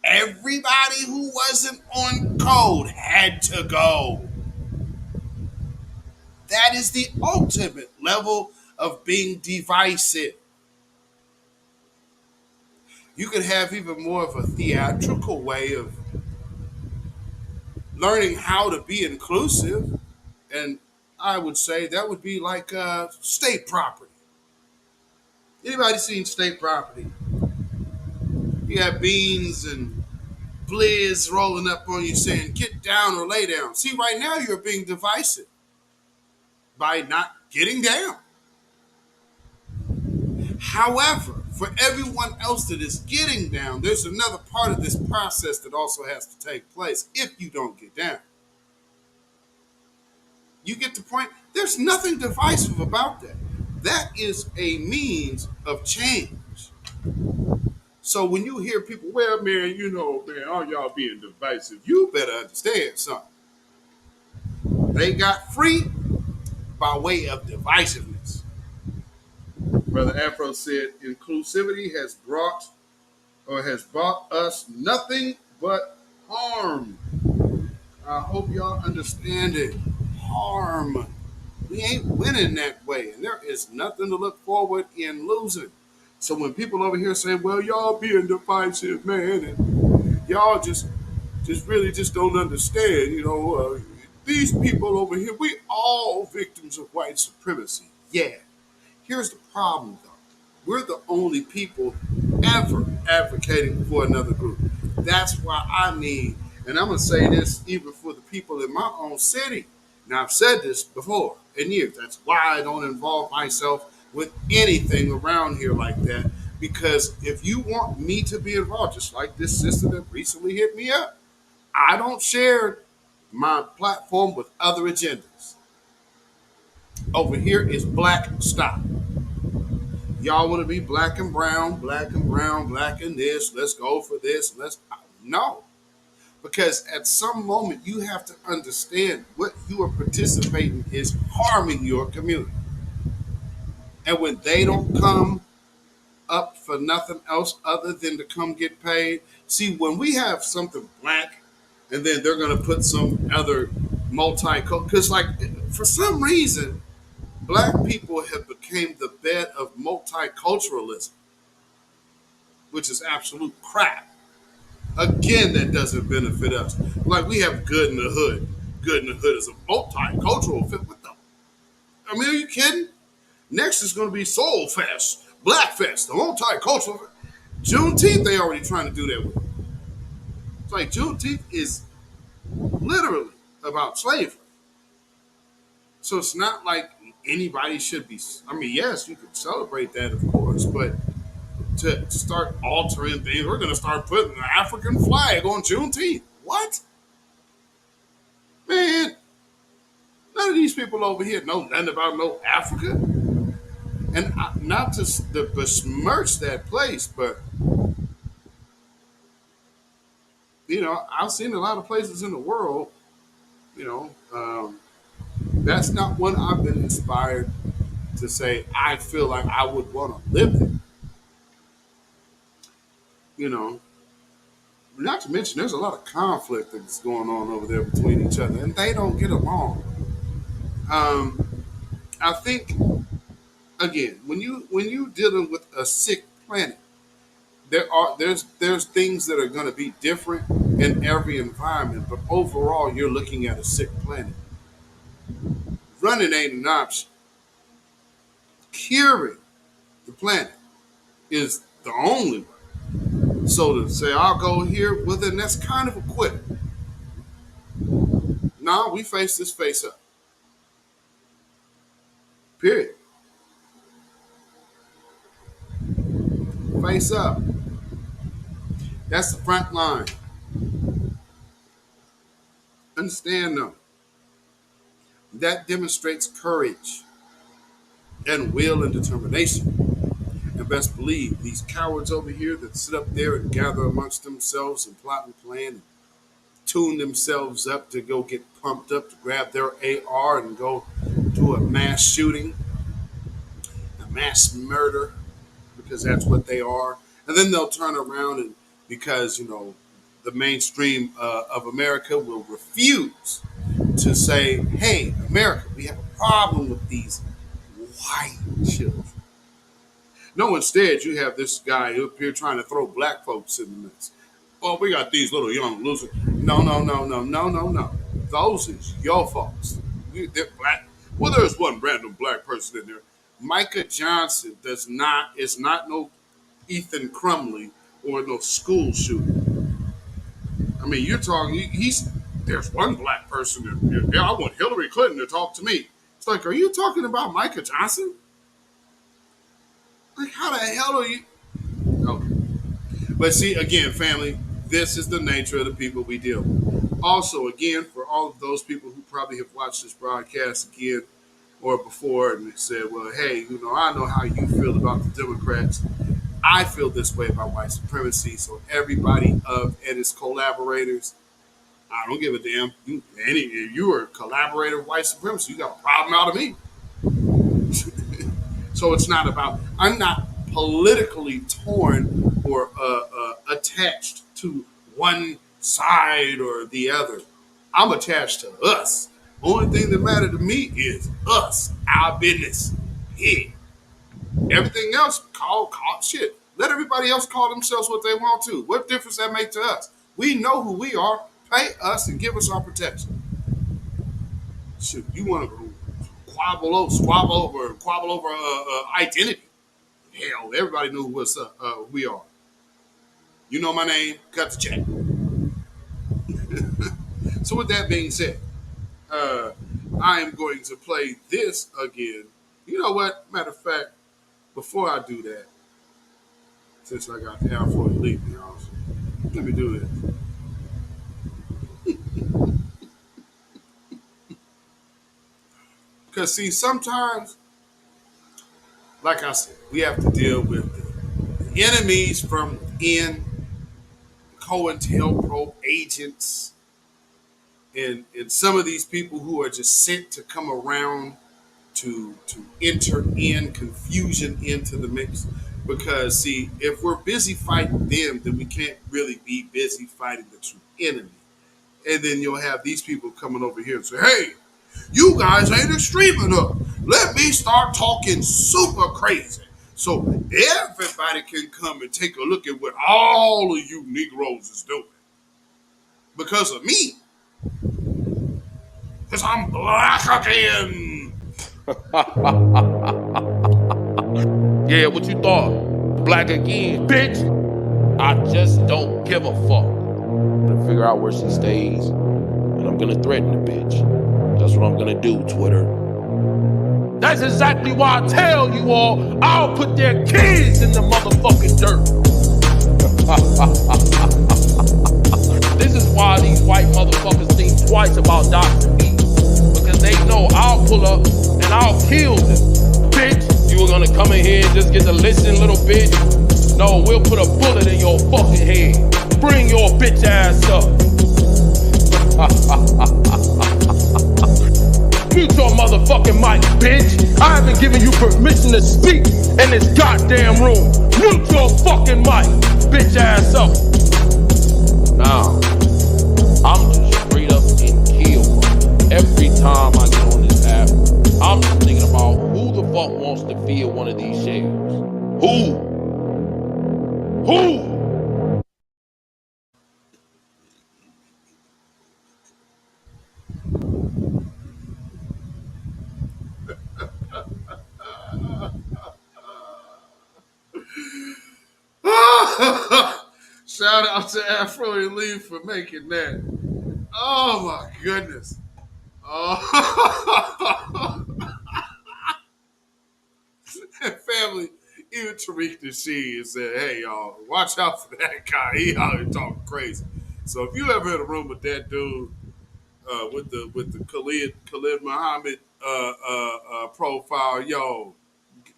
Everybody who wasn't on code had to go. That is the ultimate level of being divisive. You could have even more of a theatrical way of learning how to be inclusive. And I would say that would be like state property. Anybody seen state property? You have beans and blizz rolling up on you saying, get down or lay down. See, right now you're being divisive by not getting down. However, for everyone else that is getting down, there's another part of this process that also has to take place if you don't get down. You get the point? There's nothing divisive about that. That is a means of change. So when you hear people, well, man, you know, man, all y'all being divisive, you better understand something. They got free by way of divisiveness. Brother Afro said, inclusivity has brought us nothing but harm. I hope y'all understand it. Harm. We ain't winning that way, and there is nothing to look forward in losing. So when people over here say, well, y'all being divisive, man, and y'all just really just don't understand, you know, these people over here, we all victims of white supremacy. Yeah. Here's the problem, though. We're the only people ever advocating for another group. That's why I need, and I'm going to say this even for the people in my own city. Now, I've said this before in years. That's why I don't involve myself with anything around here like that. Because if you want me to be involved, just like this sister that recently hit me up, I don't share my platform with other agendas. Over here is black stop. Y'all want to be black and brown, black and this. Let's go for this. No. Because at some moment you have to understand what you are participating is harming your community. And when they don't come up for nothing else other than to come get paid. See, when we have something black and then they're going to put some other multicultural, because like for some reason, black people have become the bed of multiculturalism, which is absolute crap. Again, that doesn't benefit us. Like we have Good in the Hood. Good in the Hood is a multicultural fit. What the? I mean, are you kidding? Next is going to be Soul Fest, Black Fest, the multicultural. Juneteenth, they already trying to do that with. It's like Juneteenth is literally about slavery. So it's not like anybody should be. I mean, yes, you could celebrate that, of course, but to start altering things, we're going to start putting the African flag on Juneteenth. What? Man, none of these people over here know nothing about no Africa. And not to besmirch that place, but, you know, I've seen a lot of places in the world, you know, that's not one I've been inspired to say I feel like I would want to live there. You know, not to mention there's a lot of conflict that's going on over there between each other, and they don't get along. I think, again, when you dealing with a sick planet, there's things that are going to be different in every environment, but overall you're looking at a sick planet. Running ain't an option. Curing the planet is the only way. So to say I'll go here, well then that's kind of a quitter. No, we face this face up. Period. Face up. That's the front line. Understand though, that demonstrates courage and will and determination. And best believe these cowards over here that sit up there and gather amongst themselves and plot and plan and tune themselves up to go get pumped up to grab their AR and go do a mass shooting, a mass murder, because that's what they are. And then they'll turn around and because, you know, the mainstream of America will refuse to say, hey, America, we have a problem with these white children. No, instead, you have this guy up here trying to throw black folks in the mix. Well, we got these little young losers. No. Those is your folks. They're black. Well, there's one random black person in there. Micah Johnson is not no Ethan Crumley or no school shooter. I mean, you're talking, there's one black person in. Yeah, I want Hillary Clinton to talk to me. It's like, are you talking about Micah Johnson? Like, how the hell are you? Okay. But see, again, family, this is the nature of the people we deal with. Also, again, for all of those people who probably have watched this broadcast again or before and said, well, hey, I know how you feel about the Democrats. I feel this way about white supremacy. So everybody and its collaborators, I don't give a damn. If you are a collaborator with white supremacy, you got a problem out of me. So it's not about, I'm not politically torn or attached to one side or the other. I'm attached to us. Only thing that matters to me is us, our business. Yeah. Everything else, call shit. Let everybody else call themselves what they want to. What difference that make to us? We know who we are. Pay us and give us our protection. Shit, you want to squabble over identity? Hell, everybody knew who we are. You know my name. Cut the check. So with that being said, I am going to play this again. You know what? Matter of fact, before I do that, since I got the Alpha to leave me off, let me do this. Because, see, sometimes, like I said, we have to deal with the enemies from within, COINTELPRO agents, and some of these people who are just sent to come around to enter in confusion into the mix. Because, see, if we're busy fighting them, then we can't really be busy fighting the true enemy. And then you'll have these people coming over here and say, hey, you guys ain't extreme enough. Let me start talking super crazy so everybody can come and take a look at what all of you Negroes is doing. Because of me. Because I'm black again. Yeah, what you thought? Black again, bitch. I just don't give a fuck. I'm gonna figure out where she stays, and I'm gonna threaten the bitch. That's what I'm gonna do, Twitter. That's exactly why I tell you all, I'll put their kids in the motherfucking dirt. This is why these white motherfuckers think twice about Dr. B. Because they know I'll pull up and I'll kill them. Bitch, you were gonna come in here and just get to listen, little bitch? No, we'll put a bullet in your fucking head. Bring your bitch ass up. Mute your motherfucking mic, bitch. I haven't given you permission to speak in this goddamn room. Mute your fucking mic, bitch ass up. Now, I'm just straight up and kill every time I get on this app. I'm just thinking about who the fuck wants to feel one of these shares. Who? Shout out to Afro Elite for making that. Oh my goodness. Oh. Family, even Tariq Nasheed said, hey y'all, watch out for that guy. He out here talking crazy. So if you ever in a room with that dude, with the Khalid Muhammad profile, yo,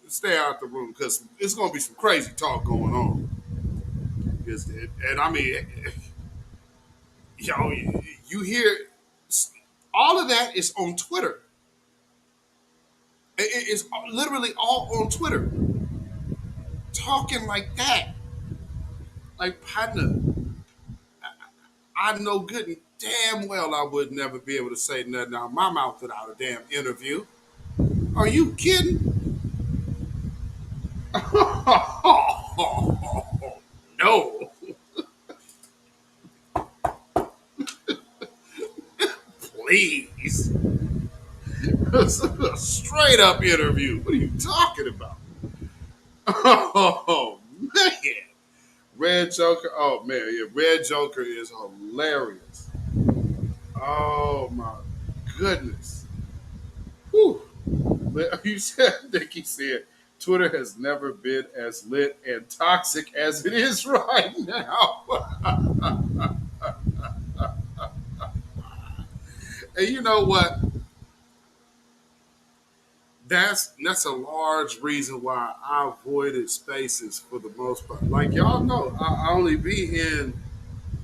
stay out the room because it's gonna be some crazy talk going on. And I mean, yo, you hear all of that is on Twitter. It's literally all on Twitter. Talking like that. Like, partner, I know good and damn well I would never be able to say nothing out of my mouth without a damn interview. Are you kidding? No. Please. A straight up interview. What are you talking about? Oh, man. Red Joker. Oh, man. Yeah, Red Joker is hilarious. Oh, my goodness. Whew. You said, I think he said, Twitter has never been as lit and toxic as it is right now. And you know what? That's a large reason why I avoided spaces for the most part. Like y'all know, I only be in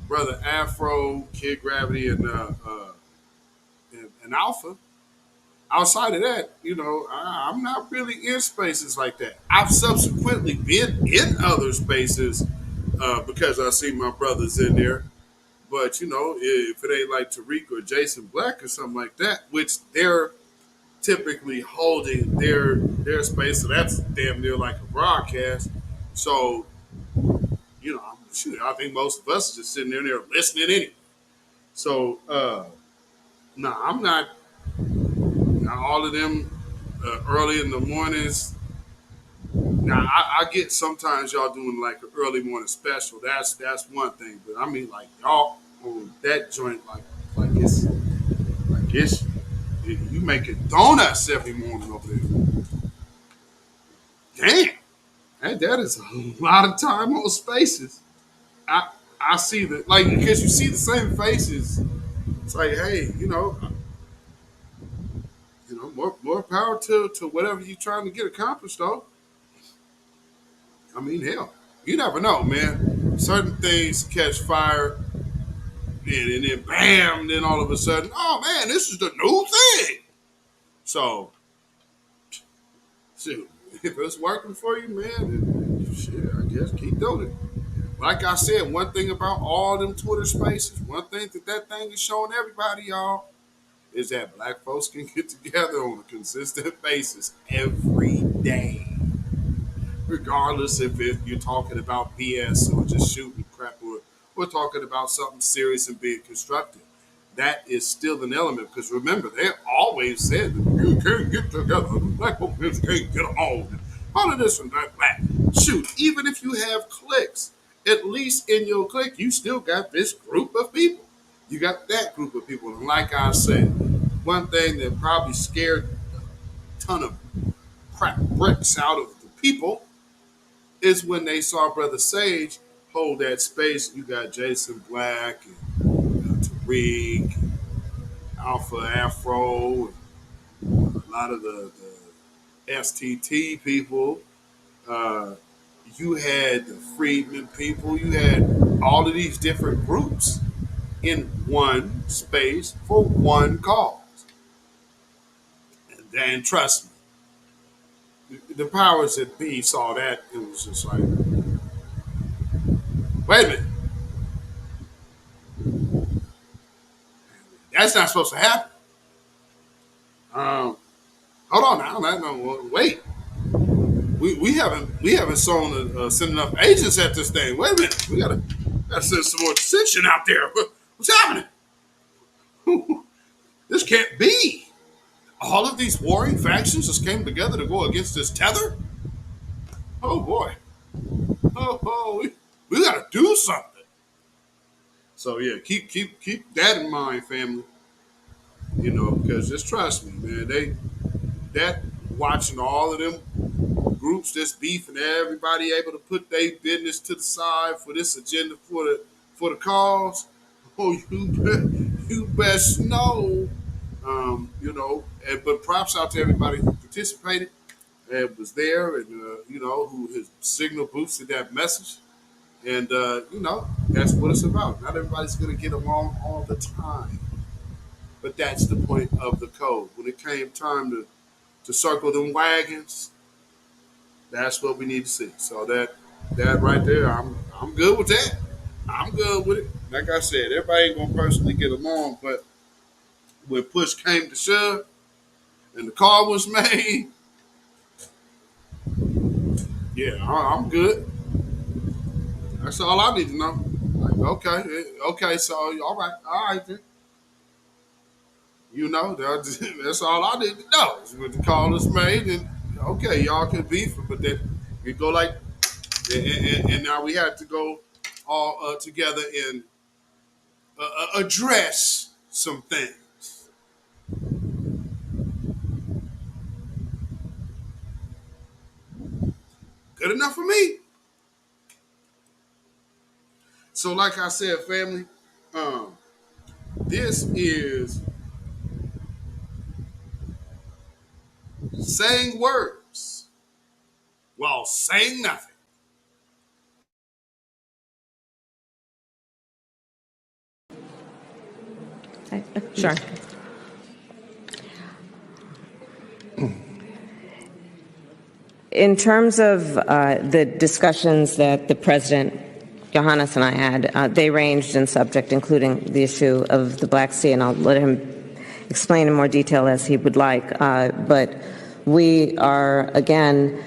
Brother Afro, Kid Gravity, and Alpha. Outside of that, I'm not really in spaces like that. I've subsequently been in other spaces because I see my brothers in there. But if it ain't like Tariq or Jason Black or something like that, which they're typically holding their space, so that's damn near like a broadcast. So, I think most of us are just sitting there listening anyway. So, I'm not all of them early in the mornings. Now, I get sometimes y'all doing like an early morning special. That's one thing, but I mean like y'all on that joint like it's you making donuts every morning over there. Damn, that is a lot of time on spaces. I see that, like, because you see the same faces. It's like, hey, more power to whatever you're trying to get accomplished, though. I mean, hell, you never know, man. Certain things catch fire, and then bam, then all of a sudden, oh man, this is the new thing. So, shoot, if it's working for you, man, then shit, I guess keep doing it. Like I said, one thing about all them Twitter spaces, one thing that thing is showing everybody, y'all, is that black folks can get together on a consistent basis every day. Regardless if you're talking about BS or just shooting crap, or we're talking about something serious and being constructive. That is still an element, because remember, they always said that you can't get together, black folks can't get along, all of this and that. Shoot, even if you have cliques, at least in your clique, you still got this group of people. You got that group of people. And like I said, one thing that probably scared a ton of crap bricks out of the people is when they saw Brother Sage hold that space. You got Jason Black and Tariq, Alpha Afro, and a lot of the STT people. You had the Freedmen people. You had all of these different groups in one space for one cause. And then, trust me, the powers that be saw that. It was just like, wait a minute. That's not supposed to happen. Hold on now. No, wait. We haven't sent enough agents at this thing. Wait a minute. We gotta send some more dissension out there. What's happening? This can't be. All of these warring factions just came together to go against this tether? Oh boy. We gotta do something. So yeah, keep that in mind, family. Because just trust me, man, that watching all of them groups that's beefing, everybody able to put their business to the side for this agenda for the cause. Oh, you best know. But props out to everybody who participated and was there, and who his signal boosted that message. And that's what it's about. Not everybody's gonna get along all the time, but that's the point of the code. When it came time to circle them wagons, that's what we need to see. So that right there, I'm good with that. I'm good with it. Like I said, everybody ain't gonna personally get along, but when push came to shove and the call was made, Yeah, I'm good. That's all I need to know. Like, okay, so all right then. You know, that's all I need to know. Is when the call is made, and okay, y'all can beef, but then we go like, and now we have to go all together and address some things. Good enough for me. So, like I said, family, this is saying words while saying nothing. Sure. In terms of the discussions that the President, Johannes, and I had, they ranged in subject, including the issue of the Black Sea, and I'll let him explain in more detail as he would like. But we are, again,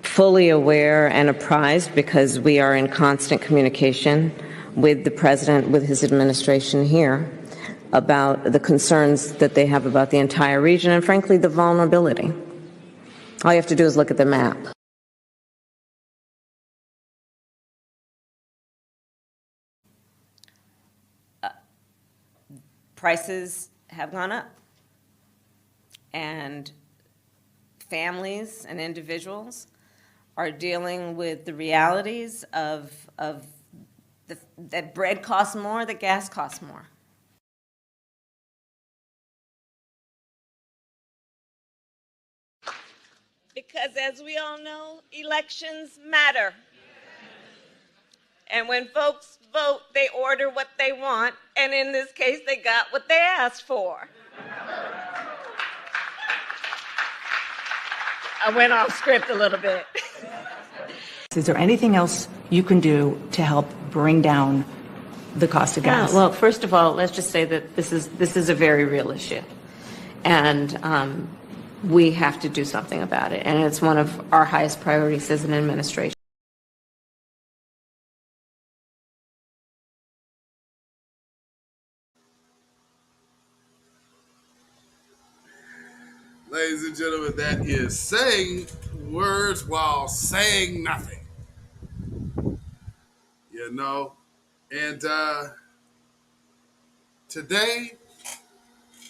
fully aware and apprised, because we are in constant communication with the President, with his administration here, about the concerns that they have about the entire region and, frankly, the vulnerability. All you have to do is look at the map. Prices have gone up, and families and individuals are dealing with the realities of that bread costs more, that gas costs more. Because as we all know, elections matter. And when folks vote, they order what they want, and in this case, they got what they asked for. I went off script a little bit. Is there anything else you can do to help bring down the cost of gas? Well, first of all, let's just say that this is a very real issue, and we have to do something about it, and it's one of our highest priorities as an administration. Ladies and gentlemen, that is saying words while saying nothing. You know, and today,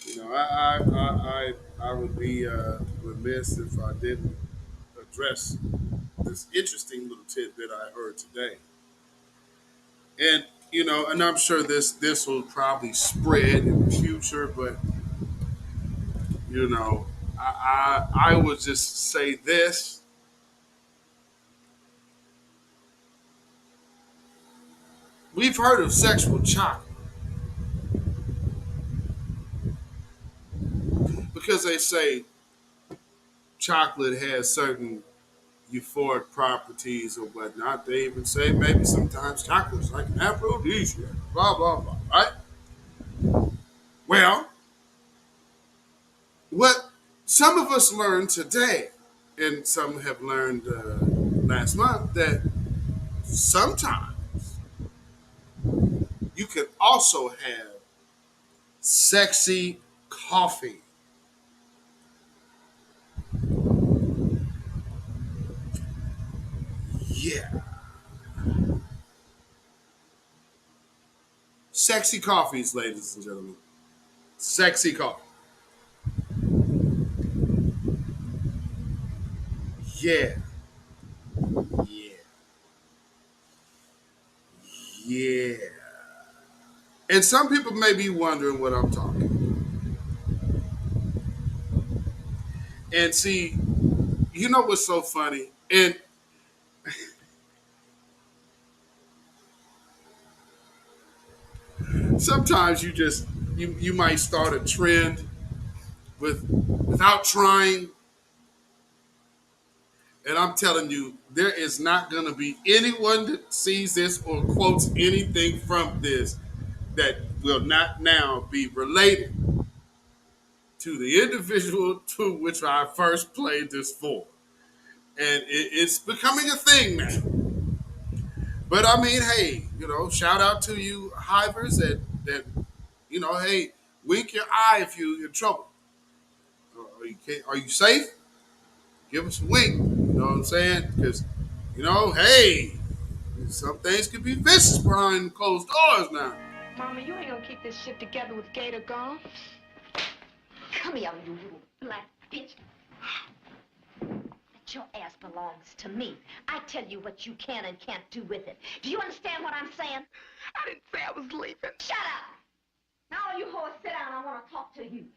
you know, I would be remiss if I didn't address this interesting little tidbit I heard today. And you know, and I'm sure this will probably spread in the future, but you know, I would just say this. We've heard of sexual chocolate because they say chocolate has certain euphoric properties or whatnot. They even say maybe sometimes chocolate's like an aphrodisiac, blah, blah, blah, right? Well, what some of us learned today, and some have learned last month, that sometimes you can also have sexy coffee. Yeah. Sexy coffees, ladies and gentlemen. Sexy coffee. Yeah. Yeah. And some people may be wondering what I'm talking about. And see, you know what's so funny? And sometimes you might start a trend without trying. And I'm telling you, there is not going to be anyone that sees this or quotes anything from this that will not now be related to the individual to which I first played this for. and it's becoming a thing now. But I mean, hey, shout out to you hivers that hey, wink your eye if you're in trouble. Are you safe? Give us a wink. You know what I'm saying? Because hey, some things could be vicious behind closed doors now. Mama, you ain't gonna keep this shit together with Gator gone. Come here, you little black bitch. That your ass belongs to me. I tell you what you can and can't do with it. Do you understand what I'm saying? I didn't say I was leaving. Shut up! Now all you whores sit down. I want to talk to you.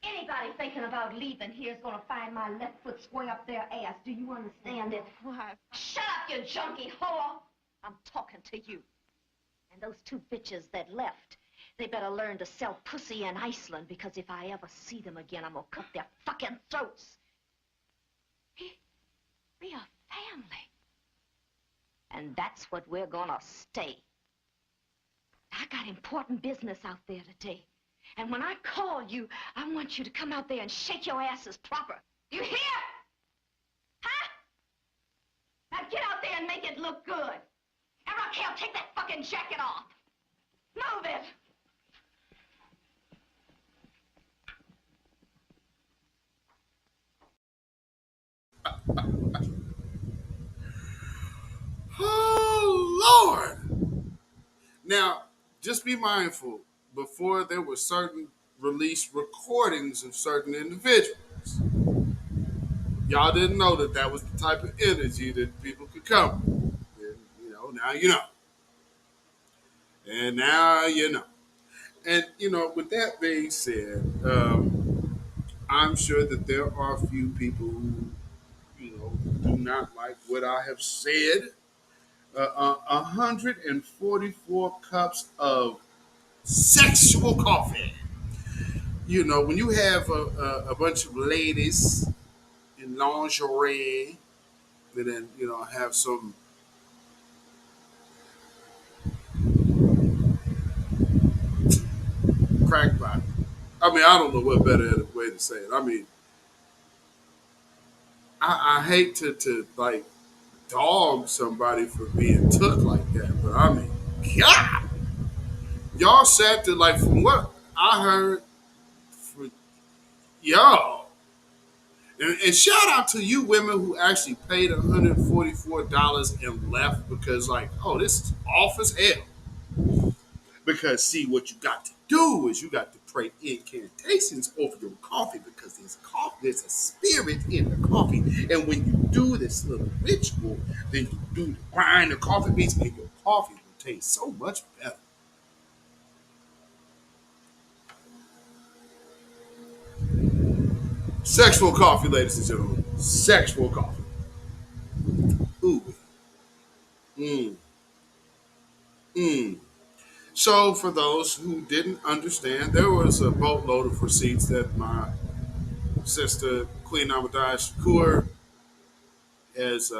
Anybody thinking about leaving here is going to find my left foot square up their ass. Do you understand it? Why? Shut up, you junkie whore! I'm talking to you. And those two bitches that left, they better learn to sell pussy in Iceland, because if I ever see them again, I'm gonna cut their fucking throats. We are family. And that's what we're gonna stay. I got important business out there today. And when I call you, I want you to come out there and shake your asses proper. You hear? Huh? Now get out there and make it look good. And Raquel, take that fucking jacket off. Move it. Oh, Lord. Now, just be mindful, before there were certain released recordings of certain individuals, y'all didn't know that was the type of energy that people could come with. And, now you know. And now you know. And, with that being said, I'm sure that there are a few people who, do not like what I have said. 144 cups of sexual coffee. When you have a bunch of ladies in lingerie, and then, have some crackpot. I mean, I don't know what better way to say it. I mean, I hate to like dog somebody for being took like that, but I mean, God, y'all sat there, like, from what I heard, for y'all, and shout out to you women who actually paid $144 and left, because, like, oh, this is off as hell. Because, see, what you got to do is you got to pray incantations over your coffee, because there's a spirit in the coffee. And when you do this little ritual, then you do the grind the coffee beans, and your coffee will taste so much better. Sexual coffee, ladies and gentlemen. Sexual coffee. Ooh. So, for those who didn't understand, there was a boatload of receipts that my sister, Queen Amadai Shakur, has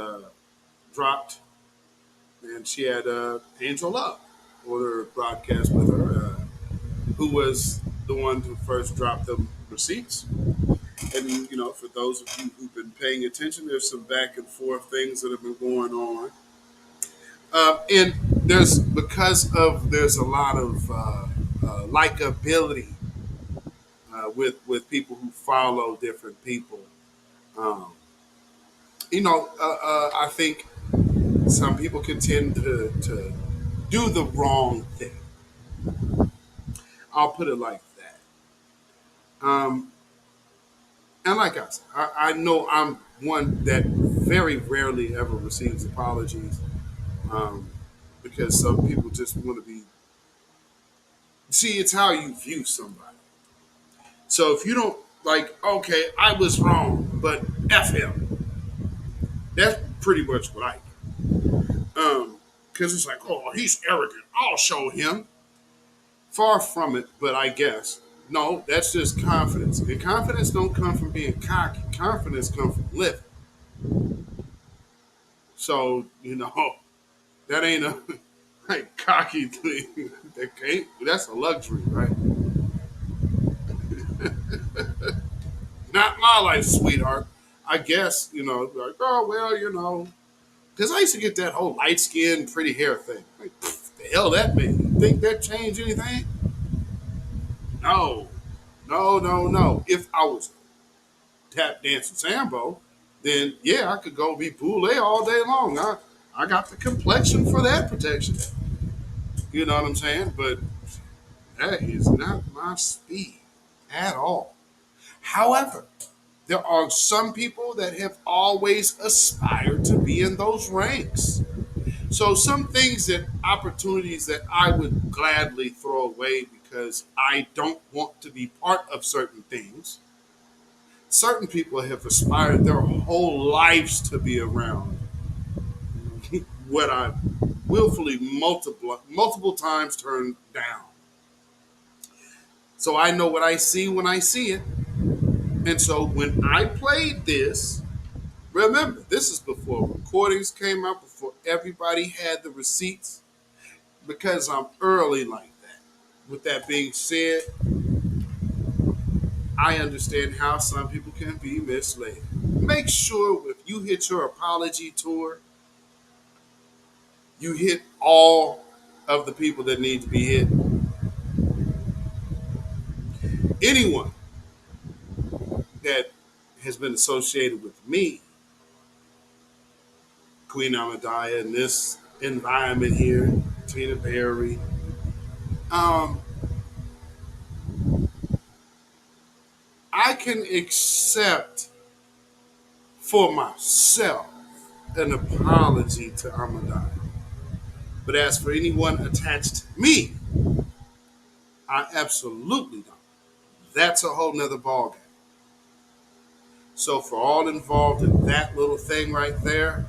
dropped. And she had Angel Love on her broadcast with her, who was the one who first dropped them receipts. And, for those of you who've been paying attention, there's some back and forth things that have been going on. And there's a lot of likability with people who follow different people. I think some people can tend to do the wrong thing. I'll put it like that. And like I said, I know I'm one that very rarely ever receives apologies, because some people just want to be. See, it's how you view somebody. So if you don't, like, okay, I was wrong, but F him. That's pretty much what I get. Because it's like, oh, he's arrogant, I'll show him. Far from it, but I guess. No, that's just confidence. And confidence don't come from being cocky. Confidence comes from living. So, that ain't a like cocky thing. That's a luxury, right? Not my life, sweetheart. I guess, like, oh, well, because I used to get that whole light skin, pretty hair thing. Like, the hell that made? You think that changed anything? No, no. If I was tap dancing Sambo, then yeah, I could go be boule all day long. I got the complexion for that protection. You know what I'm saying? But that is not my speed at all. However, there are some people that have always aspired to be in those ranks. So some things opportunities that I would gladly throw away because I don't want to be part of certain things. Certain people have aspired their whole lives to be around what I willfully multiple times turned down. So I know what I see when I see it. And so when I played this, remember, this is before recordings came out, before everybody had the receipts, because I'm early like that. With that being said, I understand how some people can be misled. Make sure if you hit your apology tour, you hit all of the people that need to be hit. Anyone that has been associated with me, Queen Amadaya, in this environment here, Tina Berry, I can accept for myself an apology to Amadaya. But as for anyone attached to me, I absolutely don't. That's a whole nother ballgame. So for all involved in that little thing right there,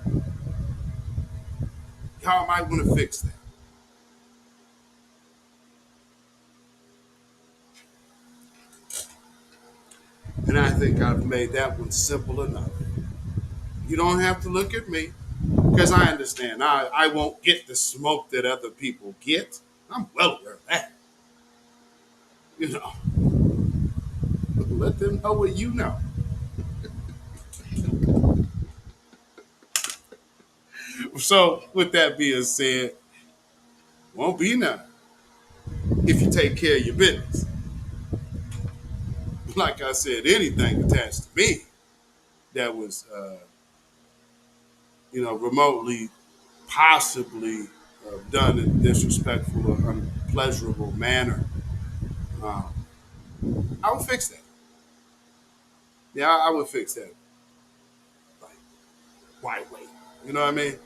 y'all might want to fix that. And I think I've made that one simple enough. You don't have to look at me, because I understand. I won't get the smoke that other people get. I'm well aware of that. Let them know what you know. So with that being said, won't be none if you take care of your business. Like I said, anything attached to me that was, remotely, possibly done in a disrespectful or unpleasurable manner, I would fix that. Yeah, I would fix that. Like, why wait? You know what I mean?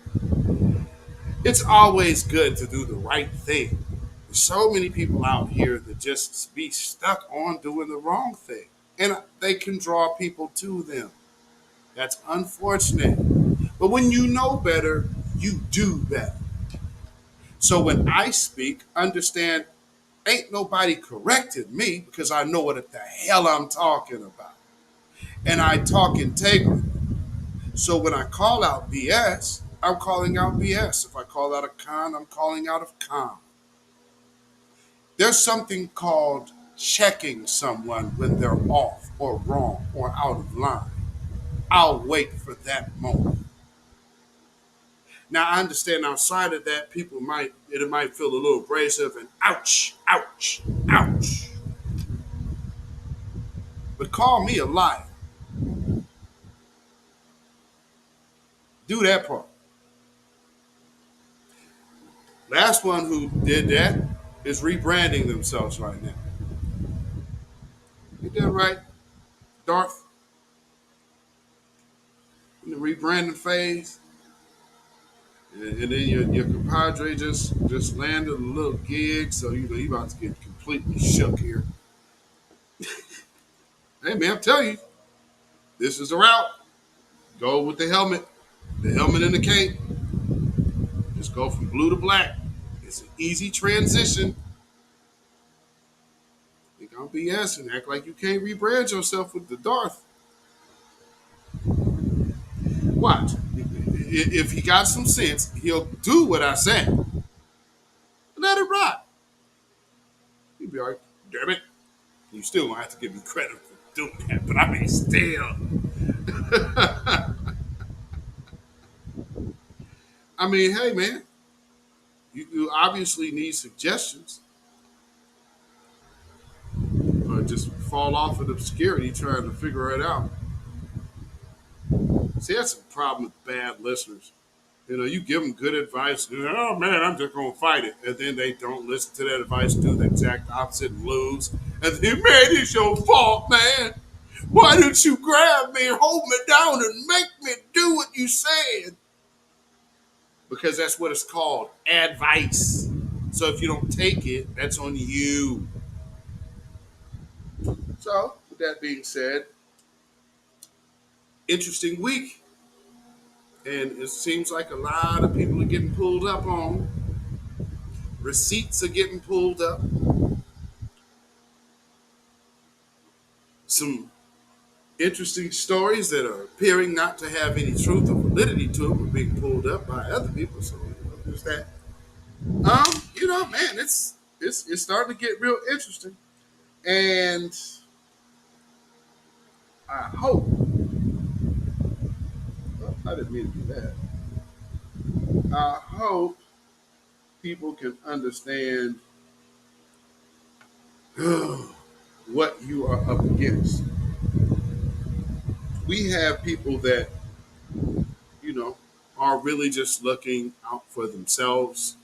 It's always good to do the right thing. There's so many people out here that just be stuck on doing the wrong thing, and they can draw people to them. That's unfortunate. But when you know better, you do better. So when I speak, understand, ain't nobody corrected me because I know what the hell I'm talking about. And I talk integrity. So when I call out BS, I'm calling out BS. If I call out a con, I'm calling out a con. There's something called checking someone when they're off or wrong or out of line. I'll wait for that moment. Now, I understand outside of that, it might feel a little abrasive and ouch, ouch, ouch. But call me a liar. Do that part. Last one who did that is rebranding themselves right now. You did right, Darth? In the rebranding phase. And then your compadre just landed a little gig, so you about to get completely shook here. Hey man, I'm telling you, this is the route. Go with the helmet and the cape. Just go from blue to black. It's an easy transition. Think I'm BS and act like you can't rebrand yourself with the Darth. Watch. If he got some sense, he'll do what I said. Let it rock. He'll be like, damn it. You still gonna have to give me credit for doing that, but I mean, still. I mean, hey, man, you obviously need suggestions, or just fall off in obscurity trying to figure it out. See, that's a problem with bad listeners. You know, you give them good advice. Oh man, I'm just gonna fight it, and then they don't listen to that advice, do the exact opposite, and lose. And then, man, it's your fault, man. Why didn't you grab me and hold me down and make me do what you said? Because that's what it's called, advice. So if you don't take it, that's on you. So, with that being said, interesting week. And it seems like a lot of people are getting pulled up on. Receipts are getting pulled up. Some interesting stories that are appearing not to have any truth or validity to them are being pulled up by other people. So, there's that. Man, it's starting to get real interesting. And I hope, I didn't mean to do that. I hope people can understand what you are up against. We have people that, are really just looking out for themselves,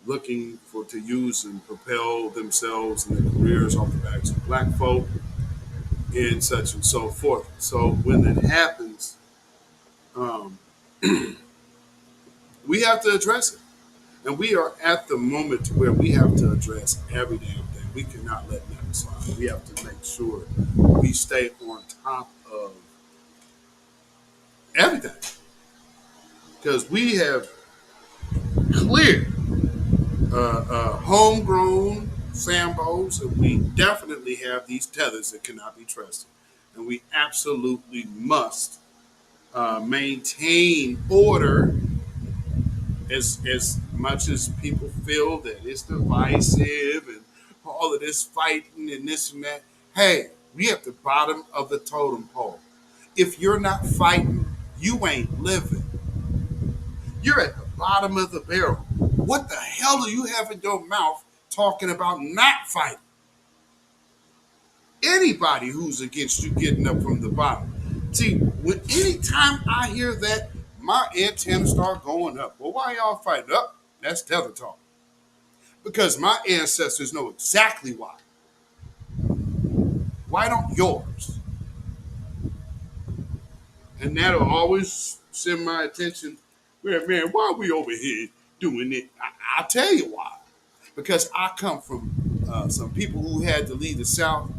looking to use and propel themselves and their careers off the backs of black folk and such and so forth. So when that happens, we have to address it. And we are at the moment where we have to address every damn thing. We cannot let that slide. We have to make sure we stay on top of everything. Because we have clear homegrown Sambos, and we definitely have these tethers that cannot be trusted. And we absolutely must maintain order as much as people feel that it's divisive and all of this fighting and this and that. Hey, we at the bottom of the totem pole. If you're not fighting, you ain't living. You're at the bottom of the barrel. What the hell do you have in your mouth talking about not fighting? Anybody who's against you getting up from the bottom. See, anytime I hear that, my antennas start going up. Well, why y'all fighting? Up? That's tether talk. Because my ancestors know exactly why. Why don't yours? And that'll always send my attention. Man, why are we over here doing it? I'll tell you why. Because I come from some people who had to leave the South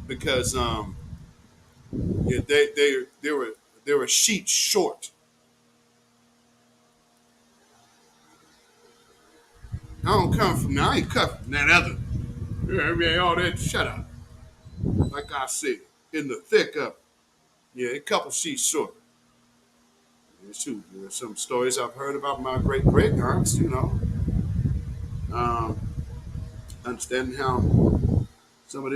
because they were sheets short. I don't come from now. I ain't cut from that other. Man, all that. Shut up. Like I said, in the thick of it. A couple sheets short. Yeah, shoot, there's some stories I've heard about my great aunts. Understanding how some of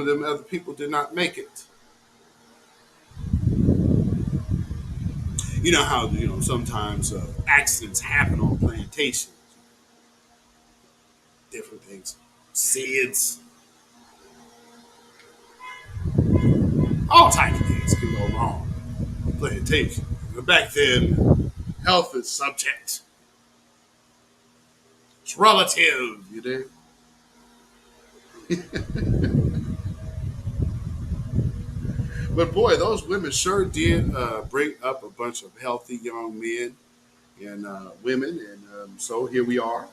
them other people did not make it. You know how sometimes accidents happen on plantations, different things, SIDS, all types of things can go wrong on plantation. But back then, health is subject. It's relative, you know. But boy, those women sure did bring up a bunch of healthy young men and women, and so here we are.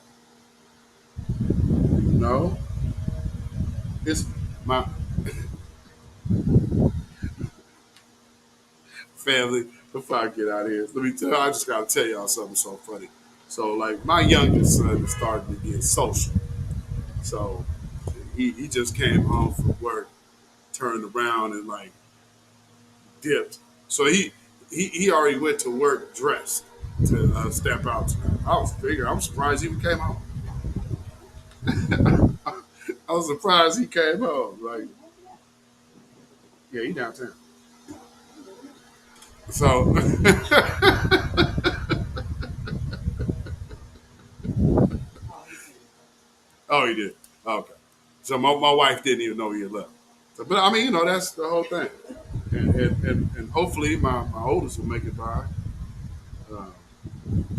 It's my family. Before I get out of here, I just gotta tell y'all something so funny. So, like, my youngest son is starting to get social. So he just came home from work, turned around and like dipped. So he already went to work dressed to step out tonight. I'm surprised he even came home. I was surprised he came home. Like, Yeah, he downtown. So, oh, he did. Okay. So my wife didn't even know he had left. So, but I mean, that's the whole thing. And hopefully my oldest will make it by. Uh,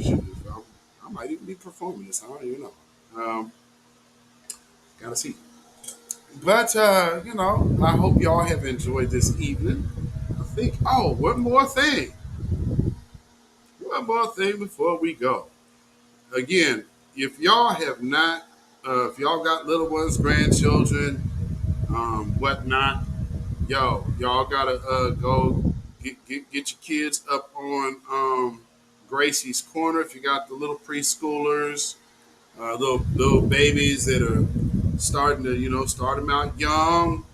shoot, I might even be performing this. I don't even know. Gotta see. But I hope y'all have enjoyed this evening. I think. Oh, one more thing. One more thing before we go. Again, if y'all have not, if y'all got little ones, grandchildren, whatnot, y'all gotta go get your kids up on Gracie's Corner. If you got the little preschoolers, little babies that are starting to start them out young,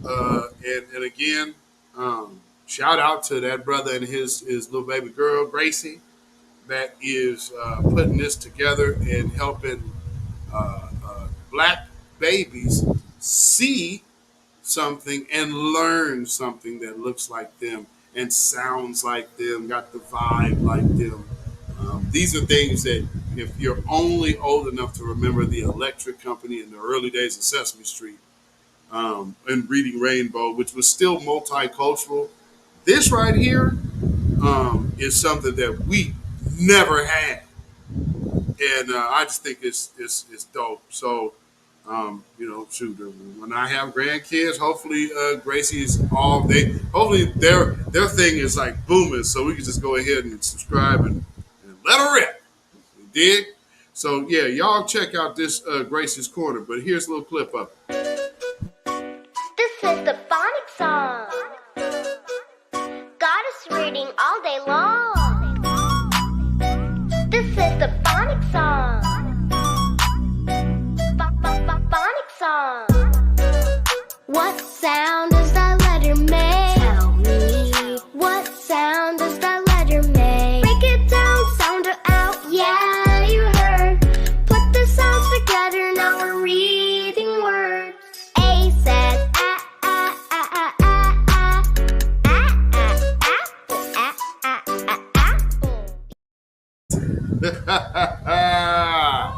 and again, shout out to that brother and his little baby girl Gracie that is putting this together and helping black babies see something and learn something that looks like them and sounds like them, got the vibe like them. These are things that if you're only old enough to remember the Electric Company in the early days of Sesame Street and Reading Rainbow, which was still multicultural, this right here is something that we never had. And I just think it's dope. So, shoot, when I have grandkids, hopefully Gracie's all they. Hopefully their thing is like booming, so we can just go ahead and subscribe and let her rip. You dig? So yeah, y'all check out this Gracie's Corner. But here's a little clip of it. This is the phonics song. Goddess reading all day long. This is the phonics song. Phonics song. What sound does that letter make? Tell me. What sound does that letter make? Break it down, sound it out. Yeah, you heard. Put the sounds together, now we're reading words. A said ah ah ah ah ah ah ah ah ah ah.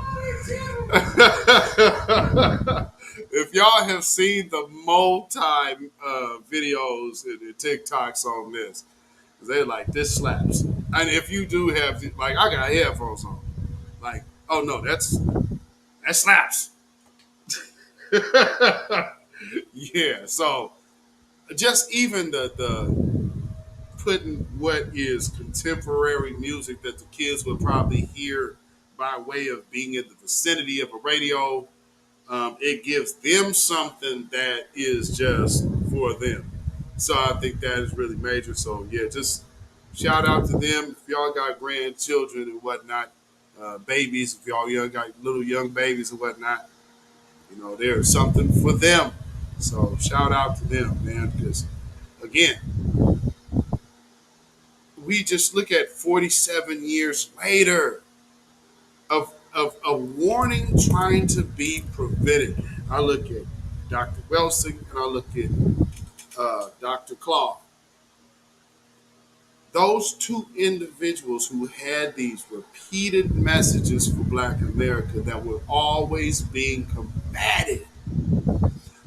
If y'all have seen the videos and TikToks on this, they're like, this slaps. And if you do have, like, I got headphones on, like, oh no, that slaps. Yeah, so just even the putting what is contemporary music that the kids would probably hear by way of being in the vicinity of a radio, it gives them something that is just for them. So I think that is really major. So yeah, just shout out to them. If y'all got grandchildren and whatnot, babies, if y'all got little young babies and whatnot, there's something for them. So shout out to them, man, because again, we just look at 47 years later of a warning trying to be prevented. I look at Dr. Welsing and I look at Dr. Claw. Those two individuals who had these repeated messages for Black America that were always being combated.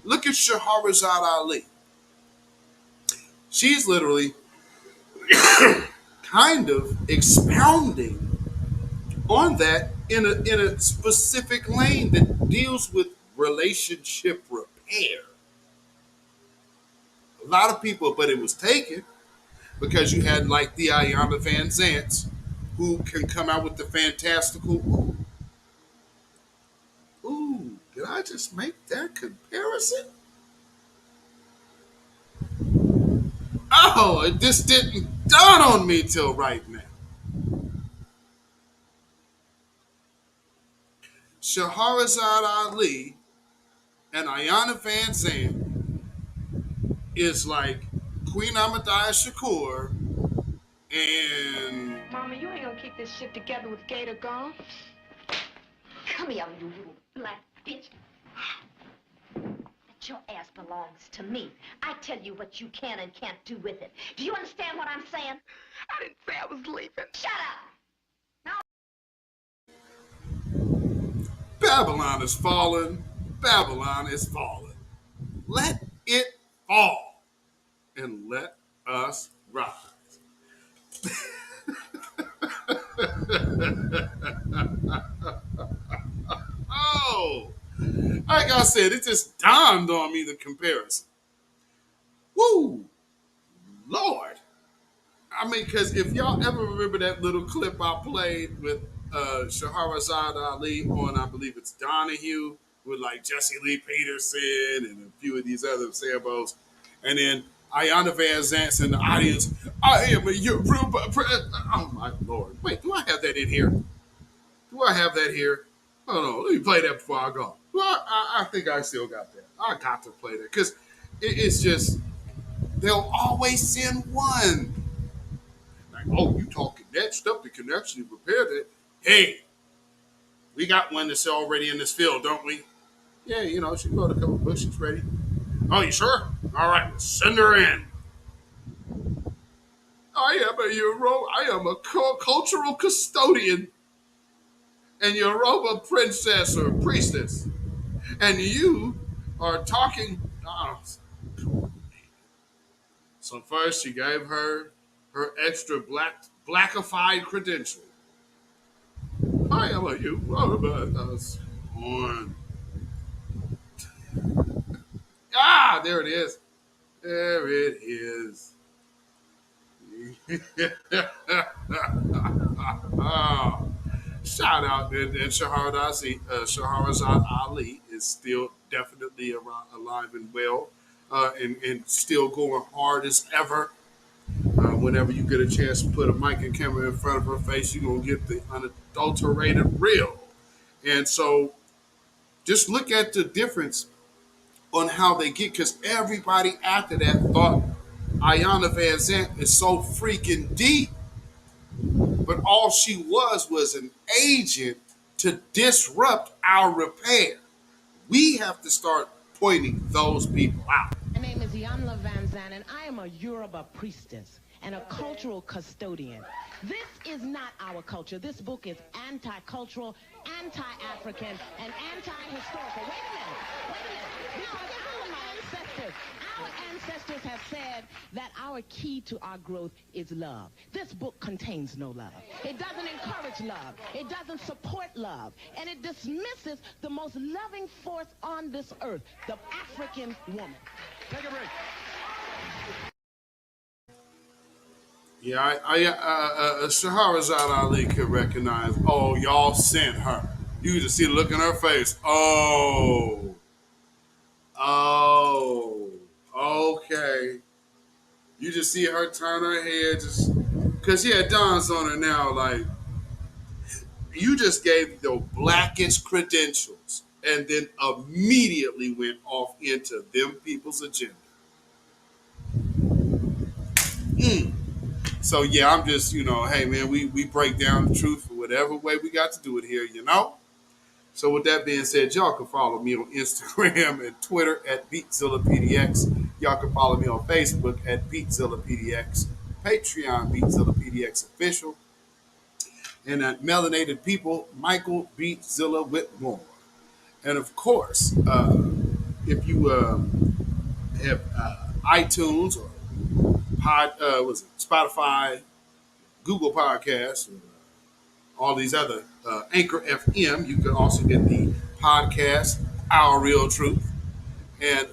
Look at Shahrazad Ali. She's literally kind of expounding on that in a specific lane that deals with relationship repair. A lot of people, but it was taken because you had like the Ayanna Van Zants who can come out with the fantastical. Ooh, did I just make that comparison? Oh, it just didn't dawn on me till right now. Shahrazad Ali and Ayanna Van Zandt is like Queen Ahmadiyya Shakur and... Mama, you ain't gonna keep this shit together with Gator gone. Come here, you little black bitch. Let your ass belong belongs to me. I tell you what you can and can't do with it. Do you understand what I'm saying? I didn't say I was leaving. Shut up! Babylon is fallen. Babylon is fallen. Let it fall and let us rise. Oh, like I said, it just dawned on me the comparison. Woo, Lord. I mean, because if y'all ever remember that little clip I played with Shahrazad Ali on, I believe it's Donahue, with like Jesse Lee Peterson and a few of these other Sambos, and then Ayanna Van Zant's in the audience. I am a Yoruba. Oh my Lord! Wait, do I have that in here? Do I have that here? Oh no, let me play that before I go. Well, I think I still got that. I got to play that because it's just they'll always send one. Like, oh, you talking that stuff that can actually repair that? Hey, we got one that's already in this field, don't we? Yeah, you know, she wrote a couple books. She's ready. Oh, you sure? All right, send her in. I am a cultural custodian and Yoruba princess or priestess. And you are talking. Oh. So first she gave her extra blackified credential. I am a Yoruba sworn. Ah, there it is. There it is. Oh, shout out and Shahrazad Ali is still definitely alive and well, and still going hard as ever. Whenever you get a chance to put a mic and camera in front of her face, you're gonna get the unadulterated real. And so, just look at the difference on how they get, because everybody after that thought Ayanna Van Zant is so freaking deep. But all she was an agent to disrupt our repair. We have to start pointing those people out. My name is Iyanla Van Zant, and I am a Yoruba priestess and a cultural custodian. This is not our culture. This book is anti-cultural, anti-African, and anti-historical. Wait a minute. Because our ancestors have said that our key to our growth is love. This book contains no love. It doesn't encourage love. It doesn't support love. And it dismisses the most loving force on this earth, the African woman. Take a break. Yeah, Shahrazad Ali could recognize, oh, y'all sent her. You could just see the look in her face. Oh, okay. You just see her turn her head, just because it dawns on her now, like, you just gave the blackest credentials and then immediately went off into them people's agenda. So yeah, I'm just, hey man, we break down the truth for whatever way we got to do it here, So with that being said, y'all can follow me on Instagram and Twitter at beatzillapdx. Y'all can follow me on Facebook at beatzillapdx, Patreon beatzillapdx official, and at Melanated People, Michael Beatzilla Whitmore. And of course, if you have iTunes or Spotify, Google Podcasts, all these other Anchor FM, you can also get the podcast Our Real Truth. And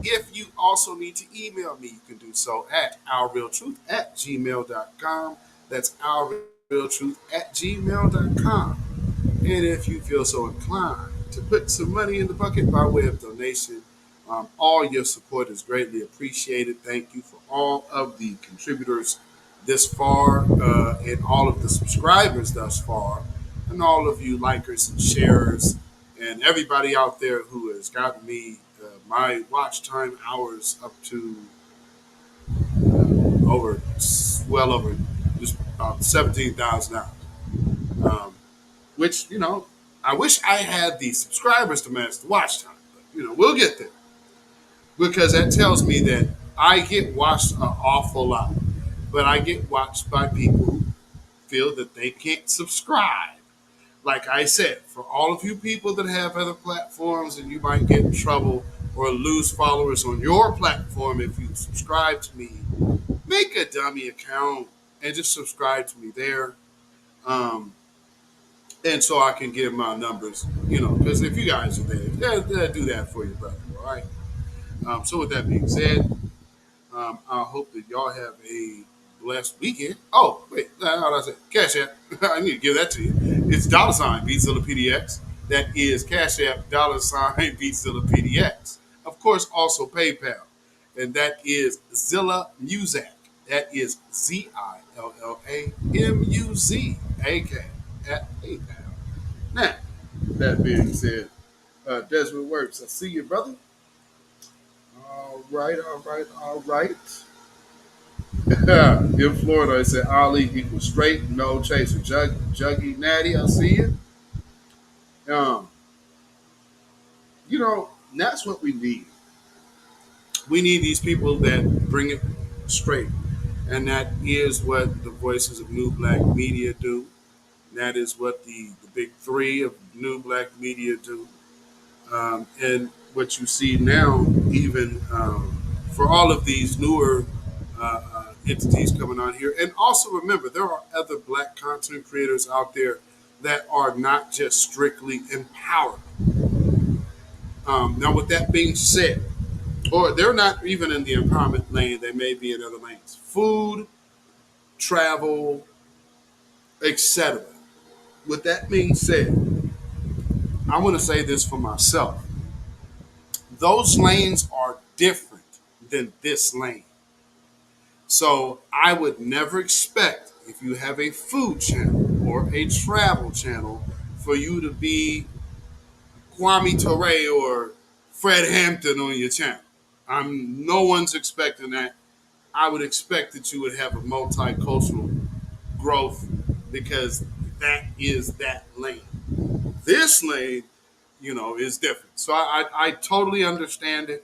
if you also need to email me, you can do so at ourrealtruth@gmail.com. That's ourrealtruth@gmail.com. And if you feel so inclined to put some money in the bucket by way of donation, all your support is greatly appreciated. Thank you for all of the contributors this far, and all of the subscribers thus far, and all of you likers and sharers, and everybody out there who has gotten me my watch time hours up to over just about 17,000 hours. Which, I wish I had the subscribers to match the watch time, but, we'll get there. because that tells me that I get watched an awful lot, but I get watched by people who feel that they can't subscribe. Like I said, for all of you people that have other platforms and you might get in trouble or lose followers on your platform if you subscribe to me, make a dummy account and just subscribe to me there. Um, and so I can give my numbers, because if you guys are there, they'll do that for you, brother. All right. So with that being said, I hope that y'all have a blessed weekend. Oh, wait, how did I say? Cash App. I need to give that to you. It's $beatzillapdx. That is Cash App, $beatzillapdx. Of course, also PayPal. And that is Zilla Muzak. That is ZILLAMUZAK at PayPal. Now, that being said, Desmond Works, I see you, brother. All right, all right, all right. In Florida, I said Ali equals straight, no chaser. Juggy Natty, I see you. Um, that's what we need. We need these people that bring it straight. And that is what the voices of New Black Media do. That is what the big three of New Black Media do. And what you see now, even for all of these newer entities coming on here. And also remember, there are other Black content creators out there that are not just strictly empowered. Now, with that being said, or they're not even in the empowerment lane, they may be in other lanes. Food, travel, etc. With that being said, I want to say this for myself. Those lanes are different than this lane. So I would never expect, if you have a food channel or a travel channel, for you to be Kwame Ture or Fred Hampton on your channel. No one's expecting that. I would expect that you would have a multicultural growth because that is that lane. This lane, is different. So I totally understand it.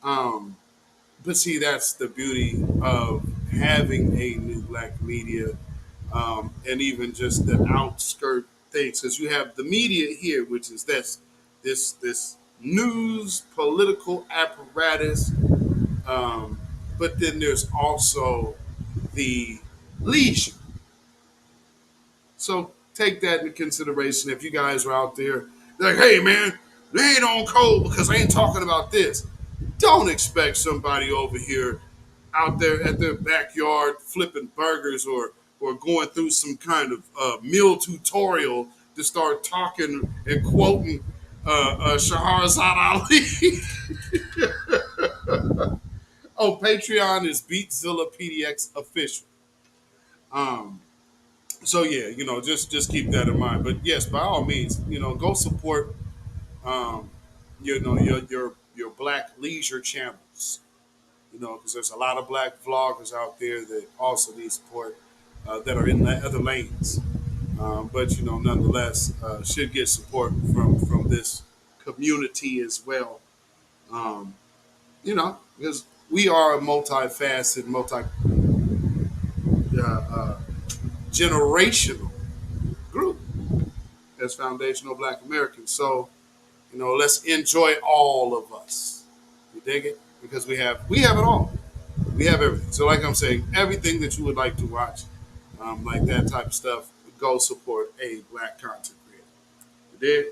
But see, that's the beauty of having a New Black Media, and even just the outskirt things. Because you have the media here, which is this news political apparatus, but then there's also the leisure. So take that into consideration. If you guys are out there, like, hey man, they ain't on code because they ain't talking about this. Don't expect somebody over here out there at their backyard flipping burgers or going through some kind of meal tutorial to start talking and quoting Shahrazad Ali. Oh, Patreon is beatzillapdx official. So yeah, just keep that in mind. But yes, by all means, go support your Black leisure channels. Because there's a lot of Black vloggers out there that also need support that are in the other lanes. But nonetheless, should get support from this community as well. Because we are a multifaceted, generational group as foundational Black Americans. So, let's enjoy all of us. You dig it? Because we have it all. We have everything. So like I'm saying, everything that you would like to watch, like that type of stuff, go support a Black content creator. You dig?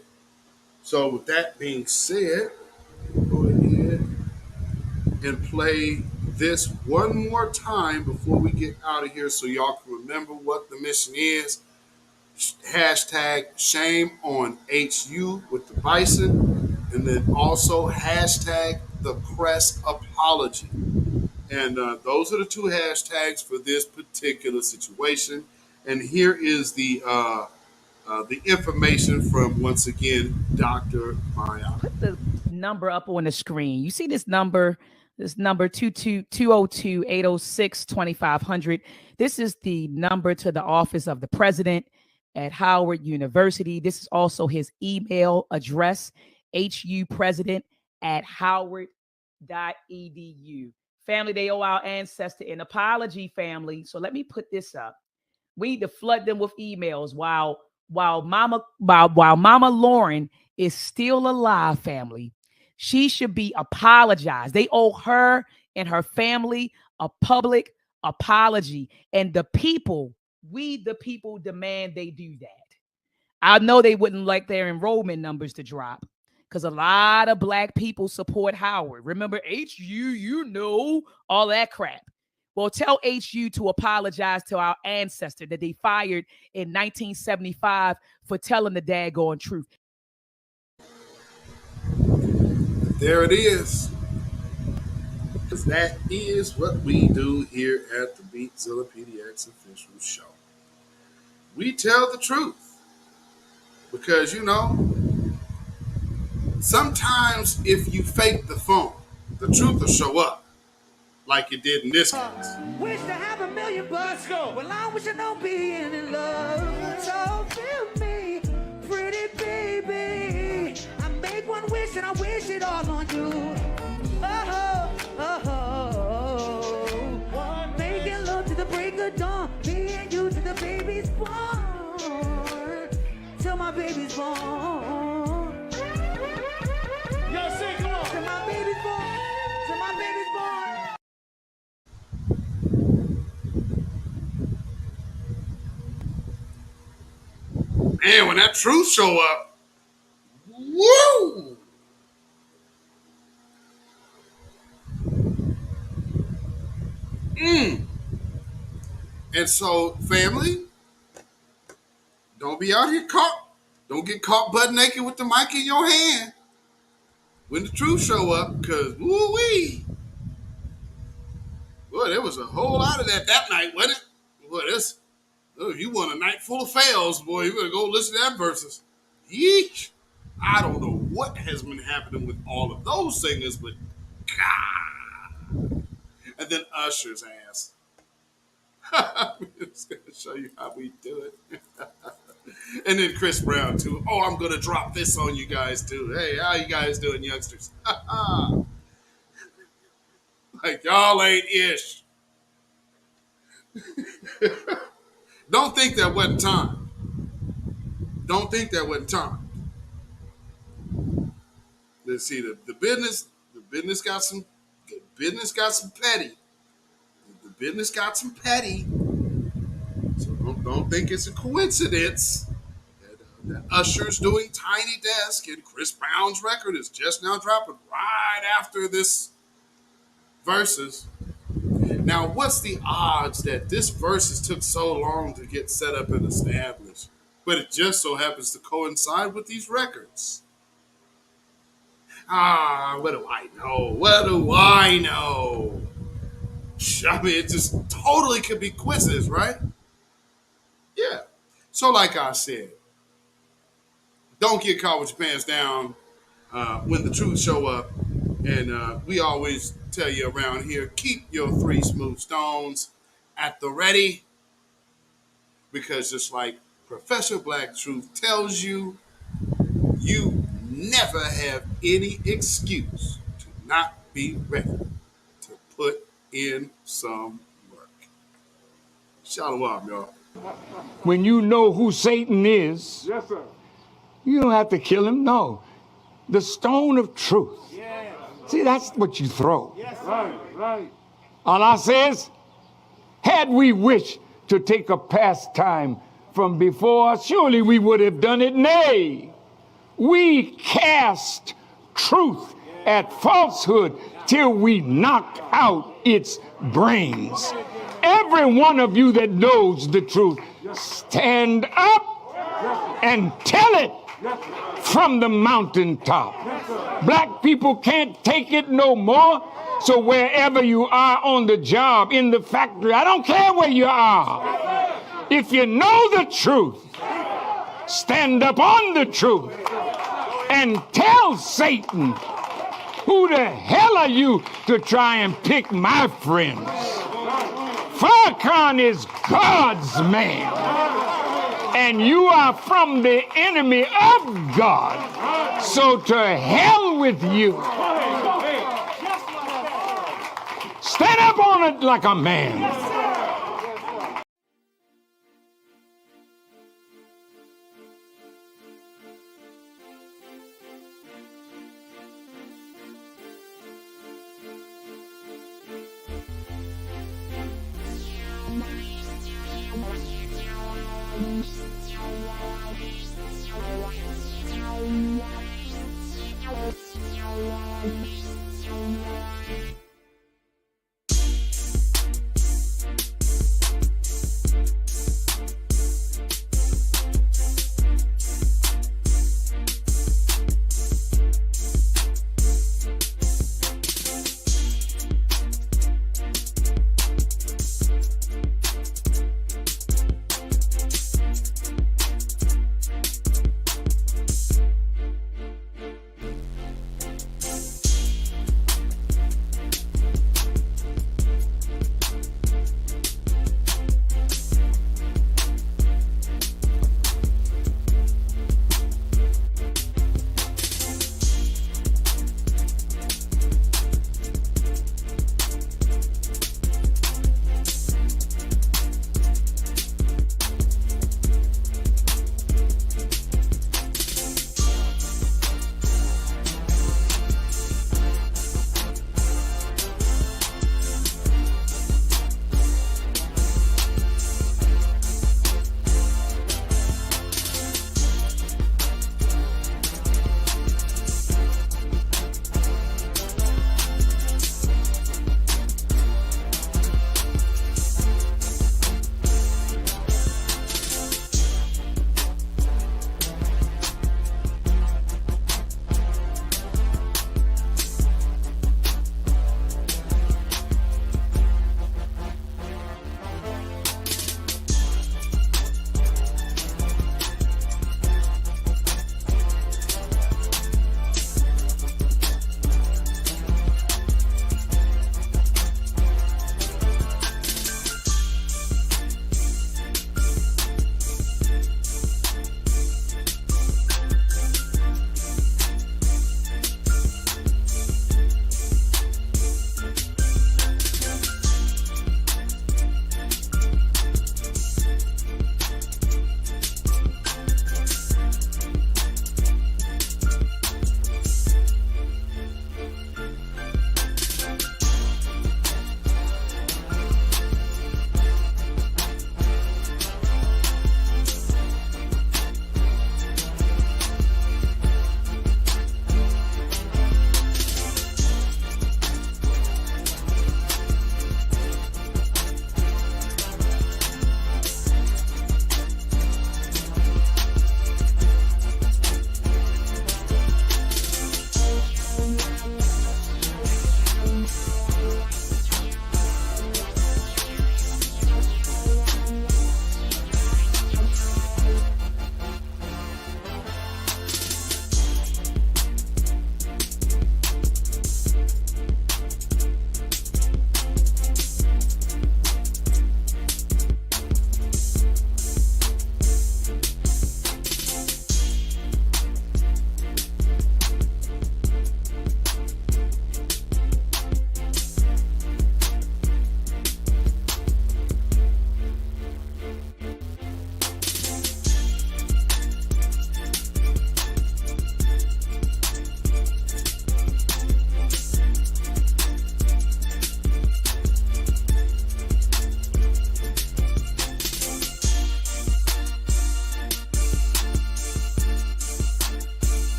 So with that being said, go ahead and play this one more time before we get out of here so y'all can remember what the mission is. Hashtag shame on HU with the bison, and then also hashtag the Cress apology. And those are the two hashtags for this particular situation. And here is the information from, once again, Dr. Maya. Put the number up on the screen. You see this number 202-806-2500. This is the number to the office of the president at Howard University. This is also his email address, hupresident@howard.edu. Family, they owe our ancestor an apology, family. So let me put this up. We need to flood them with emails while Mama Lauren is still alive, family. She should be apologized. They owe her and her family a public apology. And the people, we the people, demand they do that. I know they wouldn't like their enrollment numbers to drop because a lot of Black people support Howard. Remember, HU, you know, all that crap. Well, tell HU to apologize to our ancestor that they fired in 1975 for telling the daggone truth. There it is. Because that is what we do here at the beatzillapdx official show. We tell the truth. Because, you know, sometimes if you fake the funk, the truth will show up. Like it did in this case. Wish to have $1 million bucks. Well, I wish I know being in love. So feel me, pretty baby. I make one wish and I wish it all on you. Oh, oh, oh, oh. Making love to the break of dawn. Me and you to the baby's born. Till my baby's born. Yo, say, come on. Till my baby's born. Till my baby's born. Man, when that truth show up, woo! And so, family, don't be out here caught. Don't get caught butt naked with the mic in your hand when the truth show up, because woo-wee. Boy, there was a whole lot of that night, wasn't it? Boy, you want a night full of fails, boy. You better go listen to that verses. Yeesh. I don't know what has been happening with all of those singers, but God. And then Usher's ass. I'm just going to show you how we do it. And then Chris Brown, too. Oh, I'm going to drop this on you guys, too. Hey, how you guys doing, youngsters? Like, y'all ain't ish. Don't think that wasn't time. Don't think that wasn't time. Let's see, the business got some petty. The business got some petty. So don't think it's a coincidence that Usher's doing Tiny Desk and Chris Brown's record is just now dropping right after this verses. Now, what's the odds that this verses took so long to get set up and established, but it just so happens to coincide with these records? What do I know? What do I know? I mean, it just totally could be coincidence, right? Yeah. So like I said, don't get caught with your pants down when the truth show up. And we always tell you around here, keep your 3 smooth stones at the ready. Because just like Professor Black Truth tells you, you never have any excuse to not be ready to put in some work. Shalom, y'all. When you know who Satan is, yes, sir, you don't have to kill him. No. The stone of truth. Yeah. See, that's what you throw. Yes, right. Allah says, had we wished to take a pastime from before, surely we would have done it. Nay, we cast truth at falsehood till we knock out its brains. Every one of you that knows the truth, stand up and tell it from the mountaintop. Black people can't take it no more. So wherever you are on the job, in the factory, I don't care where you are. If you know the truth, stand up on the truth and tell Satan, who the hell are you to try and pick my friends? Farrakhan is God's man, and you are from the enemy of God. So to hell with you. Stand up on it like a man.